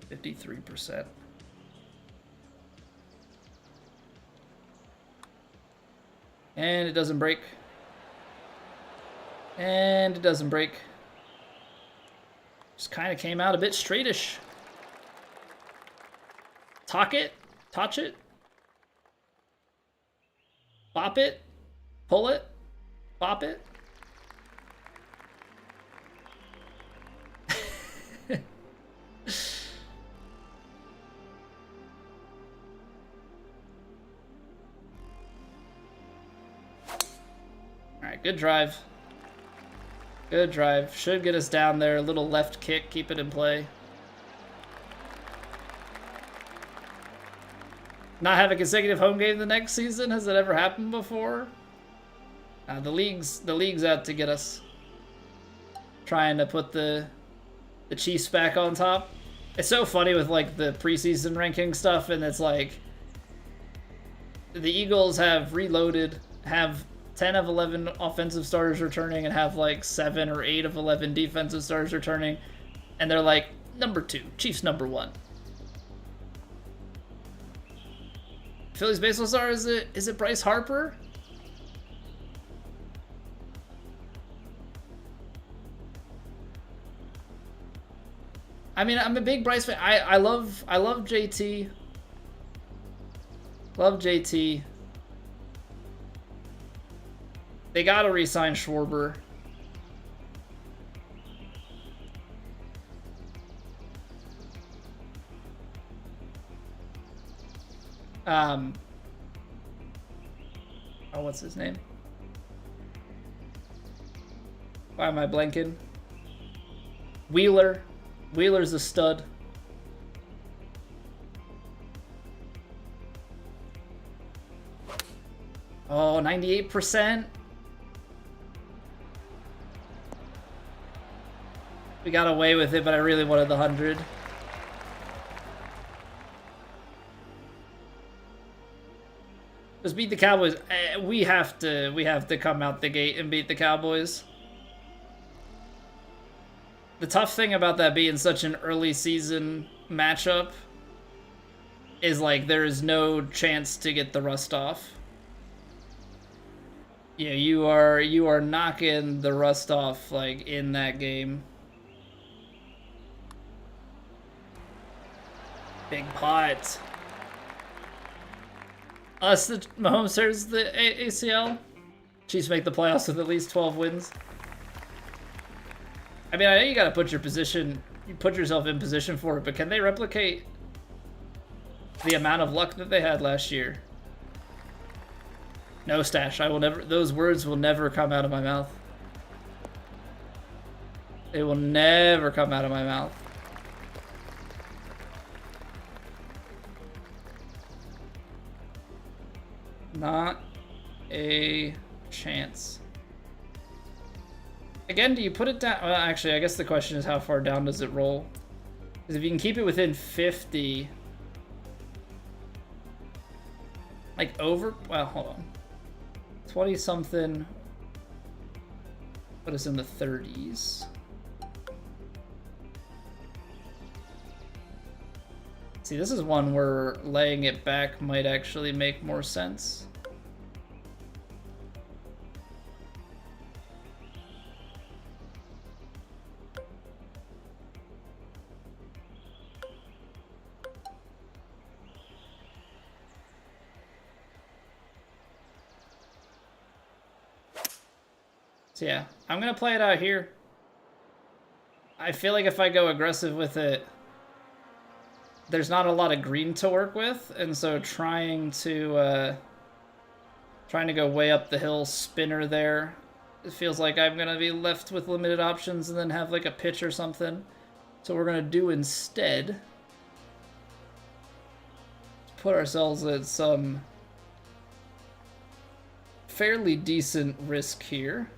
53%. And it doesn't break. And it doesn't break. Just kind of came out a bit straightish. Talk it. Touch it. Bop it. Pull it. Bop it. Alright, good drive. Good drive. Should get us down there. A little left kick. Keep it in play. Not have a consecutive home game the next season? Has that ever happened before? The league's out to get us. Trying to put the Chiefs back on top. It's so funny with, like, the preseason ranking stuff, and it's like the Eagles have reloaded, have 10 of 11 offensive starters returning, and have like 7 or 8 of 11 defensive starters returning, and they're like number 2, Chiefs number 1. Phillies baseball star, is it Bryce Harper? I mean, I'm a big Bryce fan. I love JT. Love JT. They gotta re-sign Schwarber. Oh, what's his name? Why am I blanking? Wheeler. Wheeler's a stud. Oh, 98%. We got away with it, but I really wanted the 100. Just beat the Cowboys. We have to come out the gate and beat the Cowboys. The tough thing about that being such an early season matchup is like there is no chance to get the rust off. Yeah, you are knocking the rust off like in that game. Big pot. Unless the Mahomes tears the ACL, Chiefs make the playoffs with at least 12 wins. I mean, I know you gotta put yourself in position for it, but can they replicate the amount of luck that they had last year? No, Stash. I will never. Those words will never come out of my mouth. They will never come out of my mouth. Not a chance. Again, do you put it down? Well, actually, I guess the question is how far down does it roll? Because if you can keep it within 50... Like over... Well, hold on. 20-something... Put us in the 30s. See, this is one where laying it back might actually make more sense. So yeah, I'm gonna play it out here. I feel like if I go aggressive with it, there's not a lot of green to work with, and so trying to go way up the hill spinner there, it feels like I'm gonna be left with limited options and then have like a pitch or something. So we're gonna do instead put ourselves at some fairly decent risk here.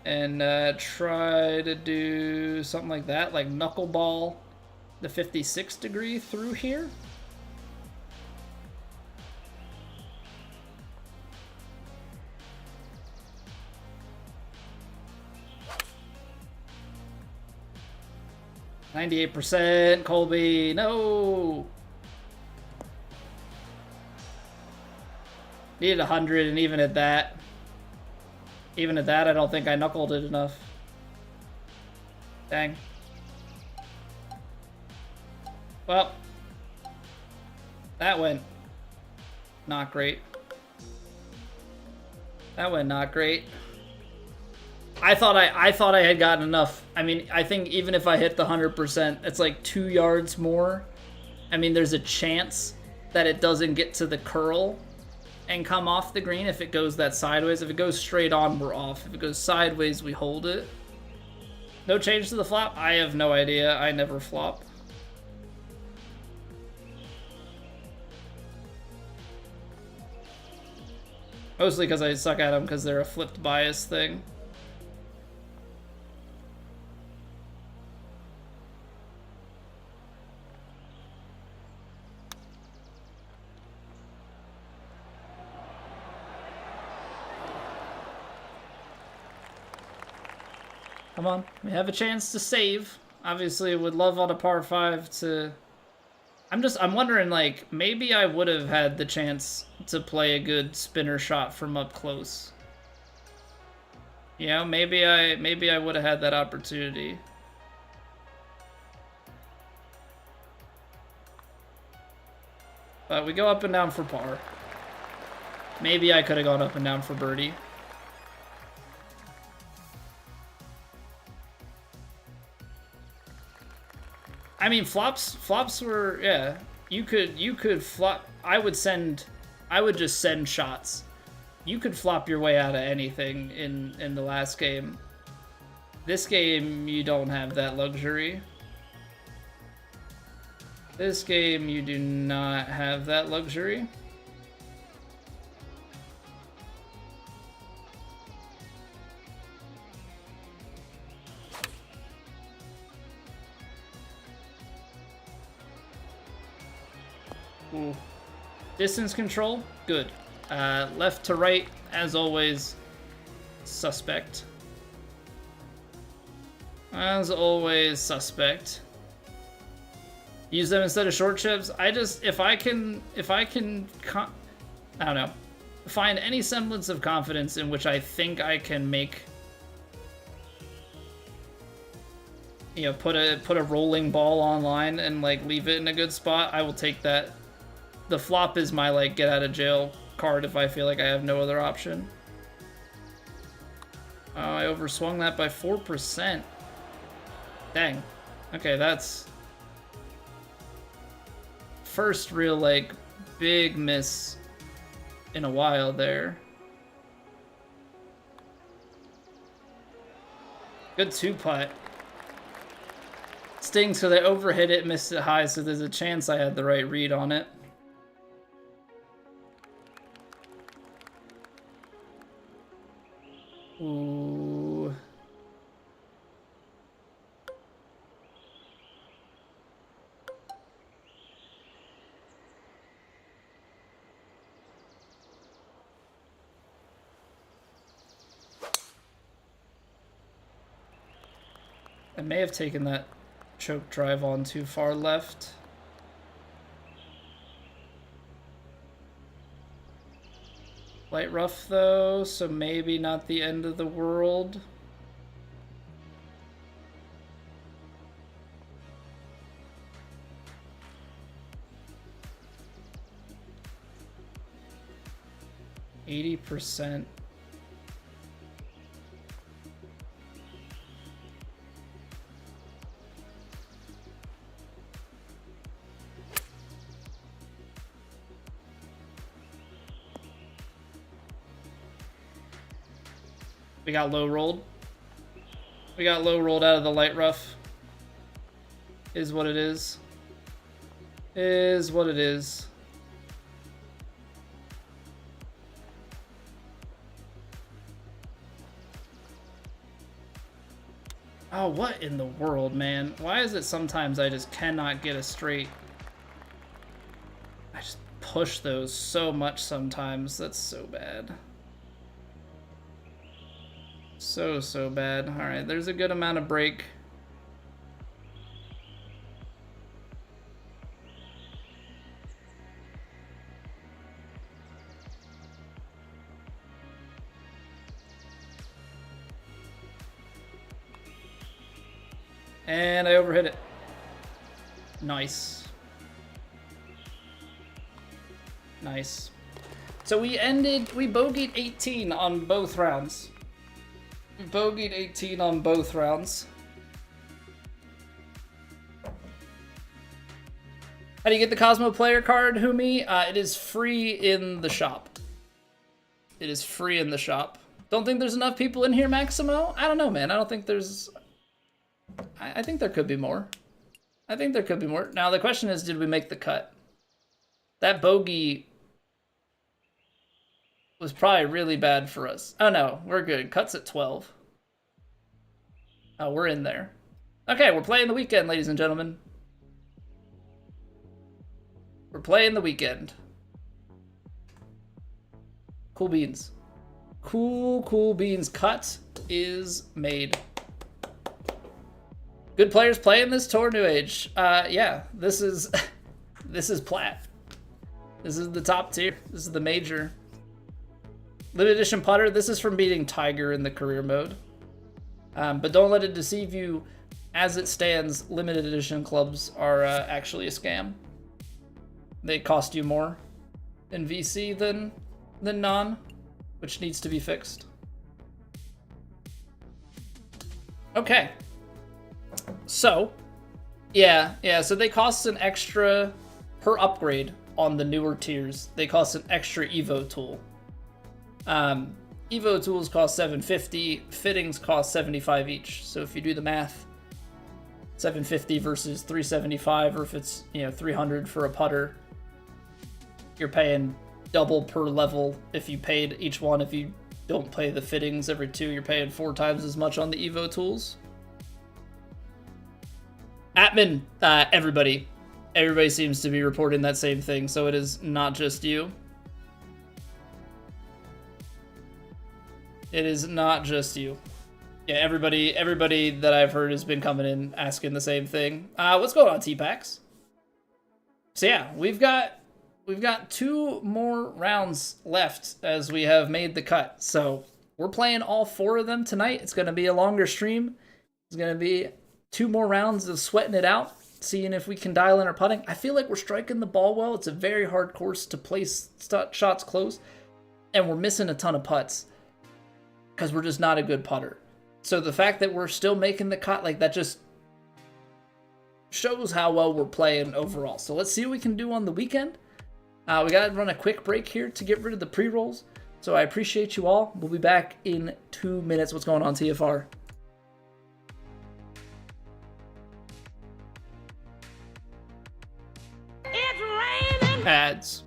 And try to do something like that, like knuckleball the 56 degree through here. %, Colby, no! Needed 100, and even at that, I don't think I knuckled it enough. Dang. Well, that went not great. That went not great. I thought I had gotten enough. I mean, I think even if I hit the 100%, it's like 2 yards more. I mean, there's a chance that it doesn't get to the curl and come off the green if it goes that sideways. If it goes straight on, we're off. If it goes sideways, we hold it. No change to the flop? I have no idea. I never flop. Mostly because I suck at them because they're a flipped bias thing. Come on, we have a chance to save. Obviously, would love on a par 5 to... I'm wondering, like, maybe I would have had the chance to play a good spinner shot from up close. You know, maybe I would have had that opportunity. But we go up and down for par. Maybe I could have gone up and down for birdie. I mean, flops were, yeah. You could flop. I would just send shots. You could flop your way out of anything in the last game. This game, you don't have that luxury. This game, you do not have that luxury. Ooh. Distance control, good. Left to right, as always, suspect. As always, suspect. Use them instead of short chips. I just, if I can, I don't know, find any semblance of confidence in which I think I can make, you know, put a rolling ball online and like leave it in a good spot, I will take that. The flop is my like get out of jail card if I feel like I have no other option. Oh, I overswung that by 4%. Dang. Okay, that's first real like big miss in a while there. Good 2-putt. Stings because I overhit it, missed it high, so there's a chance I had the right read on it. Ooh. I may have taken that choke drive on too far left. Light rough though, so maybe not the end of the world. %. We got low rolled. We got low rolled out of the light rough. Is what it is. Is what it is. Oh, what in the world, man? Why is it sometimes I just cannot get a straight? I just push those so much sometimes. That's so bad. So bad. All right, there's a good amount of break. And I overhit it. Nice. Nice. So we bogeyed 18 on both rounds. Bogeyed 18 on both rounds. How do you get the Cosmo player card, Humi? It is free in the shop. It is free in the shop. Don't think there's enough people in here, Maximo? I don't know, man. I don't think there's... I think there could be more. I think there could be more. Now, the question is, did we make the cut? That bogey was probably really bad for us. Oh, no. We're good. Cut's at 12. Oh, we're in there. Okay, we're playing the weekend, ladies and gentlemen. We're playing the weekend. Cool beans. Cool beans. Cut is made. Good players playing this tour, New Age. Yeah, this is this is plat. This is the top tier. This is the major. Limited edition putter. This is from beating Tiger in the career mode. But don't let it deceive you. As it stands, limited edition clubs are actually a scam. They cost you more in VC than than non, which needs to be fixed. Okay. So, yeah, so they cost an extra per upgrade on the newer tiers. They cost an extra Evo tool. Evo tools cost $750, fittings cost $75 each. So if you do the math, $750 versus $375, or if it's, you know, $300 for a putter, you're paying double per level if you paid each one. If you don't pay the fittings every two, you're paying 4 times as much on the Evo tools. Atman, everybody seems to be reporting that same thing, so it is not just you. It is not just you. Yeah, everybody that I've heard has been coming in asking the same thing. What's going on, T-Packs? So yeah, we've got 2 more rounds left as we have made the cut. So we're playing all 4 of them tonight. It's going to be a longer stream. It's going to be 2 more rounds of sweating it out, seeing if we can dial in our putting. I feel like we're striking the ball well. It's a very hard course to place shots close, and we're missing a ton of putts because we're just not a good putter. So the fact that we're still making the cut, like, that just shows how well we're playing overall. So let's see what we can do on the weekend. We got to run a quick break here to get rid of the pre-rolls. So I appreciate you all. We'll be back in 2 minutes. What's going on, TFR? It's raining! Ads.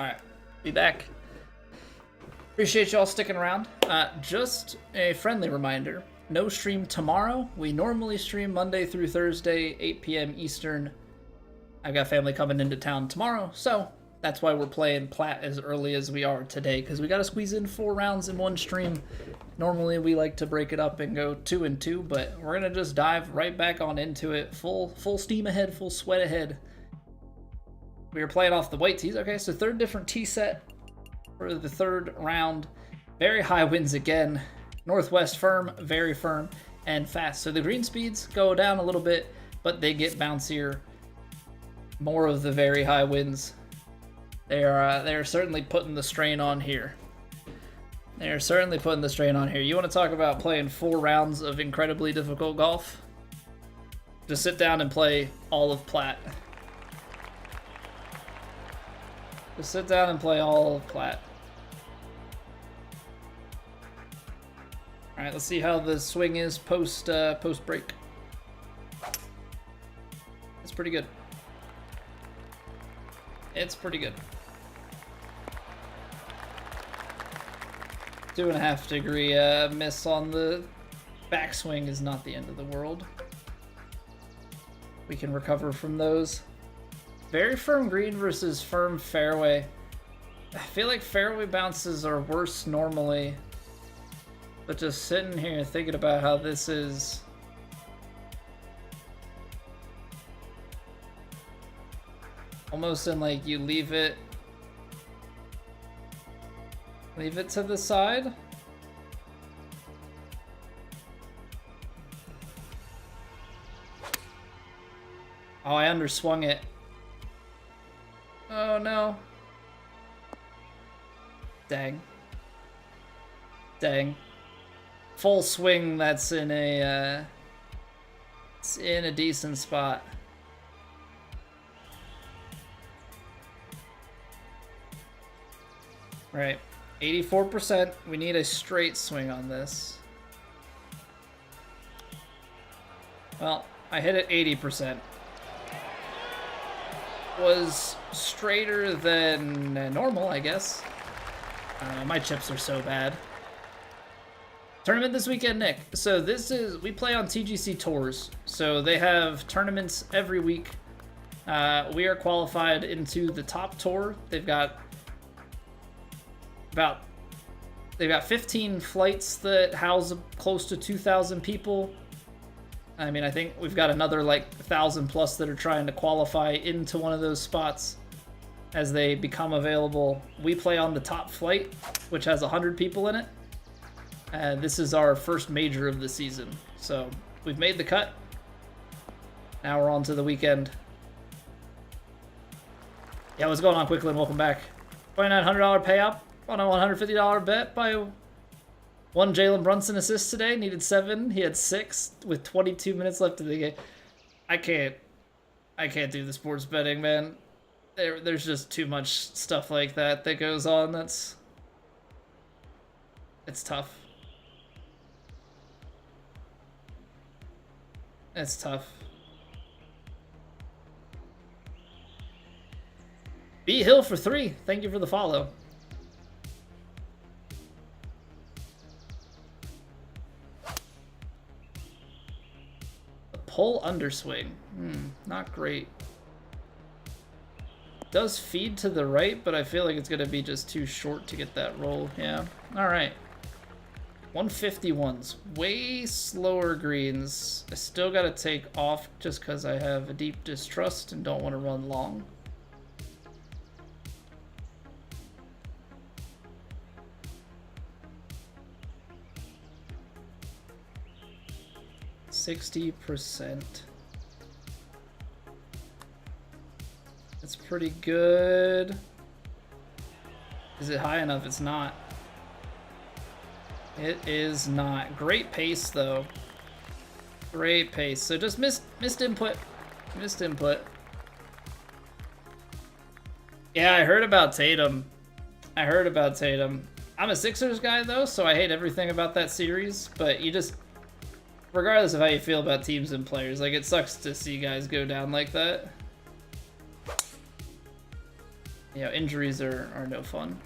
Alright, be back. Appreciate y'all sticking around. Just a friendly reminder, no stream tomorrow. We normally stream Monday through Thursday, 8 p.m. Eastern. I've got family coming into town tomorrow, so that's why we're playing Plat as early as we are today, because we got to squeeze in 4 rounds in one stream. Normally we like to break it up and go 2 and 2, but we're going to just dive right back on into it. Full steam ahead, full sweat ahead. We were playing off the white tees. Okay, so 3rd different tee set for the 3rd round. Very high winds again. Northwest firm, very firm, and fast. So the green speeds go down a little bit, but they get bouncier. More of the very high winds. They're certainly putting the strain on here. They're certainly putting the strain on here. You want to talk about playing 4 rounds of incredibly difficult golf? Just sit down and play all of Plat. Just sit down and play all of Plat. All right, let's see how the swing is post break. It's pretty good. It's pretty good. 2.5 degree miss on the backswing is not the end of the world. We can recover from those. Very firm green versus firm fairway. I feel like fairway bounces are worse normally. But just sitting here thinking about how this is... almost in like you leave it to the side. Oh, I underswung it. Oh no. Dang. Dang. Full swing, that's in a it's in a decent spot. Right. 84%. We need a straight swing on this. Well, I hit it 80%. Was straighter than normal, I guess. My chips are so bad. Tournament this weekend, Nick. So we play on TGC Tours. So they have tournaments every week. We are qualified into the top tour. They've got 15 flights that house close to 2,000 people. I mean, I think we've got another like 1,000 plus that are trying to qualify into one of those spots as they become available. We play on the top flight, which has 100 people in it. This is our first major of the season. So we've made the cut. Now we're on to the weekend. Yeah, what's going on, Quicklin? Welcome back. $2,900 payout on a $150 bet by one Jalen Brunson assist today. Needed 7. He had 6 with 22 minutes left in the game. I can't do the sports betting, man. There's just too much stuff like that goes on. It's tough. It's tough. B Hill for 3. Thank you for the follow. Pull underswing. Not great. Does feed to the right, but I feel like it's going to be just too short to get that roll. Yeah. All right. 151s. Way slower greens. I still got to take off just because I have a deep distrust and don't want to run long. %. That's pretty good. Is it high enough? It's not. It is not. Great pace though. Great pace. So just missed input. Missed input. Yeah, I heard about Tatum. I'm a Sixers guy though, so I hate everything about that series, but you just, regardless of how you feel about teams and players, like, it sucks to see guys go down like that. You know, injuries are no fun.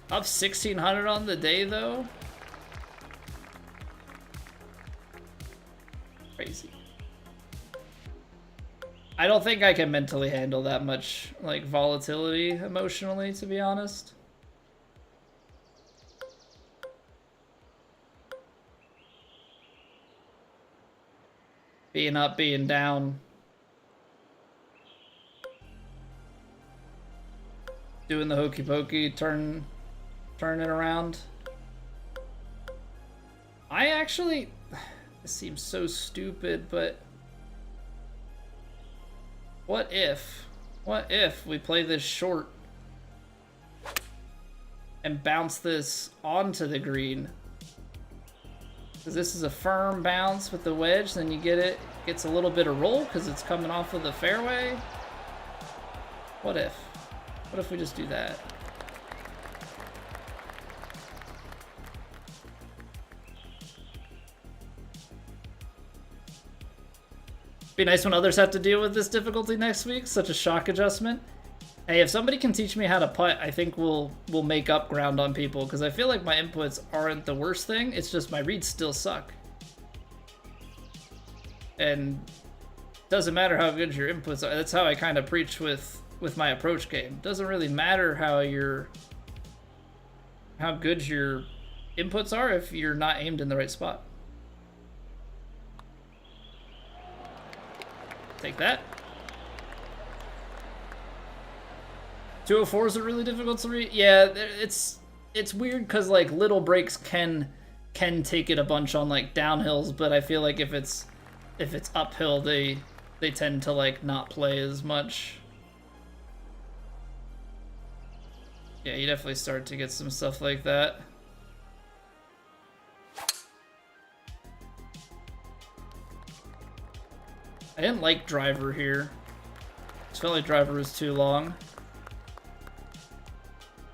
Up 1,600 on the day, though. Crazy. I don't think I can mentally handle that much, like, volatility emotionally, to be honest. Being up, being down. Doing the hokey pokey, turn it around. I actually, this seems so stupid, but what if we play this short and bounce this onto the green? Because this is a firm bounce with the wedge, then you get it, gets a little bit of roll because it's coming off of the fairway. What if? What if we just do that? Be nice when others have to deal with this difficulty next week. Such a shock adjustment. Hey, if somebody can teach me how to putt, I think we'll make up ground on people, because I feel like my inputs aren't the worst thing, it's just my reads still suck. And it doesn't matter how good your inputs are. That's how I kind of preach with my approach game. It doesn't really matter how good your inputs are if you're not aimed in the right spot. Take that. 204s are really difficult to read. Yeah, it's weird because like little breaks can take it a bunch on like downhills, but I feel like if it's uphill, they tend to like not play as much. Yeah, you definitely start to get some stuff like that. I didn't like driver here. Just felt like driver was too long.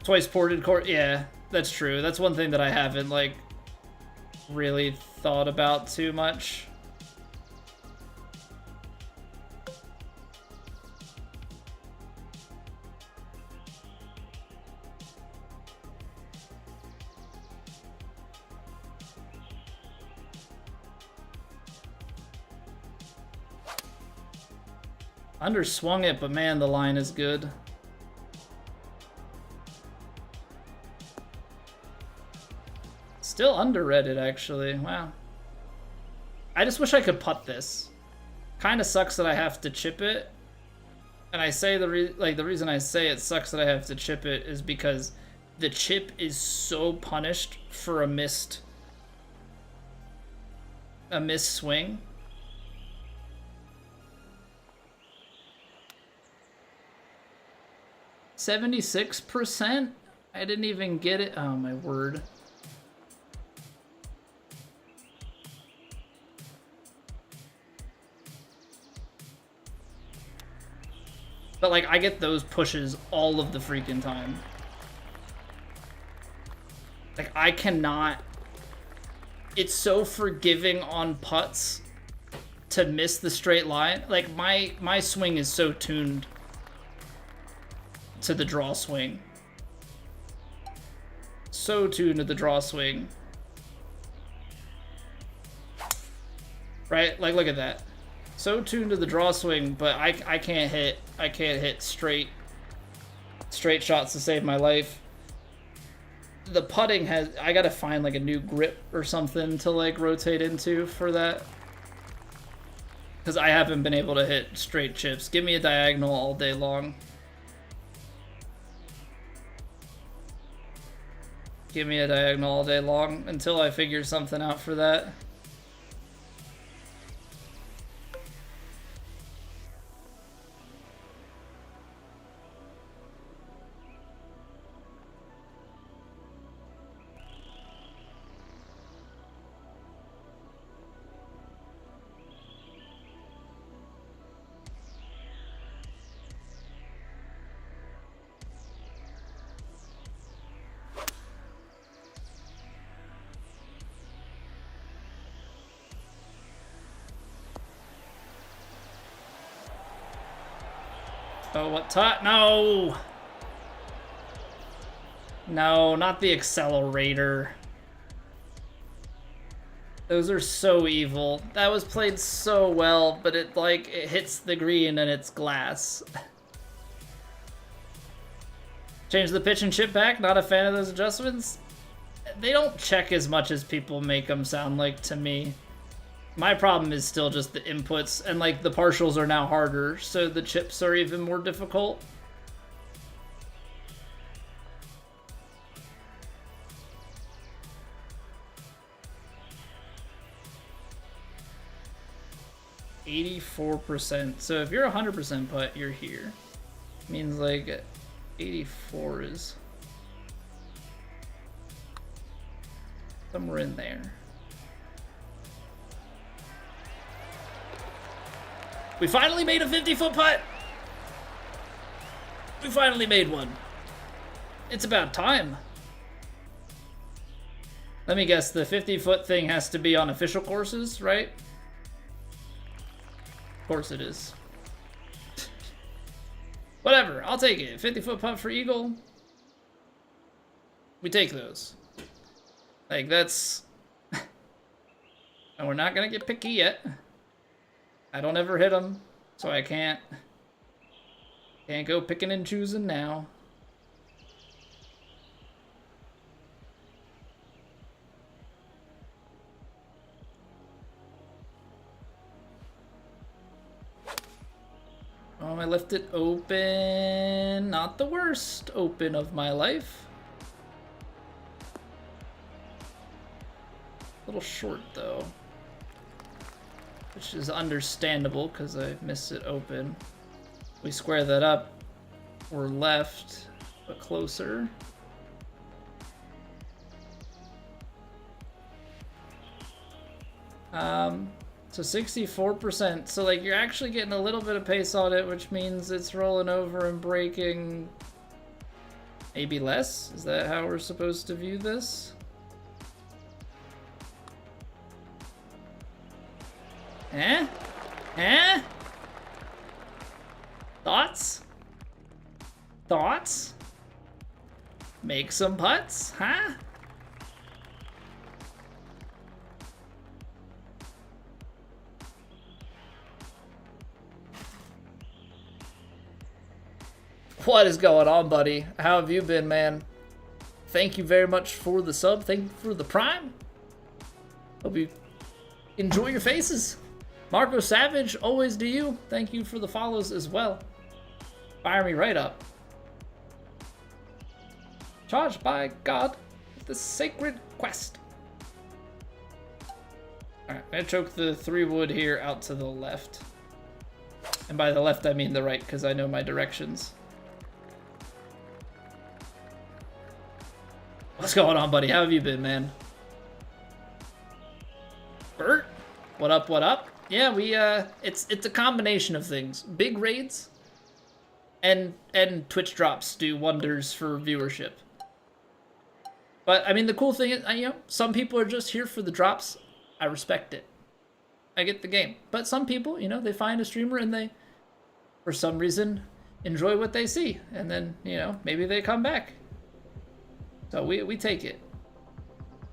Twice ported court, yeah, that's true. That's one thing that I haven't like really thought about too much. Underswung it, but man, the line is good. Still underrated, actually. Wow. I just wish I could putt this. Kind of sucks that I have to chip it. And I say the reason I say it sucks that I have to chip it is because the chip is so punished for a missed swing. %76%? I didn't even get it. Oh my word. But like I get those pushes all of the freaking time. Like I cannot. It's so forgiving on putts to miss the straight line. Like my swing is so tuned to the draw swing. So tuned to the draw swing. Right? Like look at that. So tuned to the draw swing, but I can't hit straight shots to save my life. The putting I gotta find like a new grip or something to like rotate into for that. Because I haven't been able to hit straight chips. Give me a diagonal all day long. Give me a diagonal all day long until I figure something out for that. Oh, what taught? No! No, not the accelerator. Those are so evil. That was played so well, but it hits the green and it's glass. Change the pitch and chip back. Not a fan of those adjustments. They don't check as much as people make them sound like to me. My problem is still just the inputs, and like the partials are now harder, so the chips are even more difficult. %84%. So if you're 100% putt, you're here. Means like 84 is somewhere in there. We finally made a 50-foot putt! We finally made one. It's about time. Let me guess, the 50-foot thing has to be on official courses, right? Of course it is. Whatever, I'll take it. 50-foot putt for eagle. We take those. Like, that's... And we're not gonna get picky yet. I don't ever hit them, so I can't go picking and choosing now. Oh, I left it open. Not the worst open of my life. A little short, though. Which is understandable, because I missed it open. We square that up. We're left, but closer. So 64%. So like you're actually getting a little bit of pace on it, which means it's rolling over and breaking maybe less. Is that how we're supposed to view this? Eh? Eh? Thoughts? Thoughts? Make some putts, huh? What is going on, buddy? How have you been, man? Thank you very much for the sub. Thank you for the prime. Hope you enjoy your faces. Marco Savage, always do you. Thank you for the follows as well. Fire me right up. Charged by God with the sacred quest. Alright, I'm gonna choke the 3-wood here out to the left. And by the left, I mean the right, because I know my directions. What's going on, buddy? How have you been, man? Bert? What up, what up? Yeah, we, it's a combination of things. Big raids and Twitch drops do wonders for viewership. But, I mean, the cool thing is, you know, some people are just here for the drops. I respect it. I get the game. But some people, you know, they find a streamer and they, for some reason, enjoy what they see. And then, you know, maybe they come back. So we take it.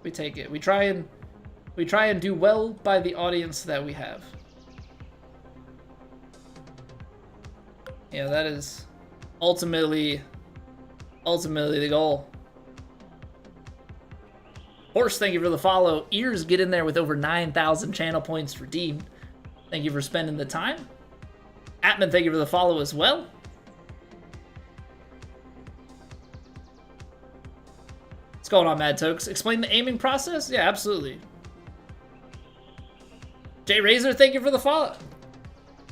We take it. We try and do well by the audience that we have. Yeah, that is ultimately the goal. Horse, thank you for the follow. Ears get in there with over 9,000 channel points redeemed. Thank you for spending the time. Atman, thank you for the follow as well. What's going on, Mad Tokes? Explain the aiming process? Yeah, absolutely. Jay Razor, thank you for the follow.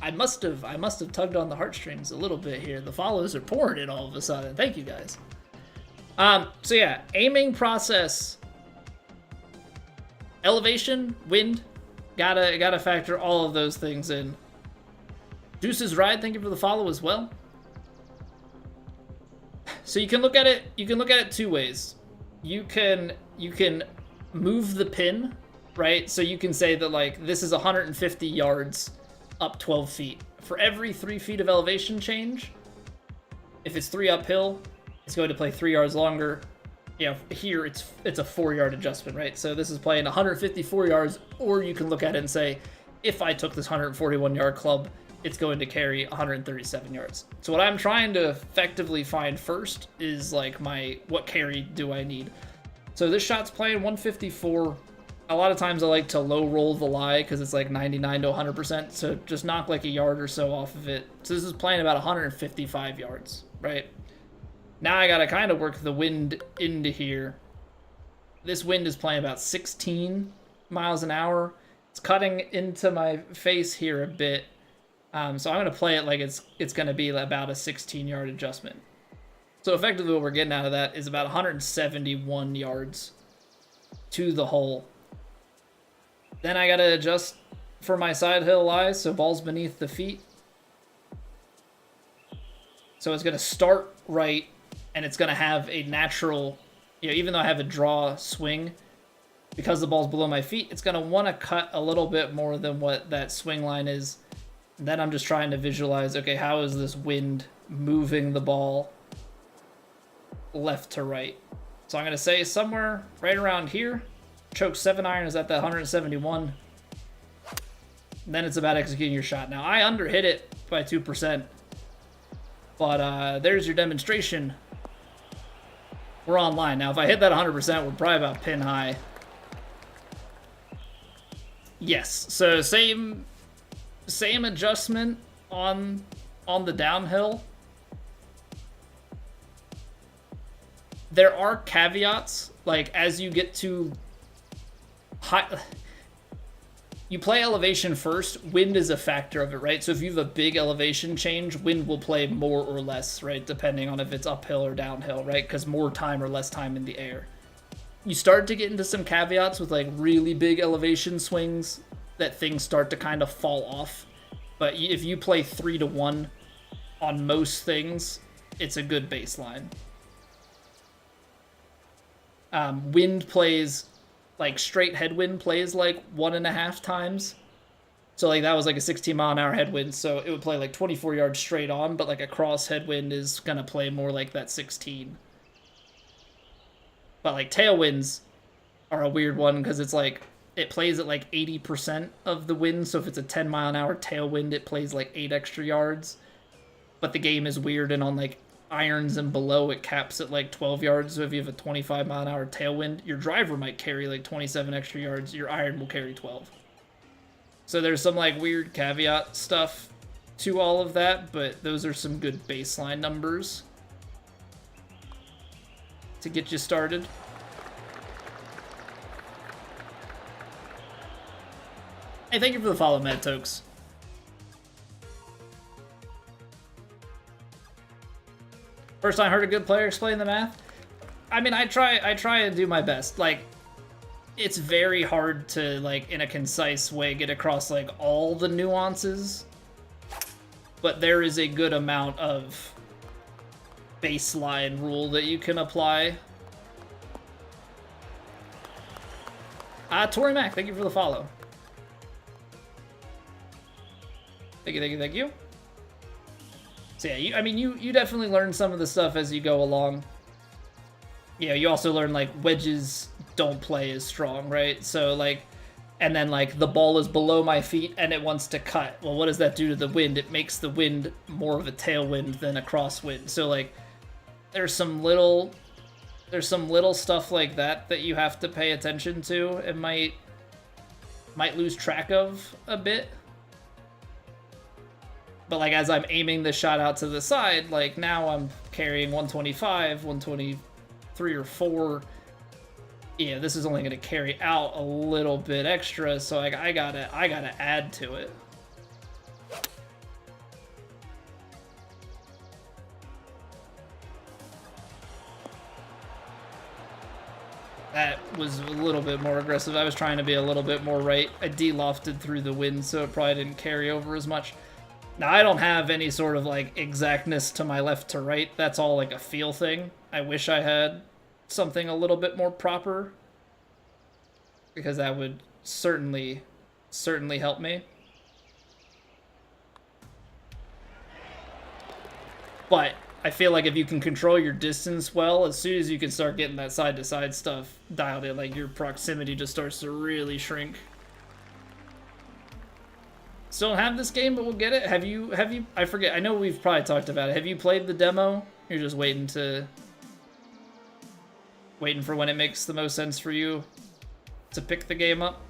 I must have tugged on the heartstrings a little bit here. The follows are pouring in all of a sudden. Thank you guys. So yeah, aiming process. Elevation, wind, gotta factor all of those things in. Deuce's Ride, thank you for the follow as well. So you can look at it two ways. You can move the pin, right? So you can say that like this is 150 yards up 12 feet. For every 3 feet of elevation change, if it's 3 uphill, it's going to play 3 yards longer. You know, here it's a 4-yard adjustment, right? So this is playing 154 yards, or you can look at it and say, if I took this 141-yard club, it's going to carry 137 yards. So what I'm trying to effectively find first is like what carry do I need? So this shot's playing 154. A lot of times I like to low roll the lie because it's like 99 to 100%. So just knock like a yard or so off of it. So this is playing about 155 yards, right? Now I gotta kind of work the wind into here. This wind is playing about 16 miles an hour. It's cutting into my face here a bit. So I'm gonna play it like it's gonna be about a 16-yard adjustment. So effectively what we're getting out of that is about 171 yards to the hole. Then I gotta adjust for my side hill lie, so ball's beneath the feet. So it's gonna start right, and it's gonna have a natural, you know, even though I have a draw swing, because the ball's below my feet, it's gonna wanna cut a little bit more than what that swing line is. And then I'm just trying to visualize, okay, how is this wind moving the ball left to right. So I'm going to say somewhere right around here. Choke 7-iron is at that 171. Then it's about executing your shot. Now, I underhit it by 2%. But there's your demonstration. We're online. Now, if I hit that 100%, we're probably about pin high. Yes. So same adjustment on the downhill. There are caveats, like as you get to high, you play elevation first, wind is a factor of it, right? So if you have a big elevation change, wind will play more or less, right? Depending on if it's uphill or downhill, right? Because more time or less time in the air. You start to get into some caveats with like really big elevation swings that things start to kind of fall off. But if you play 3-1 on most things, it's a good baseline. Wind plays, like straight headwind plays like 1.5 times. So like that was like a 16-mile-an-hour headwind, so it would play like 24 yards straight on, but like a cross headwind is gonna play more like that 16. But like tailwinds are a weird one because it's like it plays at like 80% of the wind. So if it's a 10-mile-an-hour tailwind, it plays like 8 extra yards. But the game is weird, and on like irons and below, it caps at like 12 yards. So if you have a 25-mile-an-hour tailwind, your driver might carry like 27 extra yards. Your iron will carry 12. So there's some like weird caveat stuff to all of that, but those are some good baseline numbers to get you started. Hey, thank you for the follow, Mad Tokes. First time I heard a good player explain the math. I mean, I try and do my best. Like, it's very hard to, like, in a concise way get across, like, all the nuances. But there is a good amount of baseline rule that you can apply. Tori Mac, thank you for the follow. Thank you, thank you, thank you. So yeah, I mean, you definitely learn some of the stuff as you go along. Yeah, you also learn, like, wedges don't play as strong, right? So, like, and then, like, the ball is below my feet and it wants to cut. Well, what does that do to the wind? It makes the wind more of a tailwind than a crosswind. So, like, there's some little stuff like that you have to pay attention to and might lose track of a bit. But, like, as I'm aiming the shot out to the side, like, now I'm carrying 125, 123 or 4. Yeah, this is only going to carry out a little bit extra, so like, I gotta add to it. That was a little bit more aggressive. I was trying to be a little bit more right. I de-lofted through the wind, so it probably didn't carry over as much. Now, I don't have any sort of, like, exactness to my left to right. That's all, like, a feel thing. I wish I had something a little bit more proper, because that would certainly help me. But I feel like if you can control your distance well, as soon as you can start getting that side-to-side stuff dialed in, like, your proximity just starts to really shrink. Still don't have this game, but we'll get it. Have you, I forget, I know we've probably talked about it. Have you played the demo? You're just waiting for when it makes the most sense for you to pick the game up?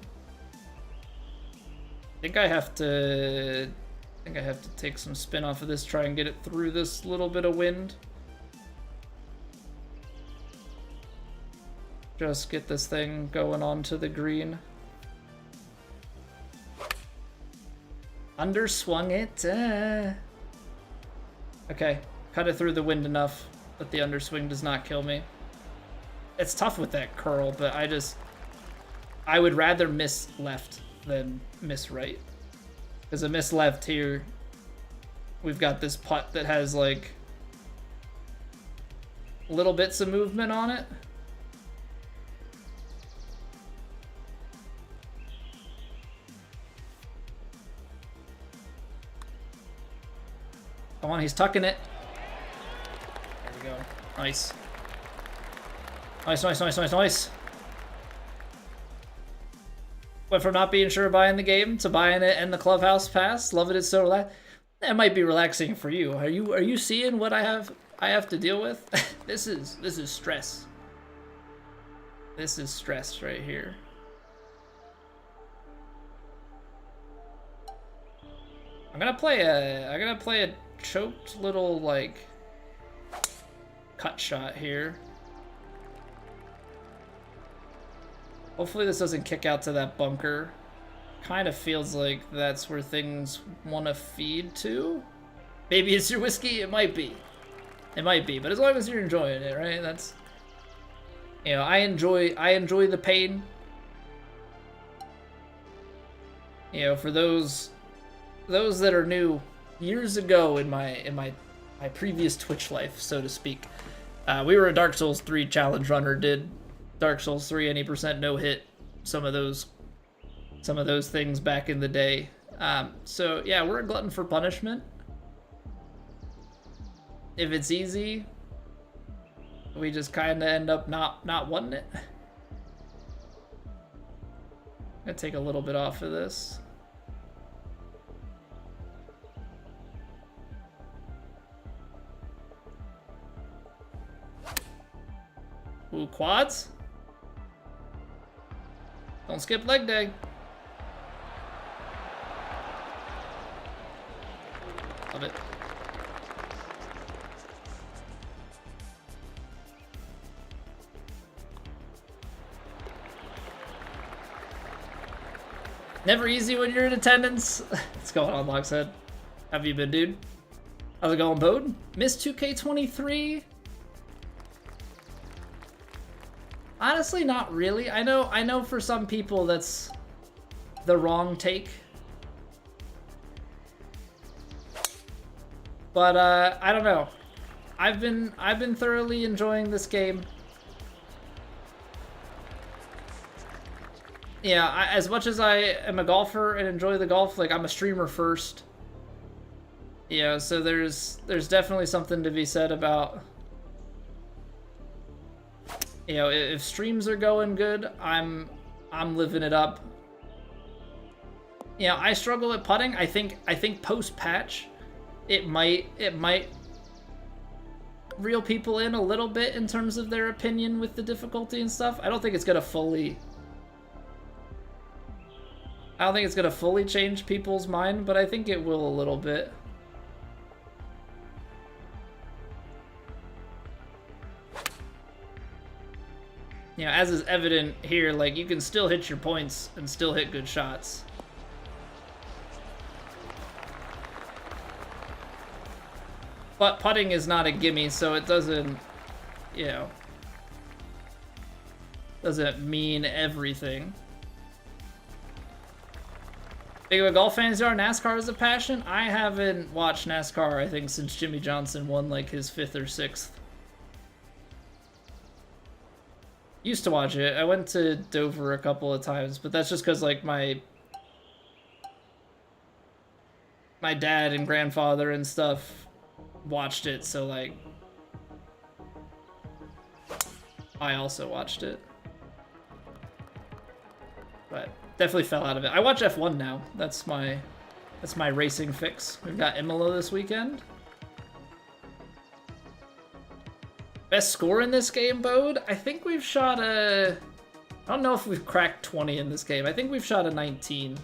I think I have to take some spin off of this, try and get it through this little bit of wind. Just get this thing going onto the green. Underswung it. Okay, cut it through the wind enough that the underswing does not kill me. It's tough with that curl, but I would rather miss left than miss right. Because a miss left here, we've got this putt that has, like, little bits of movement on it. Come on, he's tucking it. we go. Nice. Nice, nice, nice, nice, nice. Went from not being sure of buying the game to buying it and the Clubhouse Pass. Loving it so relaxed. That might be relaxing for you. Are you seeing what I have to deal with? This is stress. This is stress right here. I'm gonna play a choked little like cut shot here. Hopefully this doesn't kick out to that bunker. Kind of feels like that's where things want to feed to. Maybe it's your whiskey. It might be. It might be. But as long as you're enjoying it, right? That's, you know, I enjoy the pain. You know, for those that are new, years ago in my previous Twitch life, so to speak, we were a Dark Souls 3 challenge runner. Did Dark Souls 3 any percent no hit? Some of those things back in the day. So yeah, we're a glutton for punishment. If it's easy, we just kind of end up not wanting it. I'm gonna take a little bit off of this. Ooh, quads? Don't skip leg day. Love it. Never easy when you're in attendance. What's going on, Lockshead? How have you been, dude? How's it going, Bode? Missed 2K23? Honestly, not really. I know for some people that's the wrong take. But I don't know. I've been thoroughly enjoying this game. Yeah, as much as I am a golfer and enjoy the golf, like I'm a streamer first. Yeah, so there's definitely something to be said about, you know, if streams are going good, I'm living it up. Yeah, I struggle at putting. I think post patch, it might reel people in a little bit in terms of their opinion with the difficulty and stuff. I don't think it's gonna fully change people's mind, but I think it will a little bit. You know, as is evident here, like, you can still hit your points and still hit good shots. But putting is not a gimme, so it doesn't, you know, doesn't mean everything. Big of a golf fans you are? NASCAR is a passion? I haven't watched NASCAR, I think, since Jimmy Johnson won, like, his 5th or 6th. Used to watch it. I went to Dover a couple of times, but that's just because, like, my dad and grandfather and stuff watched it, so, like, I also watched it. But definitely fell out of it. I watch F1 now. That's my racing fix. We've got Imola this weekend. Best score in this game, Bode? I think we've shot a... I don't know if we've cracked 20 in this game. I think we've shot a 19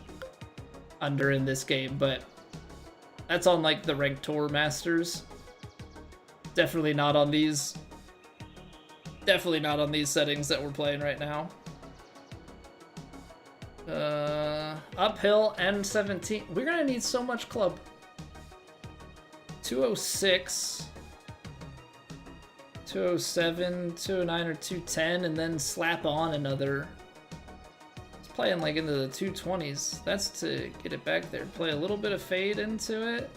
under in this game, but that's on, like, the Ranked Tour Masters. Definitely not on these... Definitely not on these settings that we're playing right now. Uphill, N17. We're gonna need so much club. 206... 207, 209, or 210, and then slap on another. It's playing like into the 220s. That's to get it back there. Play a little bit of fade into it,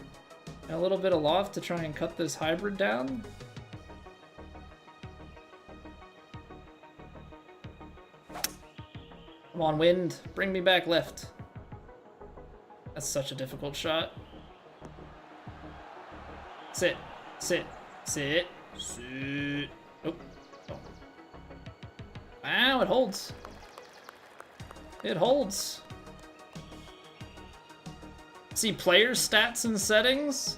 and a little bit of loft to try and cut this hybrid down. Come on, wind. Bring me back left. That's such a difficult shot. Sit. Sit. Sit. Sit. Oh. Oh. Wow, it holds. It holds. See player stats and settings.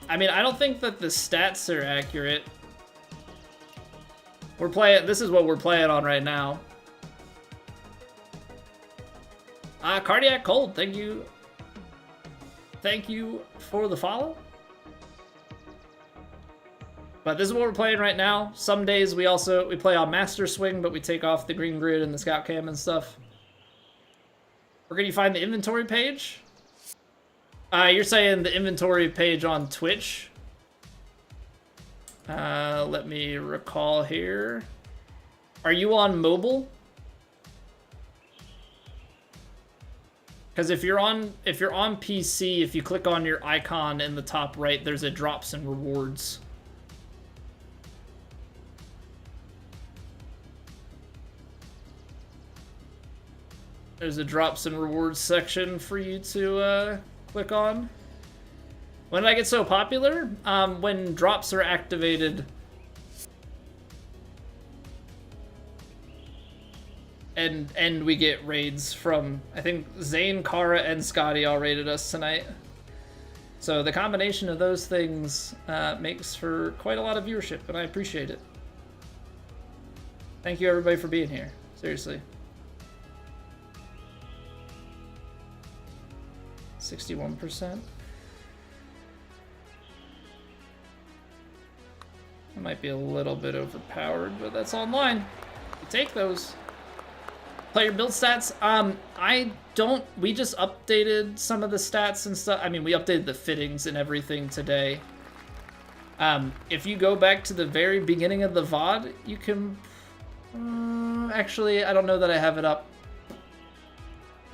I mean, I don't think that the stats are accurate. We're playing, this is what we're playing on right now. Cardiac Cold, thank you. Thank you for the follow. But this is what we're playing right now. Some days we play on Master Swing, but we take off the green grid and the scout cam and stuff. Where can you find the inventory page? You're saying the inventory page on Twitch? Let me recall here. Are you on mobile? Because if you're on PC, if you click on your icon in the top right, there's a drops and rewards. There's a drops and rewards section for you to click on. When did I get so popular? When drops are activated. And we get raids from, I think, Zane, Kara, and Scotty all raided us tonight. So the combination of those things makes for quite a lot of viewership, and I appreciate it. Thank you, everybody, for being here. Seriously. 61%. It might be a little bit overpowered, but that's online. You take those. Player build stats. We just updated some of the stats and stuff. I mean, we updated the fittings and everything today. If you go back to the very beginning of the VOD, you can... actually, I don't know that I have it up.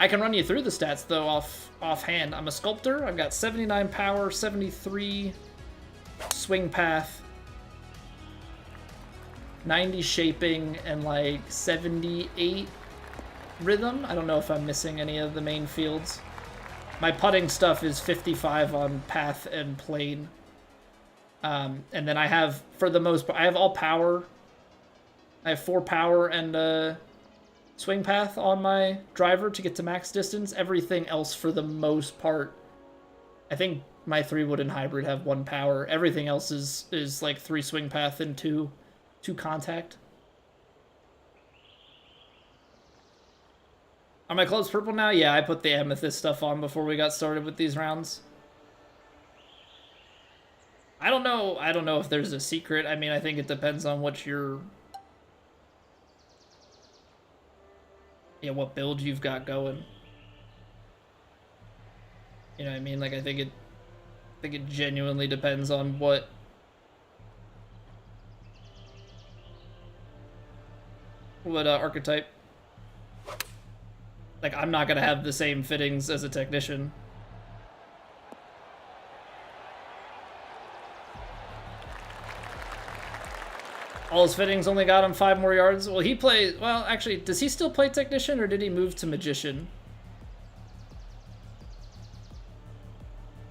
I can run you through the stats, though, offhand. I'm a sculptor. I've got 79 power, 73 swing path, 90 shaping, and like 78 rhythm. I don't know if I'm missing any of the main fields. My putting stuff is 55 on path and plane. And then I have, for the most part, I have all power. I have 4 power and swing path on my driver to get to max distance. Everything else, for the most part, I think my 3-wood and hybrid have 1 power. Everything else is like 3 swing path and 2 contact. Are my clothes purple now? Yeah, I put the amethyst stuff on before we got started with these rounds. I don't know if there's a secret. I mean, I think it depends on what your... yeah, what build you've got going. You know what I mean? Like, I think it genuinely depends on what archetype. Like, I'm not gonna have the same fittings as a technician. All his fittings only got him 5 more yards. Well, he plays... well, actually, does he still play technician, or did he move to magician?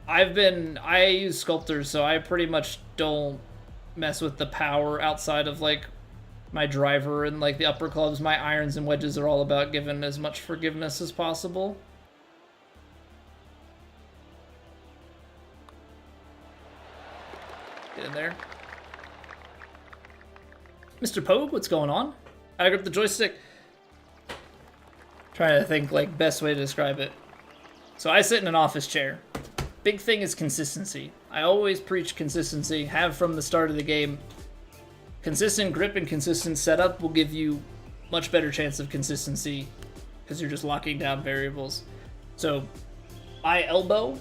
I use sculptors, so I pretty much don't mess with the power outside of, like, my driver and, like, the upper clubs. My irons and wedges are all about giving as much forgiveness as possible. Get in there. Mr. Pogue, what's going on? I grip the joystick. Trying to think, like, best way to describe it. So I sit in an office chair. Big thing is consistency. I always preach consistency, have from the start of the game. Consistent grip and consistent setup will give you much better chance of consistency because you're just locking down variables. So my elbow,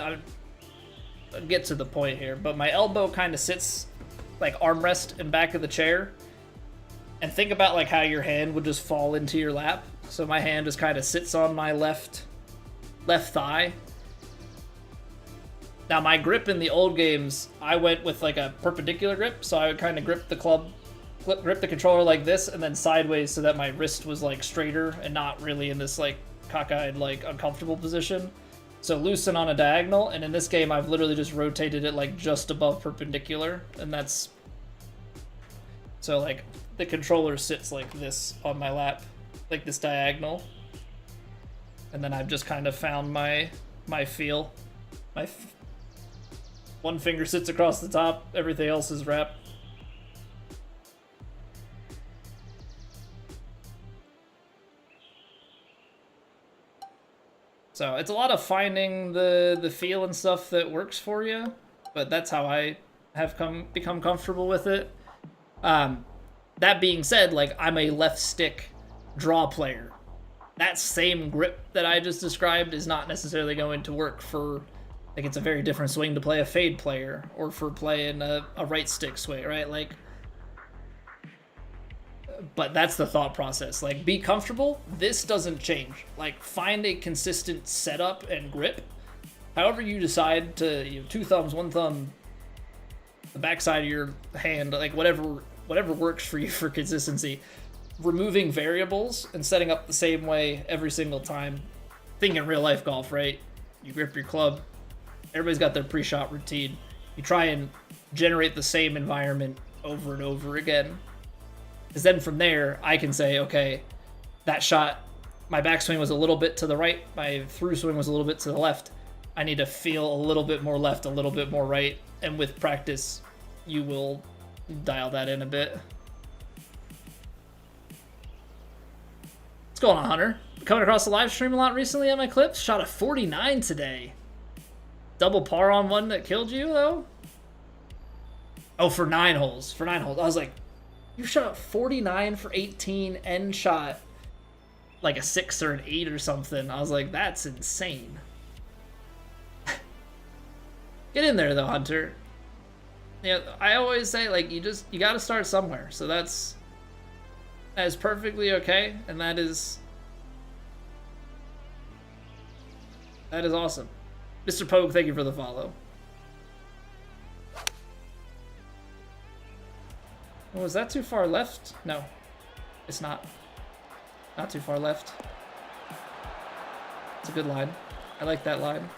I'll get to the point here, but my elbow kind of sits like armrest in back of the chair, and think about like how your hand would just fall into your lap. So my hand just kind of sits on my left thigh. Now my grip in the old games, I went with like a perpendicular grip, so I would kind of grip the controller like this and then sideways so that my wrist was like straighter and not really in this like cockeyed like uncomfortable position. So loosen on a diagonal, and in this game I've literally just rotated it like just above perpendicular, and that's... So like the controller sits like this on my lap, like this diagonal. And then I've just kind of found my feel. One finger sits across the top, everything else is wrapped. So it's a lot of finding the feel and stuff that works for you, but that's how I have become comfortable with it. That being said, like, I'm a left stick draw player. That same grip that I just described is not necessarily going to work for, like, it's a very different swing to play a fade player or for playing a right stick swing, right? Like, but that's the thought process. Like, be comfortable. This doesn't change. Like, find a consistent setup and grip. However you decide to, you know, 2 thumbs, 1 thumb, the backside of your hand, like whatever works for you for consistency. Removing variables and setting up the same way every single time. Think in real life golf, right? You grip your club. Everybody's got their pre-shot routine. You try and generate the same environment over and over again. Because then from there, I can say, okay, that shot, my backswing was a little bit to the right, my through swing was a little bit to the left. I need to feel a little bit more left, a little bit more right, and with practice, you will dial that in a bit. What's going on, Hunter? Coming across the live stream a lot recently on my clips. Shot a 49 today. Double par on one that killed you, though? Oh, for 9 holes. For 9 holes. I was like, you shot 49 for 18 and shot like a 6 or an 8 or something. I was like, that's insane. Get in there, though, Hunter. You know, I always say, like, you got to start somewhere. So that is perfectly okay, and that is awesome. Mr. Pogue, thank you for the follow. Oh, was that too far left? No, it's not. Not too far left. It's a good line. I like that line.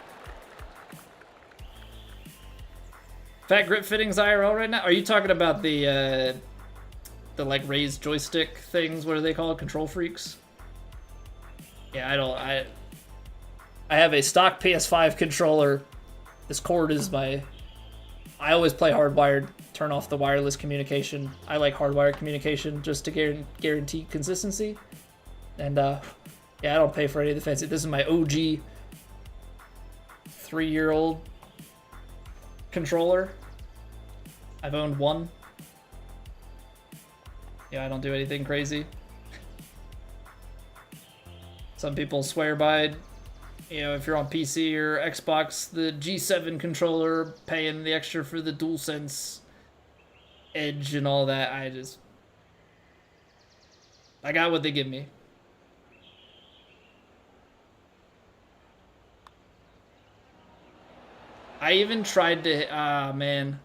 Fat grip fittings IRL right now? Are you talking about the like raised joystick things? What are they called? Control freaks? Yeah, I have a stock PS5 controller. This cord is I always play hardwired, turn off the wireless communication. I like hardwired communication just to guarantee consistency. And yeah, I don't pay for any of the fancy. This is my OG 3-year-old controller. I've owned one. Yeah, I don't do anything crazy. Some people swear by, you know, if you're on PC or Xbox, the G7 controller, paying the extra for the DualSense Edge and all that. I got what they give me. I even tried to, man.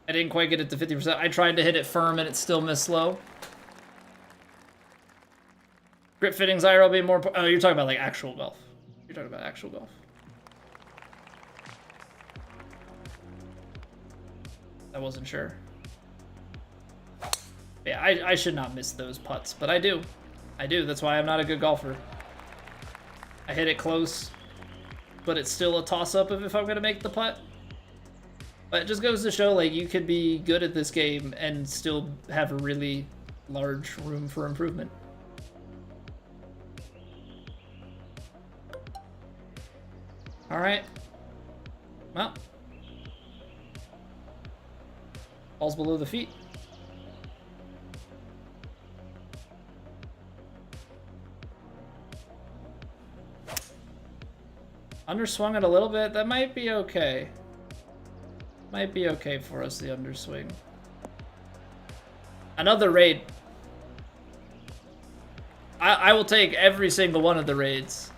I didn't quite get it to 50%. I tried to hit it firm and it still missed slow. Grip fittings, IRL being more, oh, you're talking about like actual golf. You're talking about actual golf. I wasn't sure. Yeah, I should not miss those putts, but I do. I do, that's why I'm not a good golfer. I hit it close, but it's still a toss-up of if I'm gonna make the putt. But it just goes to show, like, you could be good at this game and still have a really large room for improvement. All right. Well, ball's below the feet. Underswung it a little bit. That might be okay. Might be okay for us, the underswing. Another raid. I will take every single one of the raids.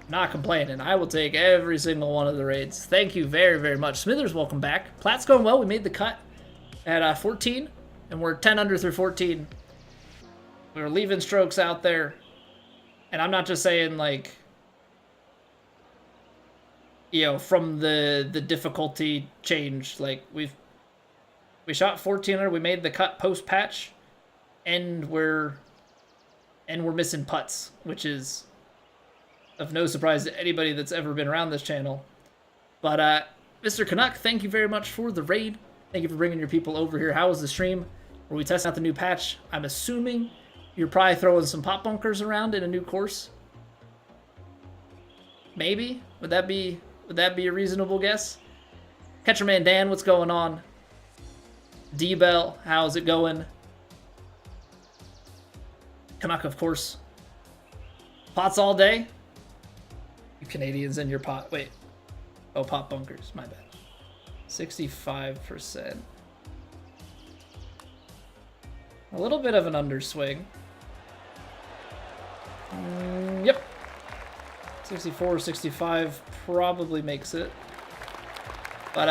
Not complaining. I will take every single one of the raids. Thank you very, very much. Smithers, welcome back. Plat's going well. We made the cut at 14, and we're 10 under through 14. We're leaving strokes out there. And I'm not just saying, like, you know, from the difficulty change. Like we shot 1400, we made the cut post patch, and we're missing putts, which is of no surprise to anybody that's ever been around this channel. But Mr. Canuck, thank you very much for the raid. Thank you for bringing your people over here. How was the stream? Were we testing out the new patch? I'm assuming you're probably throwing some pop bunkers around in a new course. Maybe? Would that be a reasonable guess? Catcherman Dan, what's going on? D-Bell, how's it going? Canuck, of course. Pots all day? You Canadians in your pot. Wait. Oh, pop bunkers. My bad. 65%. A little bit of an underswing. Yep. 64, 65 probably makes it. But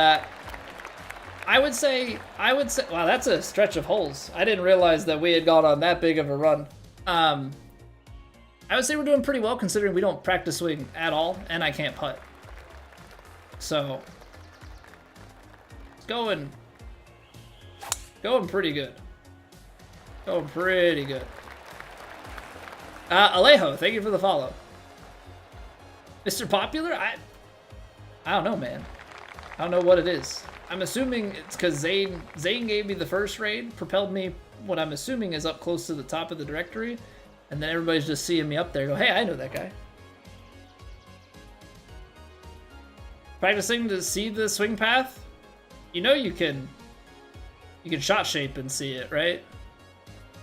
I would say, wow, that's a stretch of holes. I didn't realize that we had gone on that big of a run. I would say we're doing pretty well considering we don't practice swing at all, and I can't putt. So, it's going pretty good. Going pretty good. Alejo, thank you for the follow. Mr. Popular? I don't know, man. I don't know what it is. I'm assuming it's because Zane gave me the first raid, propelled me, what I'm assuming is up close to the top of the directory, and then everybody's just seeing me up there go, hey, I know that guy. Practicing to see the swing path? You know you can shot shape and see it, right?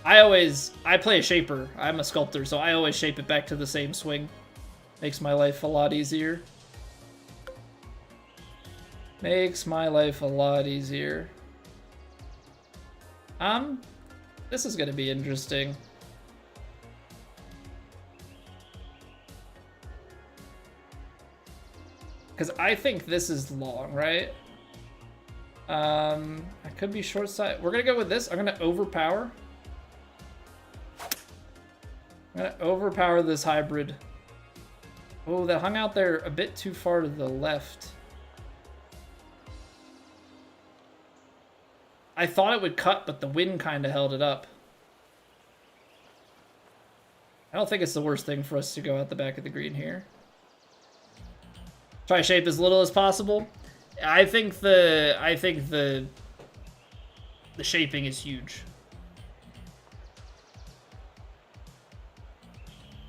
I play a shaper. I'm a sculptor, so I always shape it back to the same swing. Makes my life a lot easier. Makes my life a lot easier. This is gonna be interesting. Because I think this is long, right? I could be short side. We're gonna go with this. I'm gonna overpower. I'm gonna overpower this hybrid. Oh, that hung out there a bit too far to the left. I thought it would cut, but the wind kind of held it up. I don't think it's the worst thing for us to go out the back of the green here. Try to shape as little as possible. I think the shaping is huge.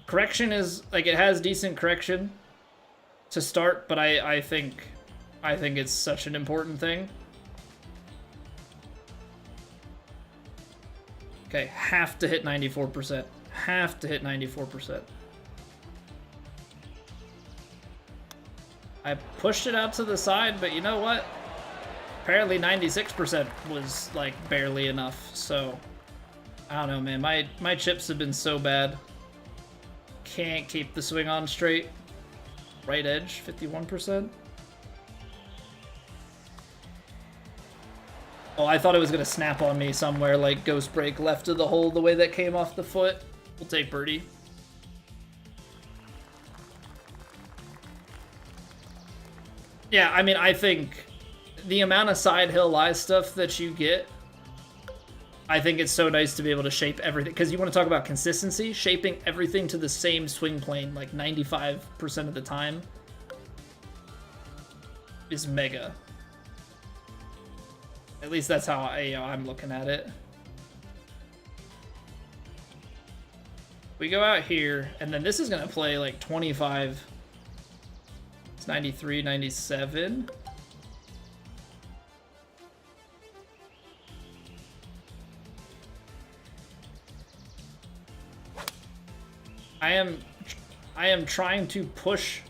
Correction is like it has decent correction to start, but I think it's such an important thing. Okay, have to hit 94%. Have to hit 94%. I pushed it out to the side, but you know what? Apparently 96% was like barely enough, so I don't know, man. My chips have been so bad. Can't keep the swing on straight. Right edge, 51%. Oh, I thought it was gonna snap on me somewhere, like ghost break left of the hole the way that came off the foot. We'll take birdie. Yeah, I mean, I think the amount of side hill lie stuff that you get, I think it's so nice to be able to shape everything. Because you want to talk about consistency, shaping everything to the same swing plane, like 95% of the time, is mega. At least that's how I'm looking at it. We go out here, and then this is going to play like 25. It's 93, 97. I am trying to push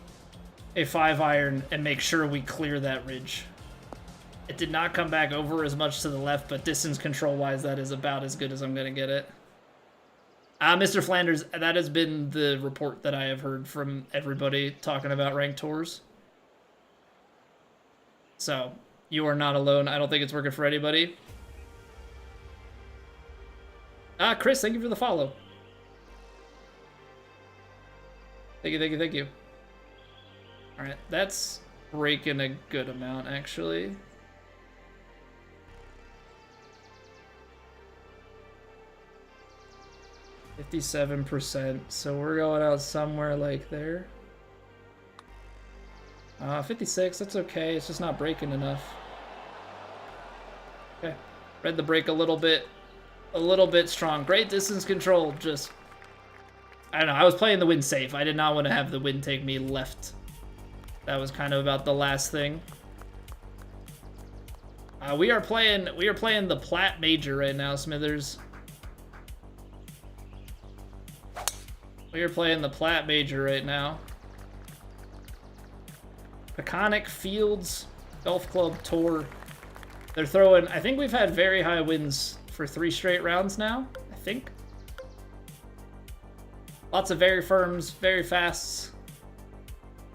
a 5-iron and make sure we clear that ridge. It did not come back over as much to the left, but distance control-wise, that is about as good as I'm going to get it. Mr. Flanders, that has been the report that I have heard from everybody talking about ranked tours. So, you are not alone. I don't think it's working for anybody. Chris, thank you for the follow. Thank you, thank you, thank you. Alright, that's breaking a good amount, actually. %57%, so we're going out somewhere like there. 56, that's okay. It's just not breaking enough. Okay, read the break a little bit strong. Great distance control, just, I don't know, I was playing the wind safe. I did not want to have the wind take me left. That was kind of about the last thing. We are playing the Platte Major right now, Smithers. We are playing the Platte Major right now. Peconic Fields Golf Club Tour. They're throwing, I think we've had very high winds for 3 straight rounds now, I think. Lots of very firms, very fasts.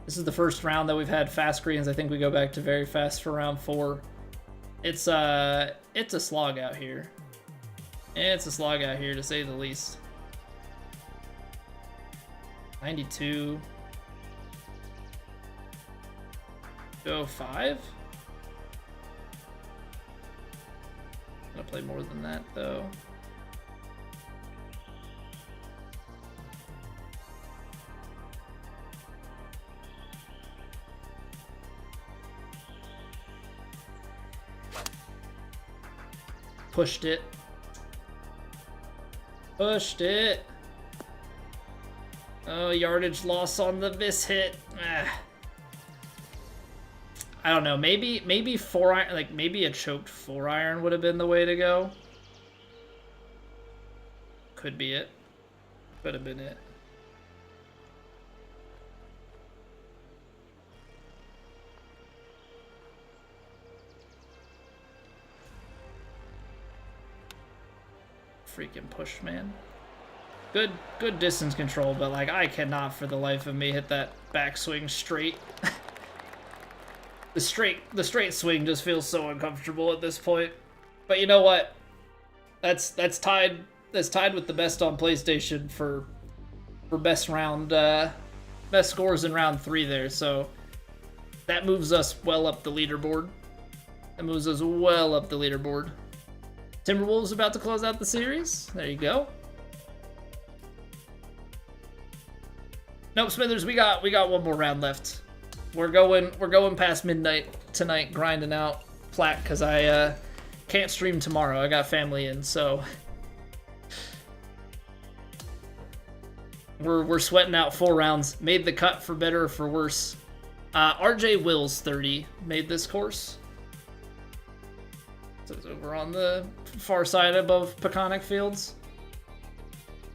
This is the first round that we've had fast greens. I think we go back to very fast for round 4. It's a slog out here. It's a slog out here, to say the least. 92. Go 5. I'm gonna play more than that, though. Pushed it. Pushed it. Oh, yardage loss on the miss hit. I don't know. Maybe 4-iron, like maybe a choked 4-iron would have been the way to go. Could be it. Could have been it. Freaking push, man. Good distance control, but like I cannot for the life of me hit that backswing straight. The straight swing just feels so uncomfortable at this point. But you know what? That's tied with the best on PlayStation for best round best scores in round 3 there. So that moves us well up the leaderboard. That moves us well up the leaderboard. Timberwolves about to close out the series. There you go. Nope, Smithers, we got one more round left. We're going past midnight tonight, grinding out Platte because I can't stream tomorrow. I got family in, so we're sweating out 4 rounds. Made the cut for better or for worse. RJ Wills 30 made this course. So it's over on the far side above Peconic Fields.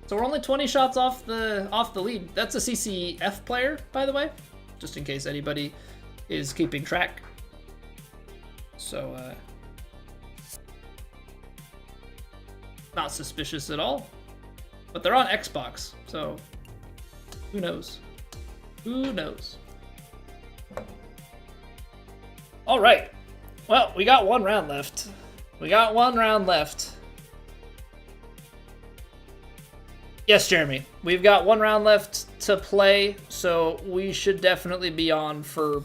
So we're only 20 shots off the lead. That's a CCF player, by the way, just in case anybody is keeping track. So not suspicious at all. But they're on Xbox, so who knows? Who knows? All right. Well, we got 1 round left. We got 1 round left. Yes, Jeremy. We've got 1 round left to play, so we should definitely be on for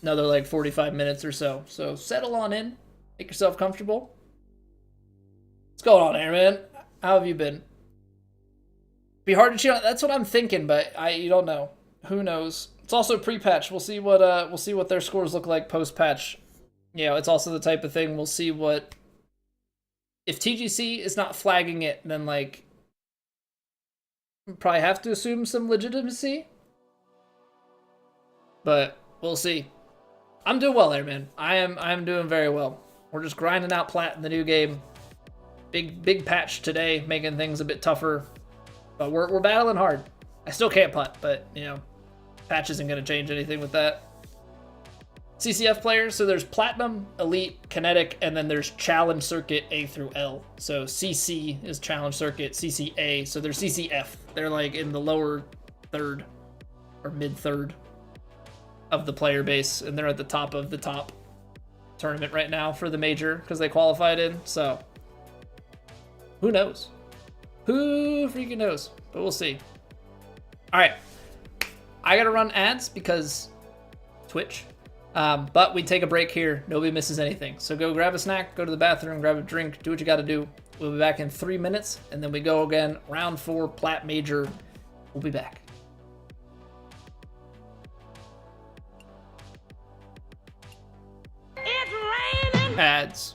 another like 45 minutes or so. So settle on in. Make yourself comfortable. What's going on, Airman? How have you been? Be hard to cheat on. That's what I'm thinking, but you don't know. Who knows? It's also pre-patch. We'll see what their scores look like post-patch. You know, it's also the type of thing we'll see what if TGC is not flagging it, then like probably have to assume some legitimacy. But we'll see. I'm doing well there, man. I'm doing very well. We're just grinding out Platte in the new game. Big patch today, making things a bit tougher. But we're battling hard. I still can't putt, but you know, patch isn't gonna change anything with that. CCF players, so there's Platinum, Elite, Kinetic, and then there's Challenge Circuit A through L. So CC is Challenge Circuit, CCA, so they're CCF. They're like in the lower third or mid third of the player base, and they're at the top of the top tournament right now for the major because they qualified in. So who knows? Who freaking knows? But we'll see. All right, I gotta run ads because Twitch. But we take a break here. Nobody misses anything. So go grab a snack, go to the bathroom, grab a drink, do what you got to do. We'll be back in 3 minutes, and then we go again. Round 4, Plat Major. We'll be back. It's raining. Ads.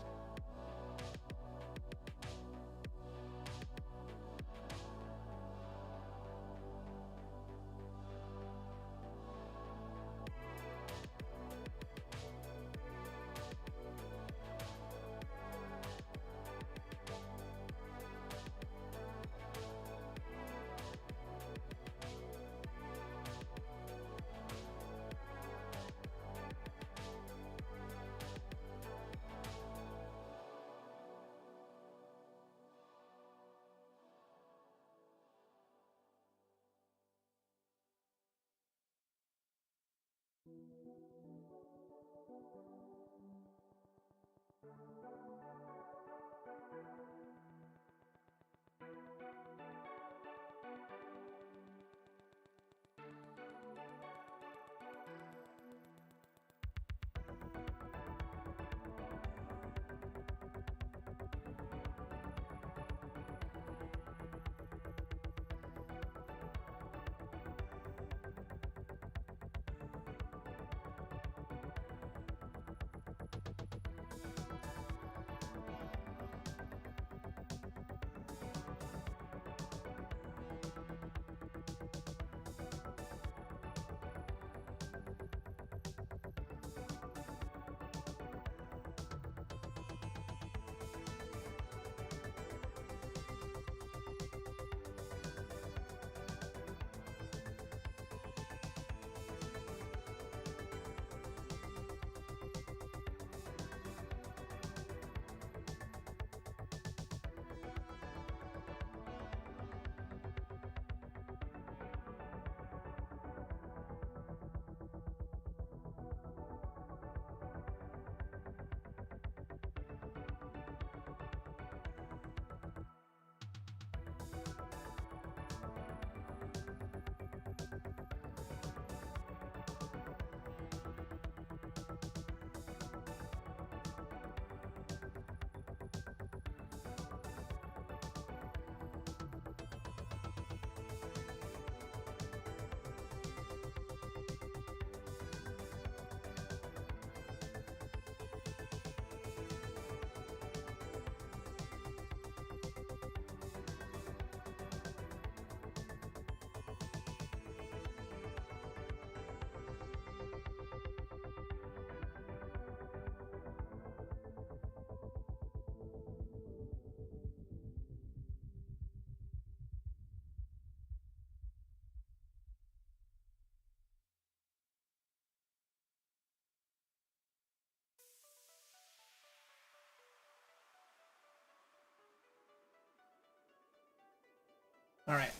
All right.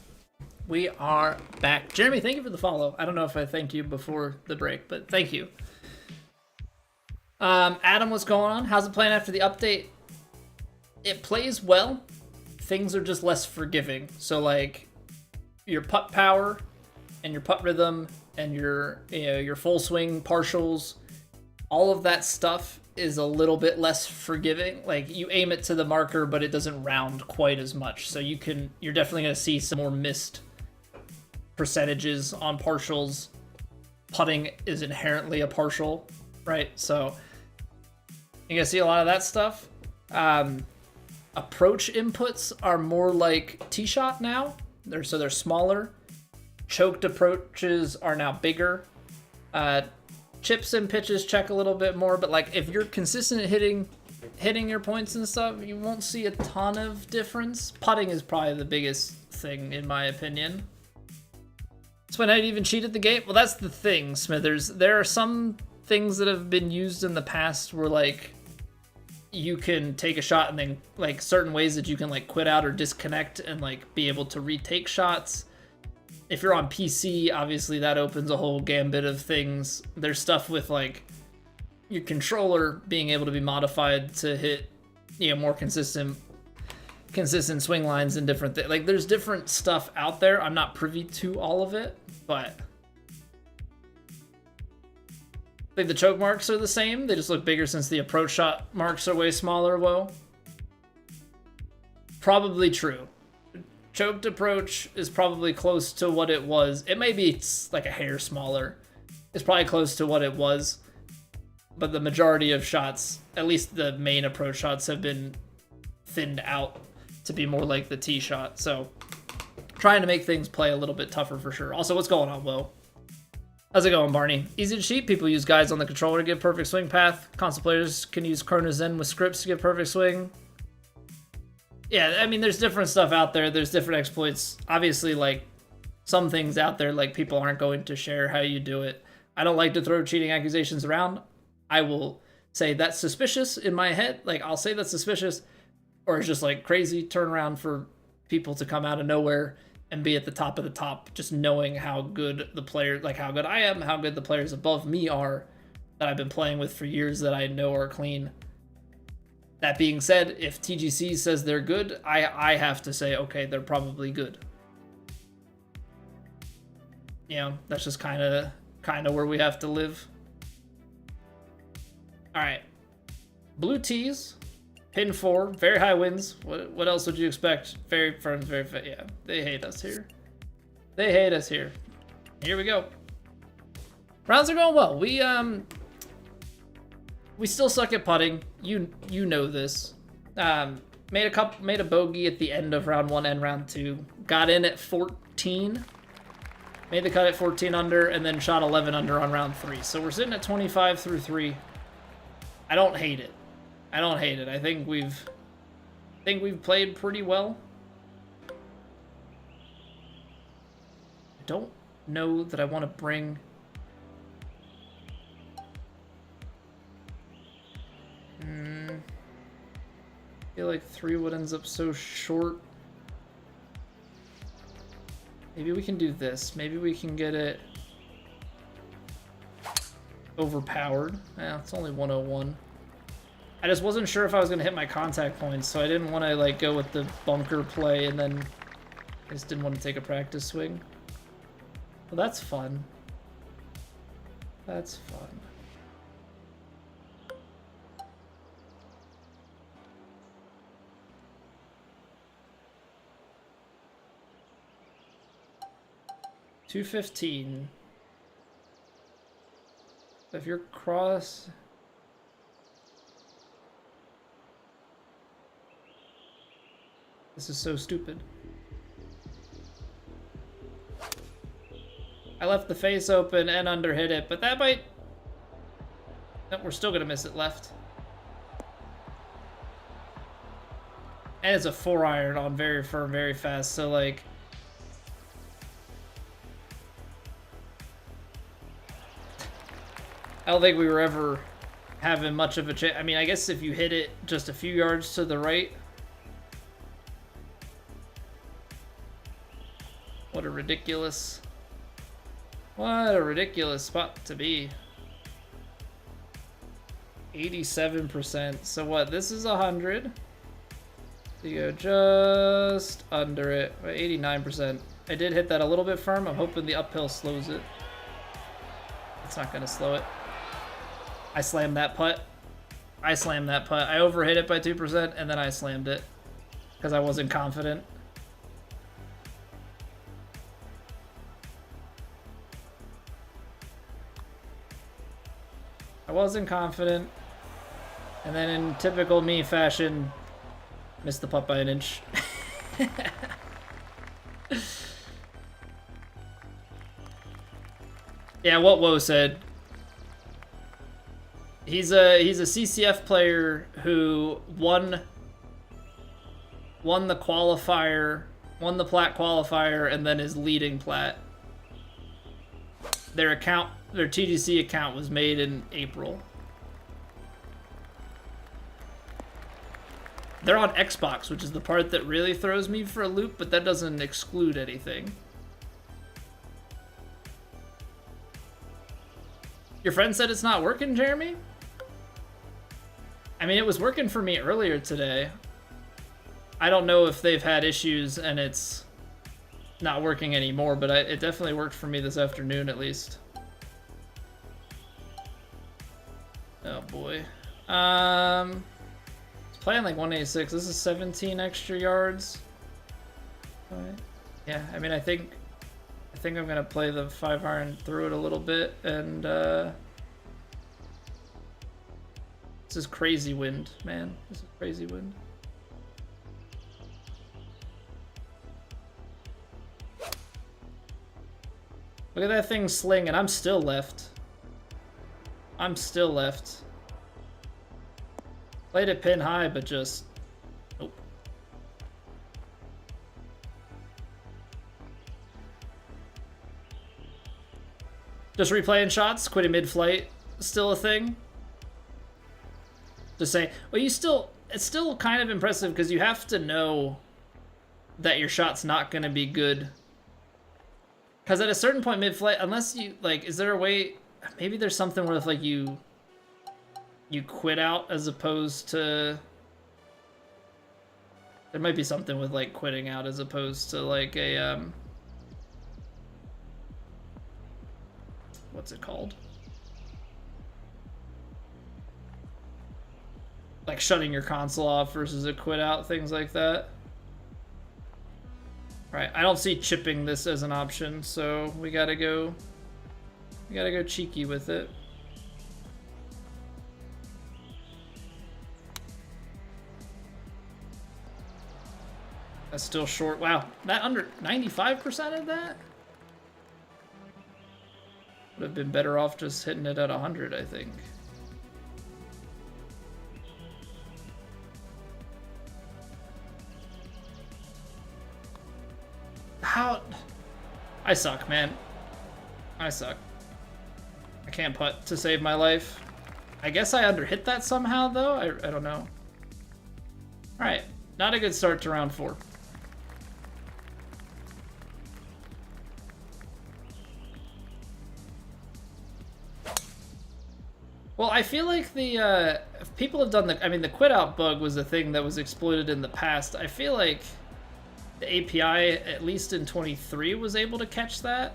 We are back. Jeremy, thank you for the follow. I don't know if I thanked you before the break, but thank you. Adam, what's going on? How's it playing after the update? It plays well. Things are just less forgiving. So, like, your putt power and your putt rhythm and your full swing partials, all of that stuff is a little bit less forgiving. Like, you aim it to the marker, but it doesn't round quite as much. So you're definitely going to see some more missed percentages on partials. Putting is inherently a partial, right? So you're going to see a lot of that stuff. Approach inputs are more like tee shot now. They're smaller. Choked approaches are now bigger. Chips and pitches check a little bit more, but like if you're consistent at hitting your points and stuff, you won't see a ton of difference. Putting is probably the biggest thing in my opinion. That's when I'd even cheat at the game. Well, that's the thing, Smithers. There are some things that have been used in the past where like you can take a shot and then like certain ways that you can like quit out or disconnect and like be able to retake shots. If you're on PC, obviously that opens a whole gambit of things. There's stuff with like your controller being able to be modified to hit, more consistent swing lines and different things. Like there's different stuff out there. I'm not privy to all of it, but I think the choke marks are the same. They just look bigger since the approach shot marks are way smaller, Whoa. Probably true. Choked approach is probably close to what it was. It may be like a hair smaller. It's probably close to what it was. But the majority of shots, at least the main approach shots, have been thinned out to be more like the tee shot. So trying to make things play a little bit tougher for sure. Also, what's going on, Will? How's it going, Barney? Easy to cheat. People use guides on the controller to get perfect swing path. Console players can use Chrono Zen with scripts to get perfect swing. Yeah, I mean, there's different stuff out there. There's different exploits. Obviously, like, some things out there, like, people aren't going to share how you do it. I don't like to throw cheating accusations around. I will say that's suspicious in my head. Like, I'll say that's suspicious, or it's just, like, crazy turnaround for people to come out of nowhere and be at the top of the top, just knowing how good the player, like, how good I am, how good the players above me are that I've been playing with for years that I know are clean. That being said, if TGC says they're good, I have to say, okay, they're probably good. You know, that's just kind of where we have to live. All right, blue tees, pin 4, very high winds. What else would you expect? Very firm, very fast. Yeah, they hate us here. They hate us here. Here we go. Rounds are going well. We still suck at putting. You know this. Made a bogey at the end of round 1 and round 2. Got in at 14. Made the cut at 14 under, and then shot 11 under on round 3. So we're sitting at 25 through 3. I don't hate it. I don't hate it. I think we've played pretty well. I don't know that I want to bring. I feel like 3 would ends up so short. Maybe we can do this. Maybe we can get it overpowered. Yeah, it's only 101. I just wasn't sure if I was going to hit my contact points, so I didn't want to like go with the bunker play, and then I just didn't want to take a practice swing. Well, that's fun. That's fun. $215. If you're cross, this is so stupid. I left the face open and underhit it, but that might. No, we're still gonna miss it left. And it's a 4-iron on very firm, very fast. So like. I don't think we were ever having much of a chance. I mean, I guess if you hit it just a few yards to the right. What a ridiculous spot to be. 87%. So what? This is 100. So you go just under it. 89%. I did hit that a little bit firm. I'm hoping the uphill slows it. It's not going to slow it. I slammed that putt. I overhit it by 2%, and then I slammed it because I wasn't confident. And then in typical me fashion, missed the putt by an inch. Yeah, what Woe said. He's a CCF player who won the qualifier, won the Plat qualifier, and then is leading Plat. Their TGC account was made in April. They're on Xbox, which is the part that really throws me for a loop, but that doesn't exclude anything. Your friend said it's not working, Jeremy? I mean, it was working for me earlier today. I don't know if they've had issues and it's not working anymore, but it definitely worked for me this afternoon at least. boy. It's playing like 186. This is 17 extra yards. Right. Yeah, I mean, I think I'm gonna play the 5-iron through it a little bit, and this is crazy wind, man. This is crazy wind. Look at that thing sling, and I'm still left. I'm still left. Played it pin high, but just... Nope. Just replaying shots, quitting mid-flight, still a thing? Just saying, well, it's still kind of impressive because you have to know that your shot's not going to be good. Because at a certain point mid-flight, unless you, like, is there a way, maybe there's something where if, like, you quit out as opposed to, there might be something with, like, quitting out as opposed to, like, a, what's it called? Like shutting your console off versus a quit out, things like that. Right, I don't see chipping this as an option, so we gotta go cheeky with it. That's still short. Wow, that under 95% of that? Would have been better off just hitting it at 100, I think. How? I suck, man. I suck. I can't putt to save my life. I guess I underhit that somehow, though. I don't know. Alright, not a good start to round 4. Well, I feel like the people have done the, I mean, the quit out bug was a thing that was exploited in the past. I feel like the API, at least in 23, was able to catch that.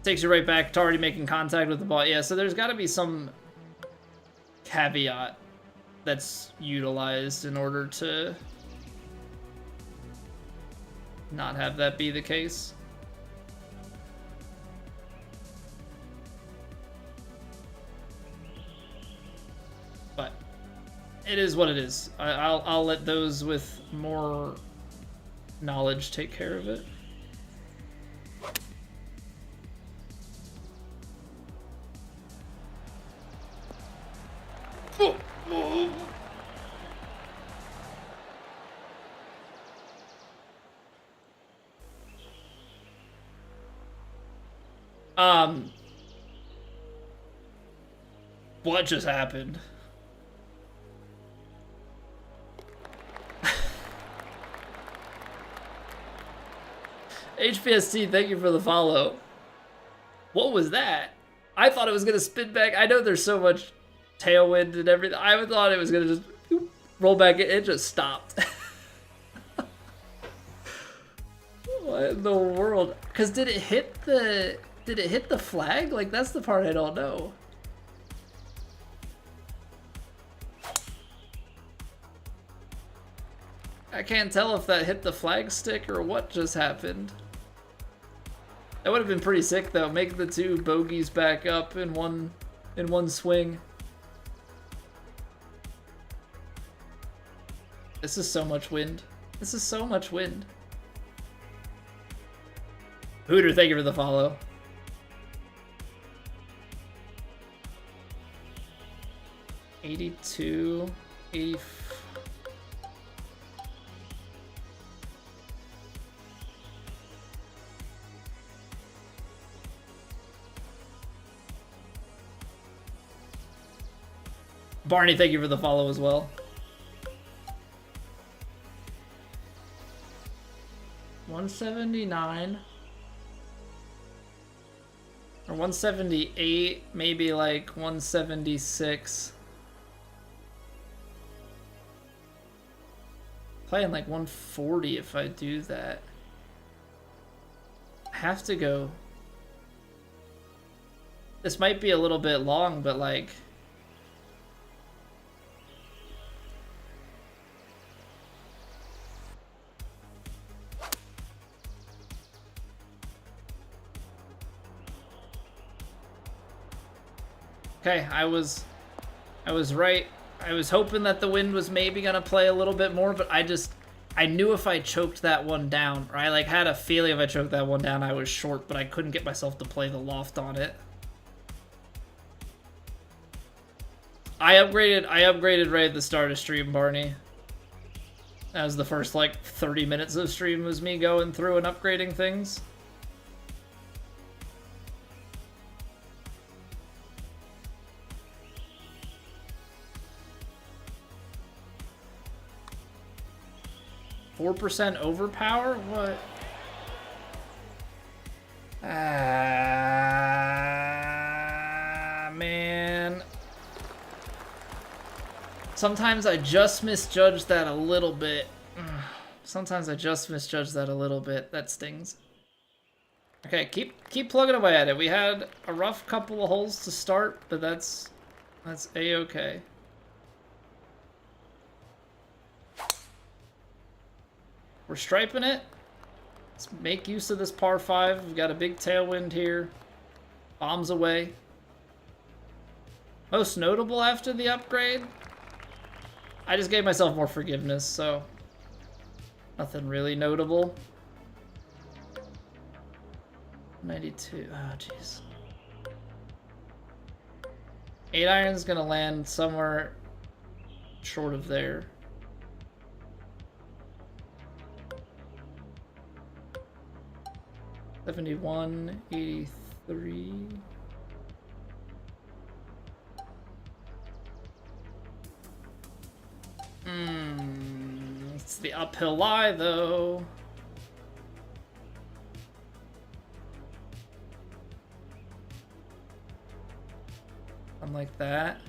Takes you right back to already making contact with the ball. Yeah, so there's got to be some caveat that's utilized in order to not have that be the case. But it is what it is. I'll let those with more knowledge take care of it. What just happened? HPST, thank you for the follow. What was that? I thought it was gonna spin back. I know there's so much tailwind and everything. I thought it was gonna just roll back. It just stopped. What in the world? Cause did it hit the flag? Like, that's the part I don't know. I can't tell if that hit the flag stick or what just happened. That would have been pretty sick though. Make the two bogeys back up in one swing. This is so much wind. This is so much wind. Hooter, thank you for the follow. $82, $84. Barney, thank you for the follow as well. 179 or 178, maybe like 176. Playing like 140 if I do that. I have to go. This might be a little bit long, but like... Okay, I was right. I was hoping that the wind was maybe gonna play a little bit more, but I knew if I choked that one down, or I like had a feeling if I choked that one down I was short, but I couldn't get myself to play the loft on it. I upgraded right at the start of stream, Barney. That was the first like 30 minutes of stream was me going through and upgrading things. %4 overpower? What? Man. Sometimes I just misjudge that a little bit. Sometimes I just misjudge that a little bit. That stings. Okay, keep plugging away at it. We had a rough couple of holes to start, but that's A-okay. We're striping it. Let's make use of this par 5. We've got a big tailwind here. Bombs away. Most notable after the upgrade? I just gave myself more forgiveness, so nothing really notable. 92. Oh, jeez. 8-iron's gonna land somewhere short of there. $71, 83. It's the uphill lie though. Something like that.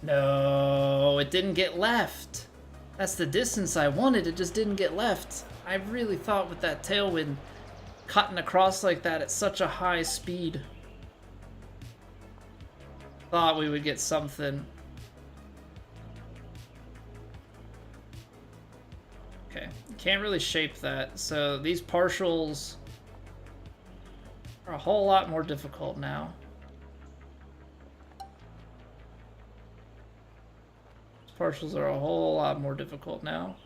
No, it didn't get left. That's the distance I wanted, it just didn't get left. I really thought with that tailwind cutting across like that at such a high speed, thought we would get something. Okay, can't really shape that, so these partials are a whole lot more difficult now. Partials are a whole lot more difficult now.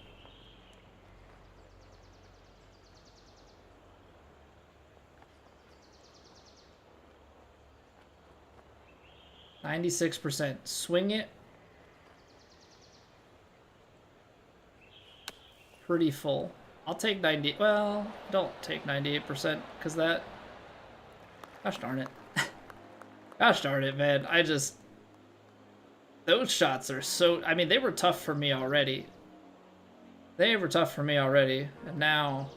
%96%. Swing it. Pretty full. I'll take 90. Well, don't take 98% because that. Gosh darn it. Gosh darn it, man. Those shots are so... I mean, they were tough for me already. They were tough for me already. And now...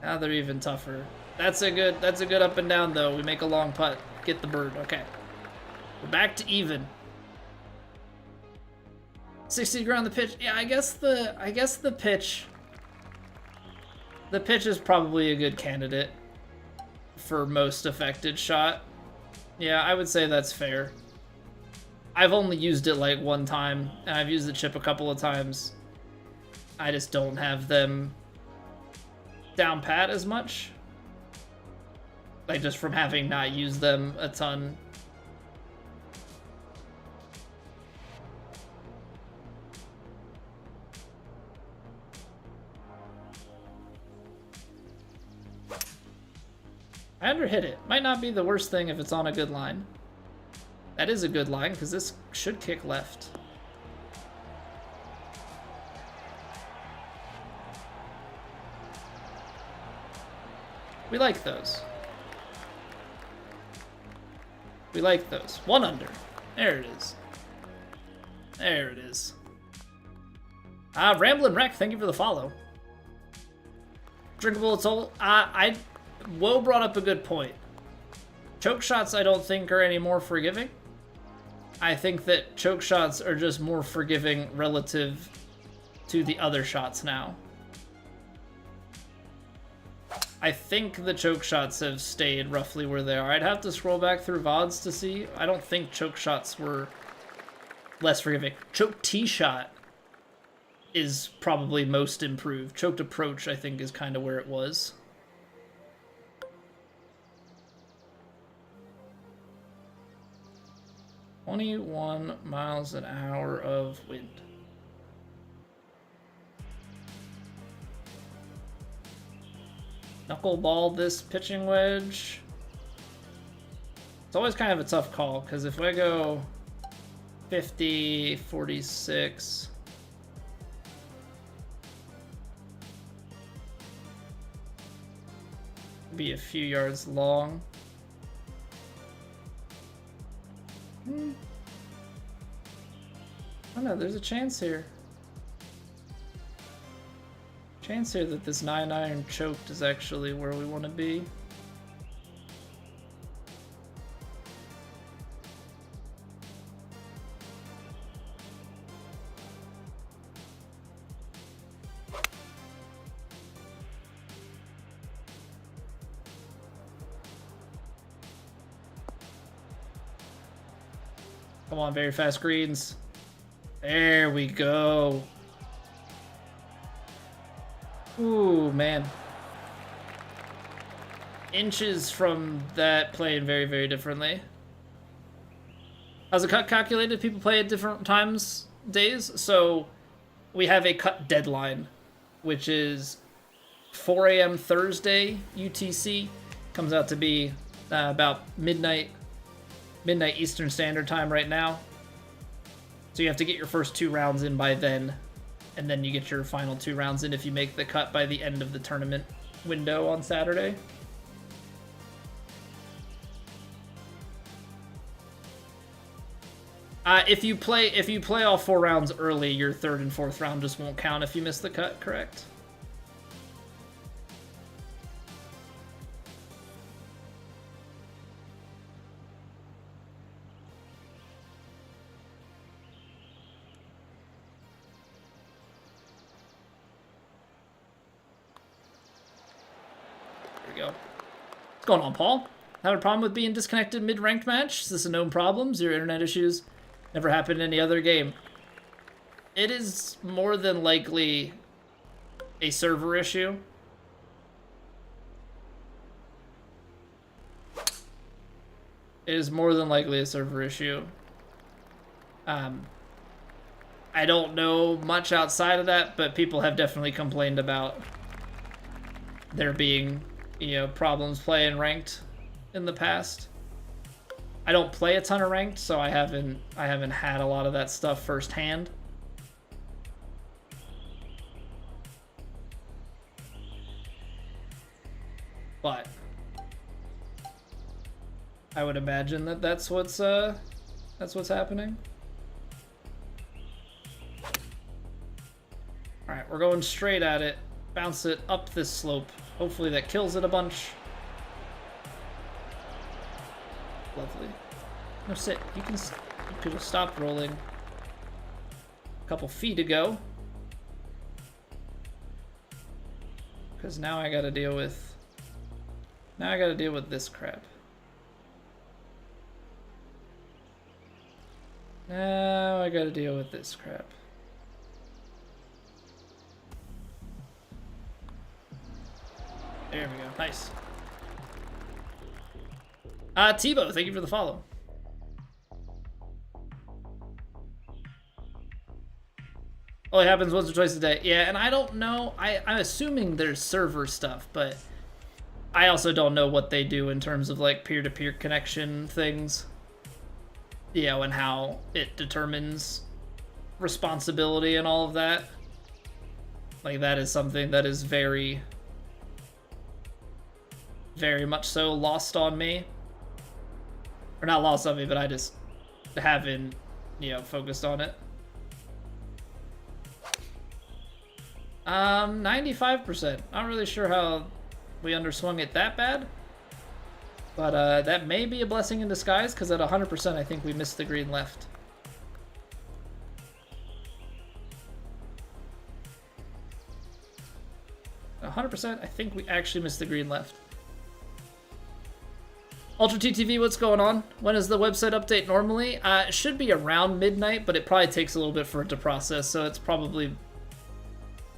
Now they're even tougher. That's a good up and down, though. We make a long putt. Get the bird. Okay. We're back to even. 60 degree on the pitch. Yeah, I guess the pitch... The pitch is probably a good candidate for most affected shot. Yeah, I would say that's fair. I've only used it like one time, and I've used the chip a couple of times. I just don't have them down pat as much. Like, just from having not used them a ton. I underhit it. Might not be the worst thing if it's on a good line. That is a good line, because this should kick left. We like those. We like those. 1 under. There it is. There it is. Ramblin' Wreck, thank you for the follow. Drinkable Atoll, Woe brought up a good point. Choke shots I don't think are any more forgiving. I think that choke shots are just more forgiving relative to the other shots now. I think the choke shots have stayed roughly where they are. I'd have to scroll back through VODs to see. I don't think choke shots were less forgiving. Choke tee shot is probably most improved. Choked approach, I think, is kind of where it was. "21 miles an hour of wind." Knuckleball this pitching wedge. It's always kind of a tough call, because if I go 50, 46... be a few yards long. I don't know, there's a chance here. Chance here that this 9-iron choked is actually where we want to be. Come on, very fast greens. There we go. Ooh, man. Inches from that playing very, very differently. How's the cut calculated? People play at different times, days. So we have a cut deadline, which is 4 a.m. Thursday, UTC. Comes out to be about midnight Eastern Standard Time right now. So you have to get your first 2 rounds in by then, and then you get your final 2 rounds in if you make the cut by the end of the tournament window on Saturday. If you play all 4 rounds early, your 3rd and 4th round just won't count if you miss the cut, correct? What's going on, Paul? Have a problem with being disconnected mid-ranked match? Is this a known problem? Zero internet issues? Never happened in any other game? It is more than likely a server issue. It is more than likely a server issue. I don't know much outside of that, but people have definitely complained about there being, you know, problems playing ranked in the past. I don't play a ton of ranked, so I haven't had a lot of that stuff firsthand. But I would imagine that that's what's happening. All right, we're going straight at it. Bounce it up this slope. Hopefully that kills it a bunch. Lovely. No, sit. You could have stopped rolling a couple feet ago. Because now I gotta deal with this crap. Now I gotta deal with this crap. There we go. Nice. Tebow, thank you for the follow. Only happens once or twice a day. Yeah, and I don't know. I'm assuming there's server stuff, but I also don't know what they do in terms of like peer-to-peer connection things. You know, and how it determines responsibility and all of that. Like, that is something that is very, very much so lost on me. Or not lost on me, but I just haven't, you know, focused on it. 95%. Not really sure how we underswung it that bad. But that may be a blessing in disguise, because at 100% I think we missed the green left. At 100%, I think we actually missed the green left. Ultra TTV, what's going on? When is the website update normally? It should be around midnight, but it probably takes a little bit for it to process, so it's probably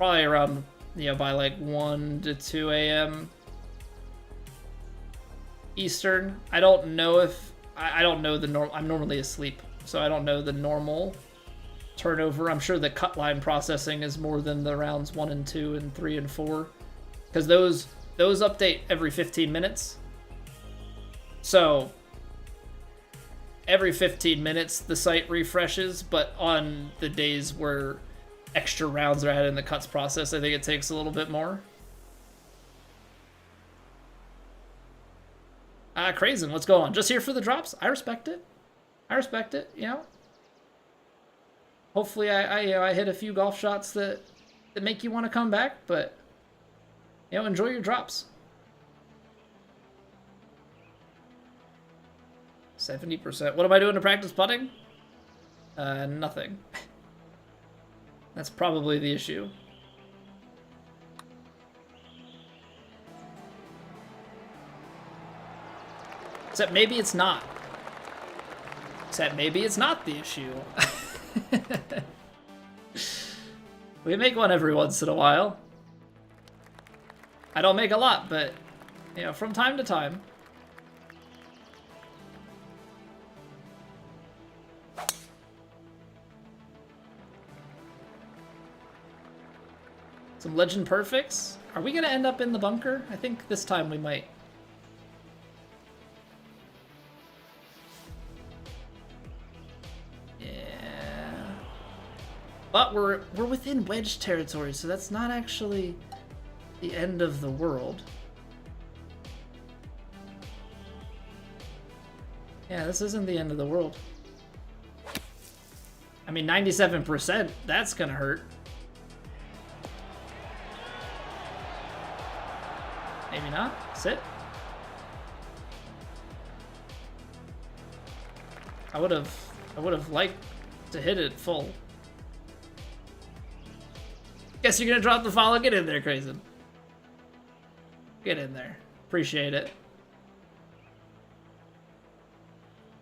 around, you know, by like 1 to 2 a.m. Eastern. I don't know if I don't know the normal. I'm normally asleep, so I don't know the normal turnover. I'm sure the cut line processing is more than the rounds 1 and 2 and 3 and 4, because those update every 15 minutes. So every 15 minutes the site refreshes, but on the days where extra rounds are added in the cuts process, I think it takes a little bit more. Crazen, what's going on? Just here for the drops? I respect it. I respect it, you know. Hopefully I hit a few golf shots that make you want to come back, but, you know, enjoy your drops. 70%. What am I doing to practice putting? Nothing. That's probably the issue. Except maybe it's not. Except maybe it's not the issue. We make one every once in a while. I don't make a lot, but, you know, from time to time. Some legend perfects. Are we gonna end up in the bunker? I think this time we might. Yeah. But we're within wedge territory, so that's not actually the end of the world. Yeah, this isn't the end of the world. I mean, 97%, that's gonna hurt. Maybe not. Sit. I would have liked to hit it full. Guess you're gonna drop the follow. Get in there, Crazen. Get in there. Appreciate it.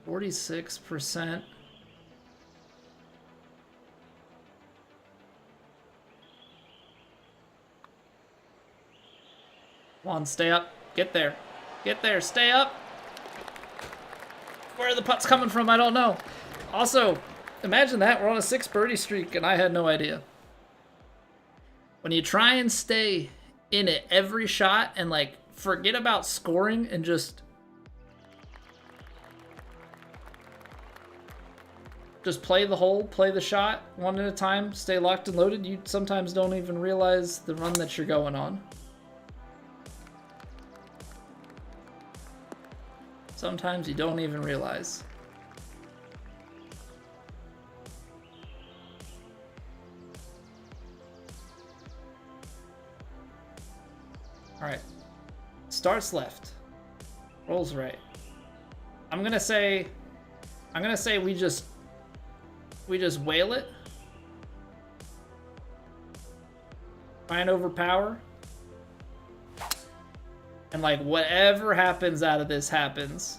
46%. Come on, stay up. Get there. Get there. Stay up. Where are the putts coming from? I don't know. Also, imagine that. We're on a 6 birdie streak, and I had no idea. When you try and stay in it every shot and, like, forget about scoring and just play the hole, play the shot one at a time, stay locked and loaded, you sometimes don't even realize the run that you're going on. Sometimes you don't even realize. All right. Starts left. Rolls right. I'm gonna say we just whale it. Try and overpower. And, like, whatever happens out of this happens.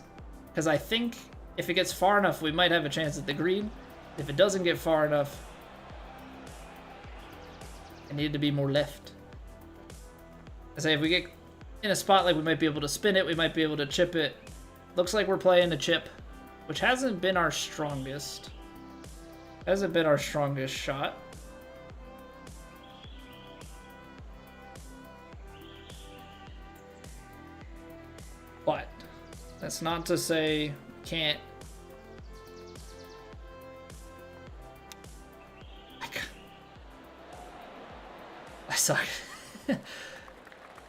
Because I think if it gets far enough, we might have a chance at the green. If it doesn't get far enough, I need to be more left. I say if we get in a spot, like, we might be able to spin it, we might be able to chip it. Looks like we're playing a chip, which hasn't been our strongest. Hasn't been our strongest shot. But that's not to say we can't. I suck.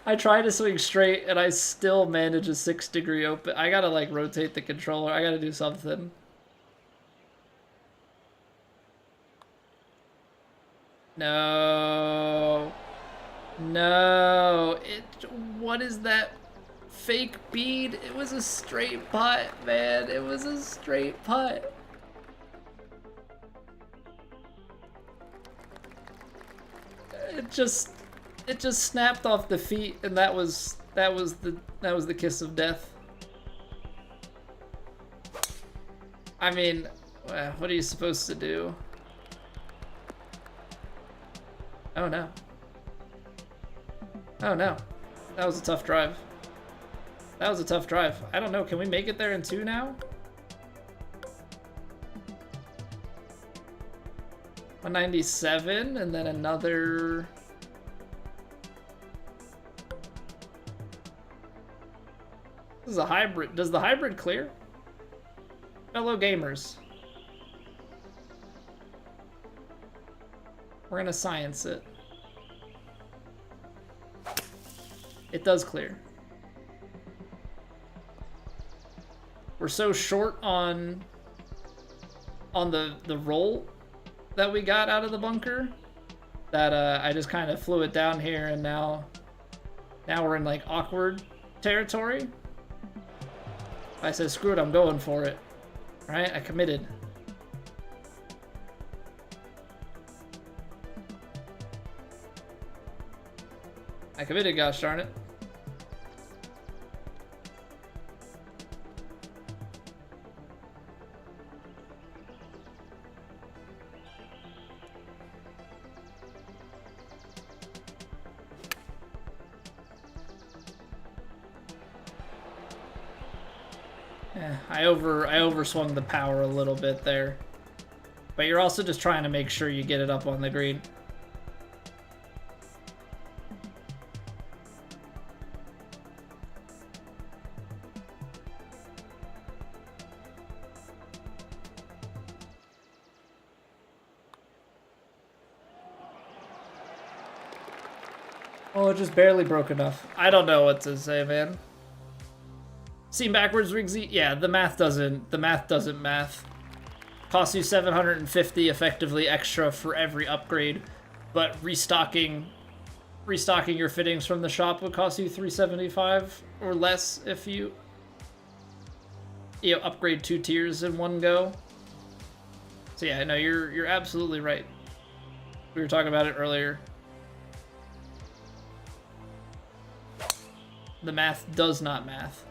I try to swing straight and I still manage a 6-degree open. I gotta, like, rotate the controller. I gotta do something. No. No, what is that fake bead? It was a straight putt, man. It was a straight putt. It just snapped off the feet, and that was the kiss of death. I mean, what are you supposed to do? Oh no. Oh no. That was a tough drive. That was a tough drive. I don't know, can we make it there in 2 now? 197 and then another... This is a hybrid. Does the hybrid clear? Fellow gamers. We're gonna science it. It does clear. We're so short on the roll that we got out of the bunker that I just kind of flew it down here, and now we're in like awkward territory. I said, screw it, I'm going for it. All right, I committed. I committed, gosh darn it. Yeah, I overswung the power a little bit there. But you're also just trying to make sure you get it up on the green. Oh, it just barely broke enough. I don't know what to say, man. Seen backwards, Rigsy? Yeah, the math doesn't math. Costs you 750 effectively extra for every upgrade, but restocking your fittings from the shop would cost you 375 or less if you upgrade 2 tiers in one go. So yeah, no, you're absolutely right. We were talking about it earlier. The math does not math.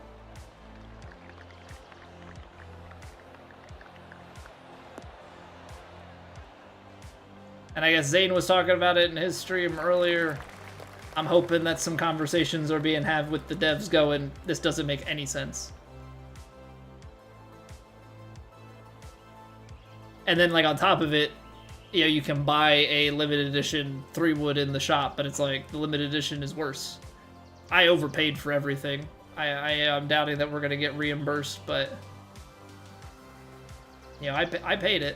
And I guess Zane was talking about it in his stream earlier. I'm hoping that some conversations are being had with the devs going, this doesn't make any sense. And then like on top of it, you can buy a limited edition 3-wood in the shop, but it's like the limited edition is worse. I overpaid for everything. I'm doubting that we're gonna get reimbursed, but I paid it.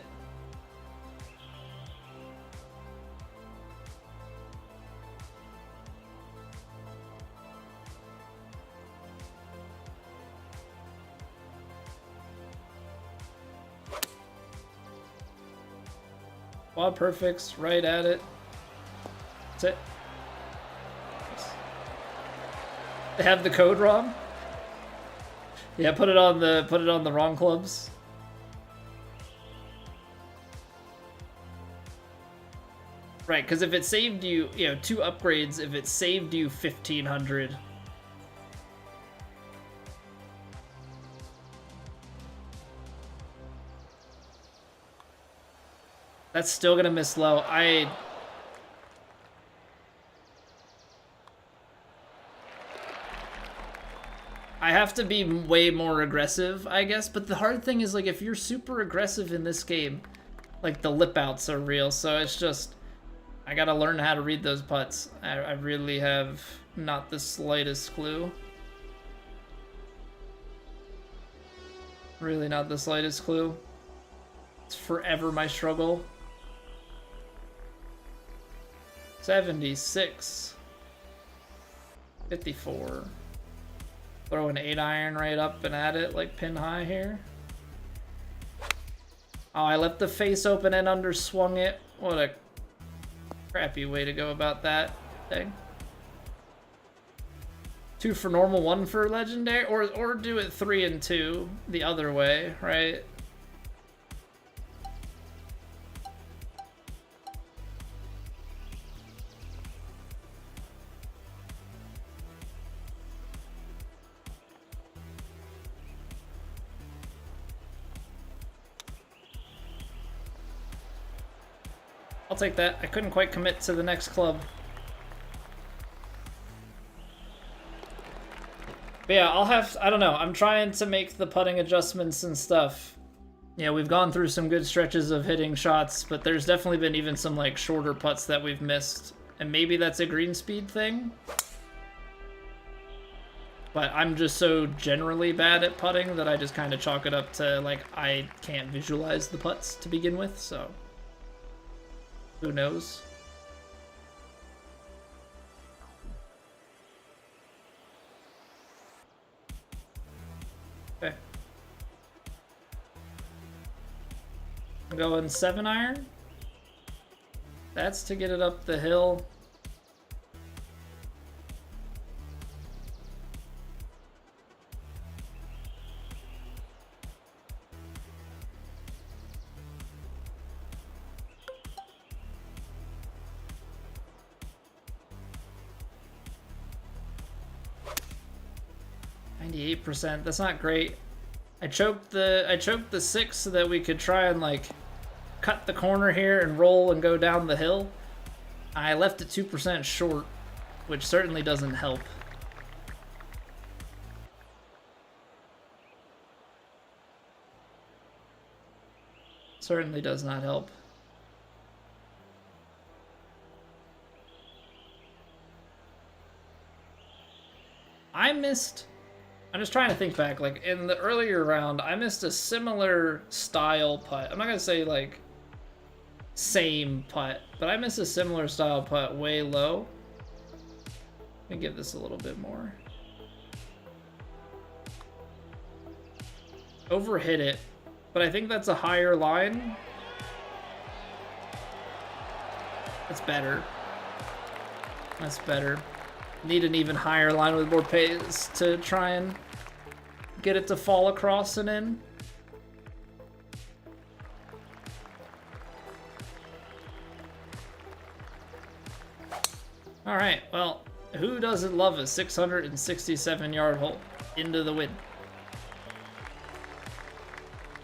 Quad perfects, right at it. That's it. They have the code wrong. Yeah, put it on the wrong clubs. Right, because if it saved you, 2 upgrades, if it saved you 1,500. That's still gonna miss low. I have to be way more aggressive, I guess, but the hard thing is, like, if you're super aggressive in this game, like, the lip outs are real, so it's just, I gotta learn how to read those putts. I really have not the slightest clue. Really not the slightest clue. It's forever my struggle. 76. 54. Throw an 8-iron right up and at it like pin high here. Oh, I left the face open and underswung it. What a crappy way to go about that thing. 2 for normal, 1 for legendary, or do it 3 and 2 the other way, right? I'll take that. I couldn't quite commit to the next club. But yeah, I don't know, I'm trying to make the putting adjustments and stuff. Yeah, we've gone through some good stretches of hitting shots, but there's definitely been even some like shorter putts that we've missed. And maybe that's a green speed thing. But I'm just so generally bad at putting that I just kind of chalk it up to like I can't visualize the putts to begin with, so who knows? Okay. I'm going 7-iron. That's to get it up the hill. That's not great. I choked the 6 so that we could try and like cut the corner here and roll and go down the hill. I left it 2% short, which certainly doesn't help. Certainly does not help. I'm just trying to think back, like, in the earlier round, I missed a similar style putt. I'm not going to say, like, same putt, but I missed a similar style putt way low. Let me give this a little bit more. Overhit it, but I think that's a higher line. That's better. That's better. Need an even higher line with more pace to try and get it to fall across and in. All right, well, who doesn't love a 667-yard hole into the wind?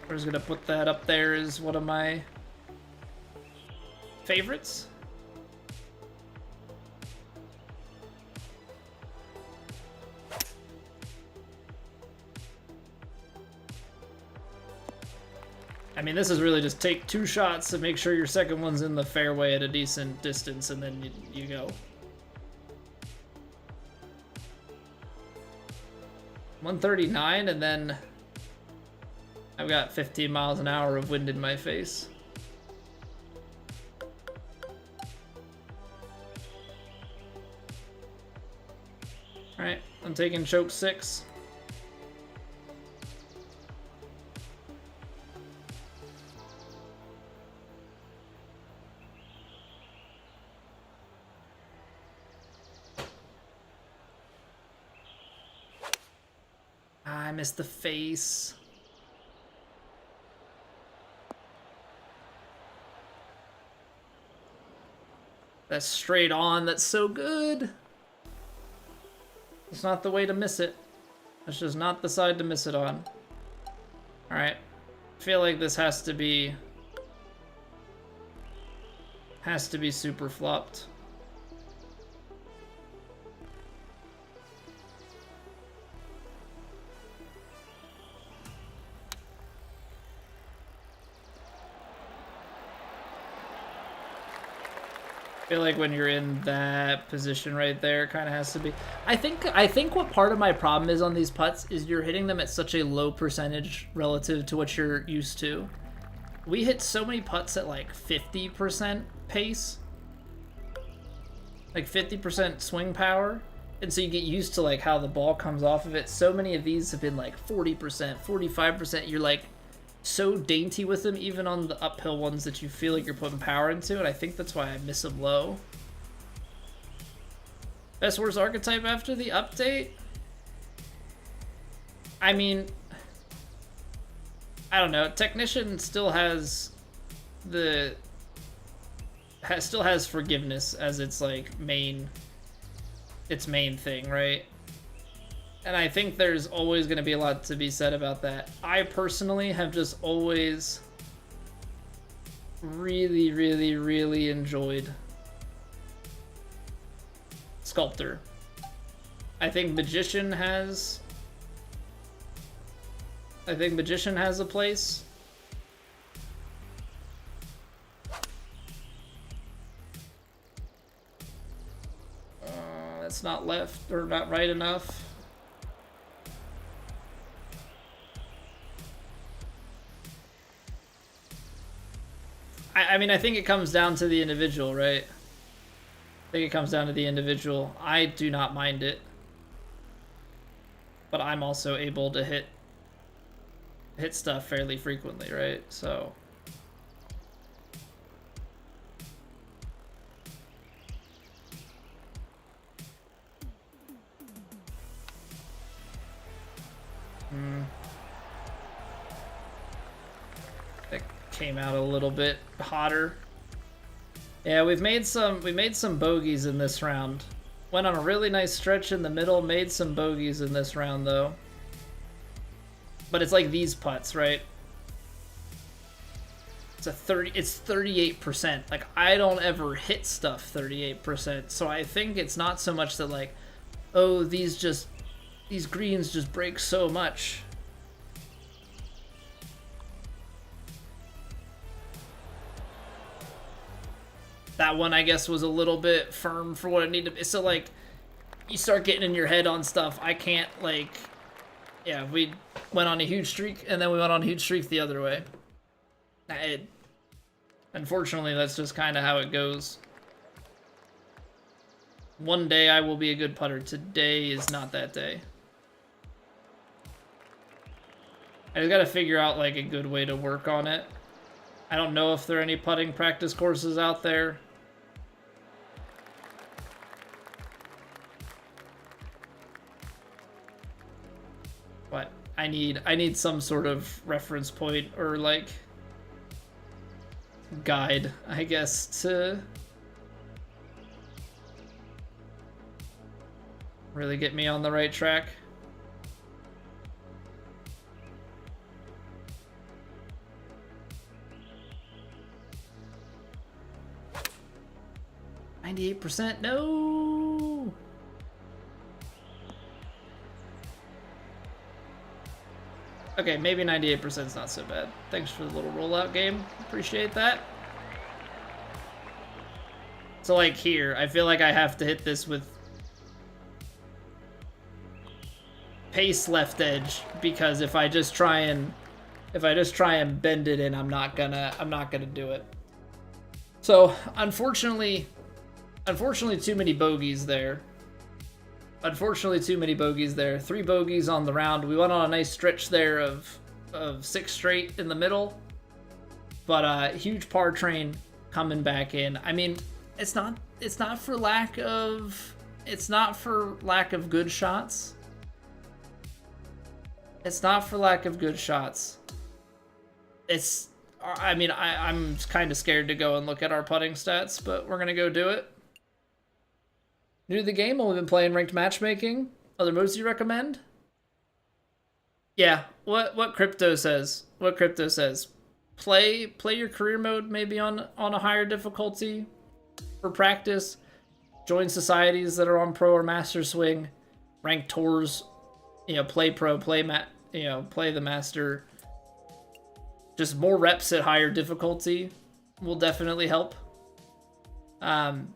We're just gonna put that up there as one of my favorites. I mean, this is really just take 2 shots and make sure your second one's in the fairway at a decent distance, and then you go. .139, and then I've got 15 miles an hour of wind in my face. Alright, I'm taking choke 6. I missed the face. That's straight on. That's so good. It's not the way to miss it. That's just not the side to miss it on. Alright. I feel like this has to be super flopped. I feel like when you're in that position right there, it kind of has to be. I think what part of my problem is on these putts is you're hitting them at such a low percentage relative to what you're used to. We hit so many putts at like 50% pace, like 50% swing power, and so you get used to like how the ball comes off of it. So many of these have been like 40%, 45%. You're like so dainty with them, even on the uphill ones that you feel like you're putting power into, and I think that's why I miss them low. Best worst archetype after the update? I mean, I don't know. Technician still has still has forgiveness as its like main thing, right? And I think there's always going to be a lot to be said about that. I personally have just always really, really, really enjoyed Sculptor. I think Magician has a place. That's not left or not right enough. I mean, I think it comes down to the individual, right? I think it comes down to the individual. I do not mind it, but I'm also able to hit stuff fairly frequently, right? So that came out a little bit hotter. Yeah, we made some bogeys in this round. Went on a really nice stretch in the middle, made some bogeys in this round though. But it's like these putts, right? It's 38%. Like, I don't ever hit stuff 38%. So I think it's not so much that like, oh, these greens just break so much. That one, I guess, was a little bit firm for what it needed to be. So, like, you start getting in your head on stuff. I can't, like... Yeah, we went on a huge streak, and then we went on a huge streak the other way. Unfortunately, that's just kind of how it goes. One day I will be a good putter. Today is not that day. I just gotta figure out, like, a good way to work on it. I don't know if there are any putting practice courses out there. But I need some sort of reference point or like guide, I guess, to really get me on the right track. %, no. Okay, maybe 98% is not so bad. Thanks for the little rollout game. Appreciate that. So like here, I feel like I have to hit this with pace left edge, because if I just try and bend it in, I'm not gonna do it. So unfortunately too many bogeys there. Unfortunately, too many bogeys there. 3 bogeys on the round. We went on a nice stretch there of 6 straight in the middle. But huge par train coming back in. I mean, it's not for lack of good shots. It's not for lack of good shots. I mean, I'm kind of scared to go and look at our putting stats, but we're gonna go do it. New to the game, we've been playing ranked matchmaking. Other modes you recommend? Yeah, what crypto says. What crypto says. Play your career mode maybe on a higher difficulty for practice. Join societies that are on pro or master swing. Rank tours. You know, play pro, play the master. Just more reps at higher difficulty will definitely help. And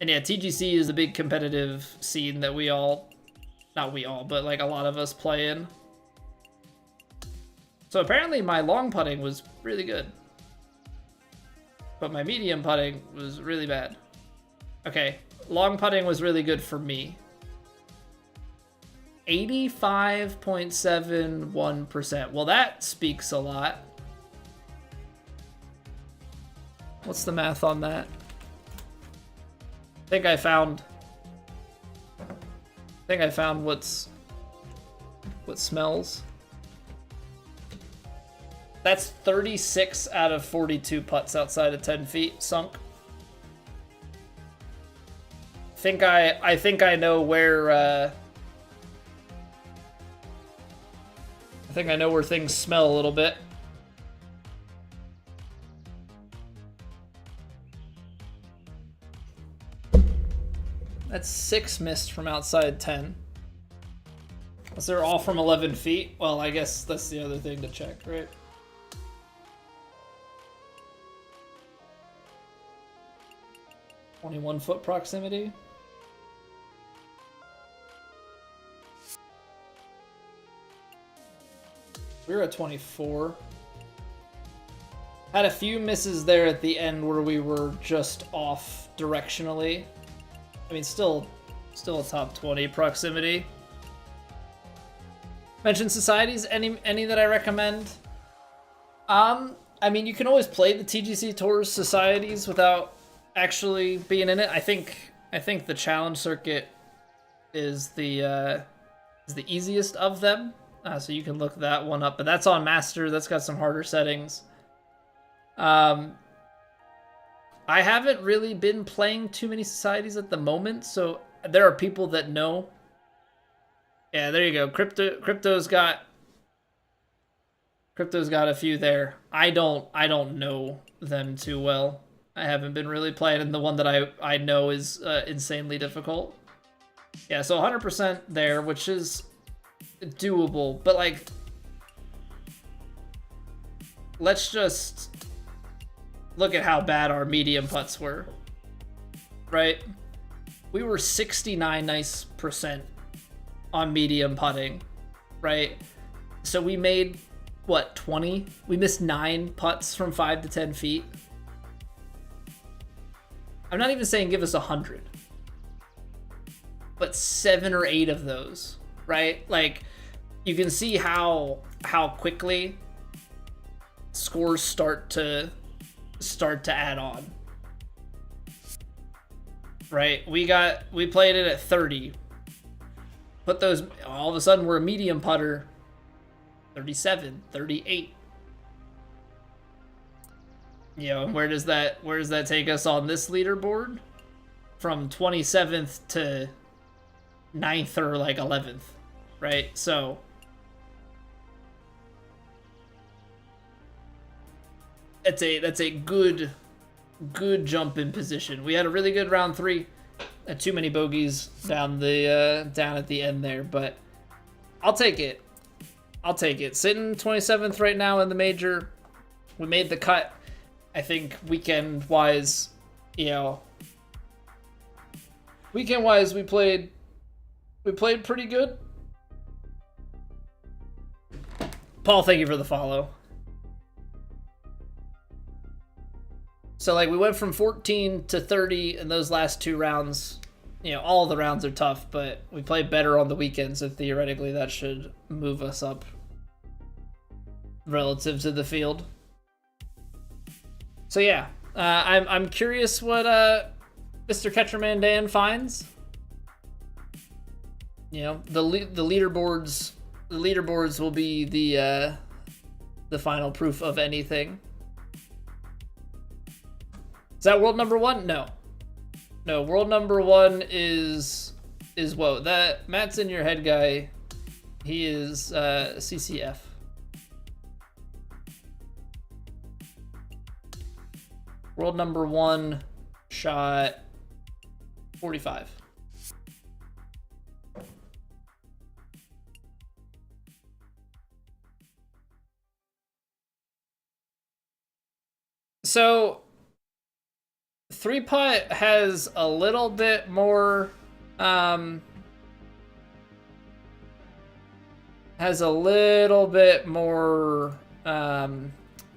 yeah, TGC is a big competitive scene that not we all, but like a lot of us play in. So apparently my long putting was really good, but my medium putting was really bad. Okay, long putting was really good for me. 85.71%. Well, that speaks a lot. What's the math on that? I think I found what smells. That's 36 out of 42 putts outside of 10 feet sunk. I think I know where I think I know where things smell a little bit. That's 6 missed from outside 10. Was they're all from 11 feet? Well, I guess that's the other thing to check, right? "21-foot proximity. We were at 24. Had a few misses there at the end where we were just off directionally. I mean, still a top 20 proximity. Mention societies, any that I recommend? I mean, you can always play the TGC Tours societies without actually being in it. I think the challenge circuit is the easiest of them. So you can look that one up, but that's on Master. That's got some harder settings. I haven't really been playing too many societies at the moment, so there are people that know. Yeah, there you go. Crypto's got a few there. I don't know them too well. I haven't been really playing, and the one that I know is insanely difficult. Yeah, so 100% there, which is doable, but like, let's just look at how bad our medium putts were, right? We were 69 nice percent on medium putting, right? So we made, what, 20? We missed 9 putts from 5 to 10 feet. I'm not even saying give us 100, but 7 or 8 of those, right? Like, you can see how quickly scores start to add on, right? We played it at 30, but those, all of a sudden we're a medium putter, 37, 38. You know, where does that take us on this leaderboard? From 27th to 9th or like 11th, right? So that's a good jump in position. We had a really good round 3. Had too many bogeys down at the end there, but I'll take it. Sitting 27th right now in the major. We made the cut. I think weekend-wise, we played pretty good. Paul, thank you for the follow. So, like, we went from 14 to 30 in those last 2 rounds. All the rounds are tough, but we played better on the weekend, so theoretically that should move us up relative to the field. So yeah, I'm curious what Mr. Ketcherman Dan finds. The leaderboards will be the final proof of anything. Is that world number 1? No, world number 1 is whoa, that Matt's in your head guy. He is CCF. World number 1 shot 45. So 3-putt has a little bit more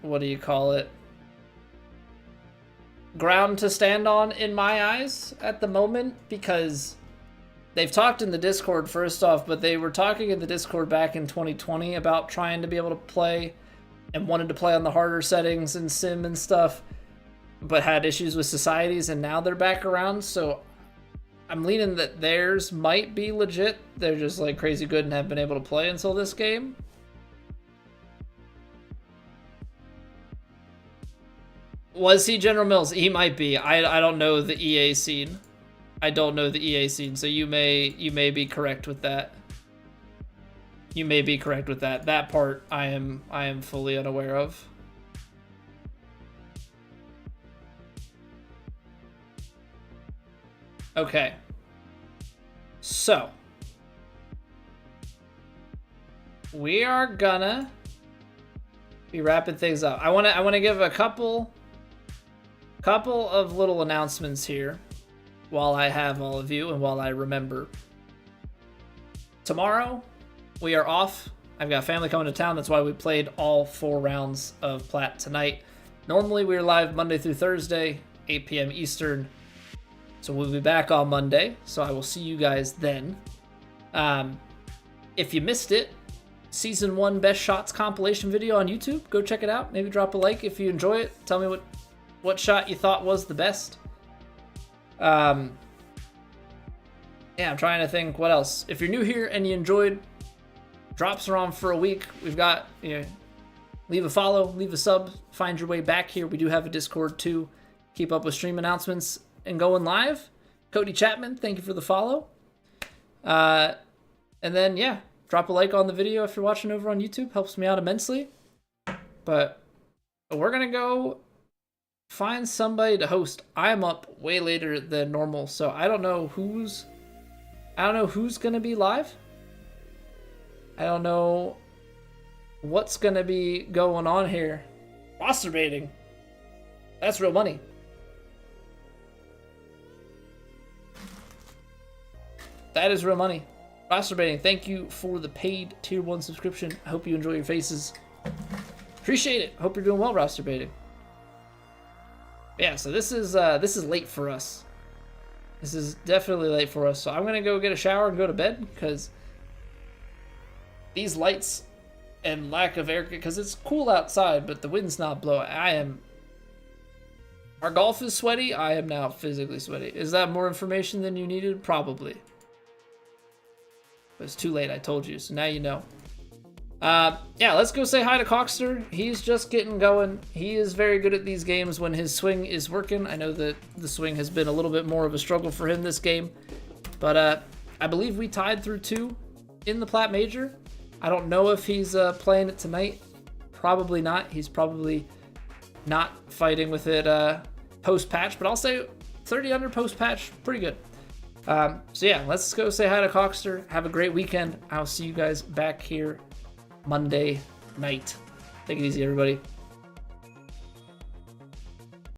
what do you call it? Ground to stand on in my eyes at the moment, because they've talked in the Discord first off, but they were talking in the Discord back in 2020 about trying to be able to play and wanted to play on the harder settings and sim and stuff, but had issues with societies, and now they're back around. So I'm leaning that theirs might be legit. They're just like crazy good and haven't been able to play until this game. Was he General Mills? He might be. I don't know the EA scene. I don't know the EA scene, so you may be correct with that. You may be correct with that. That part I am fully unaware of. Okay. So we are gonna be wrapping things up. I wanna give a couple of little announcements here while I have all of you and while I remember. Tomorrow we are off. I've got family coming to town. That's why we played all 4 rounds of Plat tonight. Normally we're live Monday through Thursday, 8 p.m. Eastern. So we'll be back on Monday. So I will see you guys then. If you missed it, Season 1 Best Shots compilation video on YouTube. Go check it out. Maybe drop a like if you enjoy it. Tell me what shot you thought was the best. Yeah, I'm trying to think what else. If you're new here and you enjoyed, drops are on for a week. We've got, leave a follow, leave a sub, find your way back here. We do have a Discord too. Keep up with stream announcements and going live. Cody Chapman, thank you for the follow. And then, yeah, drop a like on the video if you're watching over on YouTube. Helps me out immensely. But we're going to go find somebody to host. I'm up way later than normal, so I don't know who's going to be live. I don't know what's going to be going on here. Masturbating. That's real money. That is real money. Masturbating, thank you for the paid tier 1 subscription. I hope you enjoy your faces. Appreciate it. Hope you're doing well, Masturbating. Yeah, so this is late for us. This is definitely late for us. So I'm gonna go get a shower and go to bed because these lights and lack of air, because it's cool outside, but the wind's not blowing. Our golf is sweaty. I am now physically sweaty. Is that more information than you needed? Probably. But it's too late, I told you, so now you know. Yeah, let's go say hi to Cockster. He's just getting going. He is very good at these games when his swing is working. I know that the swing has been a little bit more of a struggle for him this game. But I believe we tied through 2 in the Plat Major. I don't know if he's playing it tonight. Probably not. He's probably not fighting with it post-patch, but I'll say 30 under post-patch, pretty good. So yeah, let's go say hi to Cockster. Have a great weekend. I'll see you guys back here Monday night. Take it easy, everybody.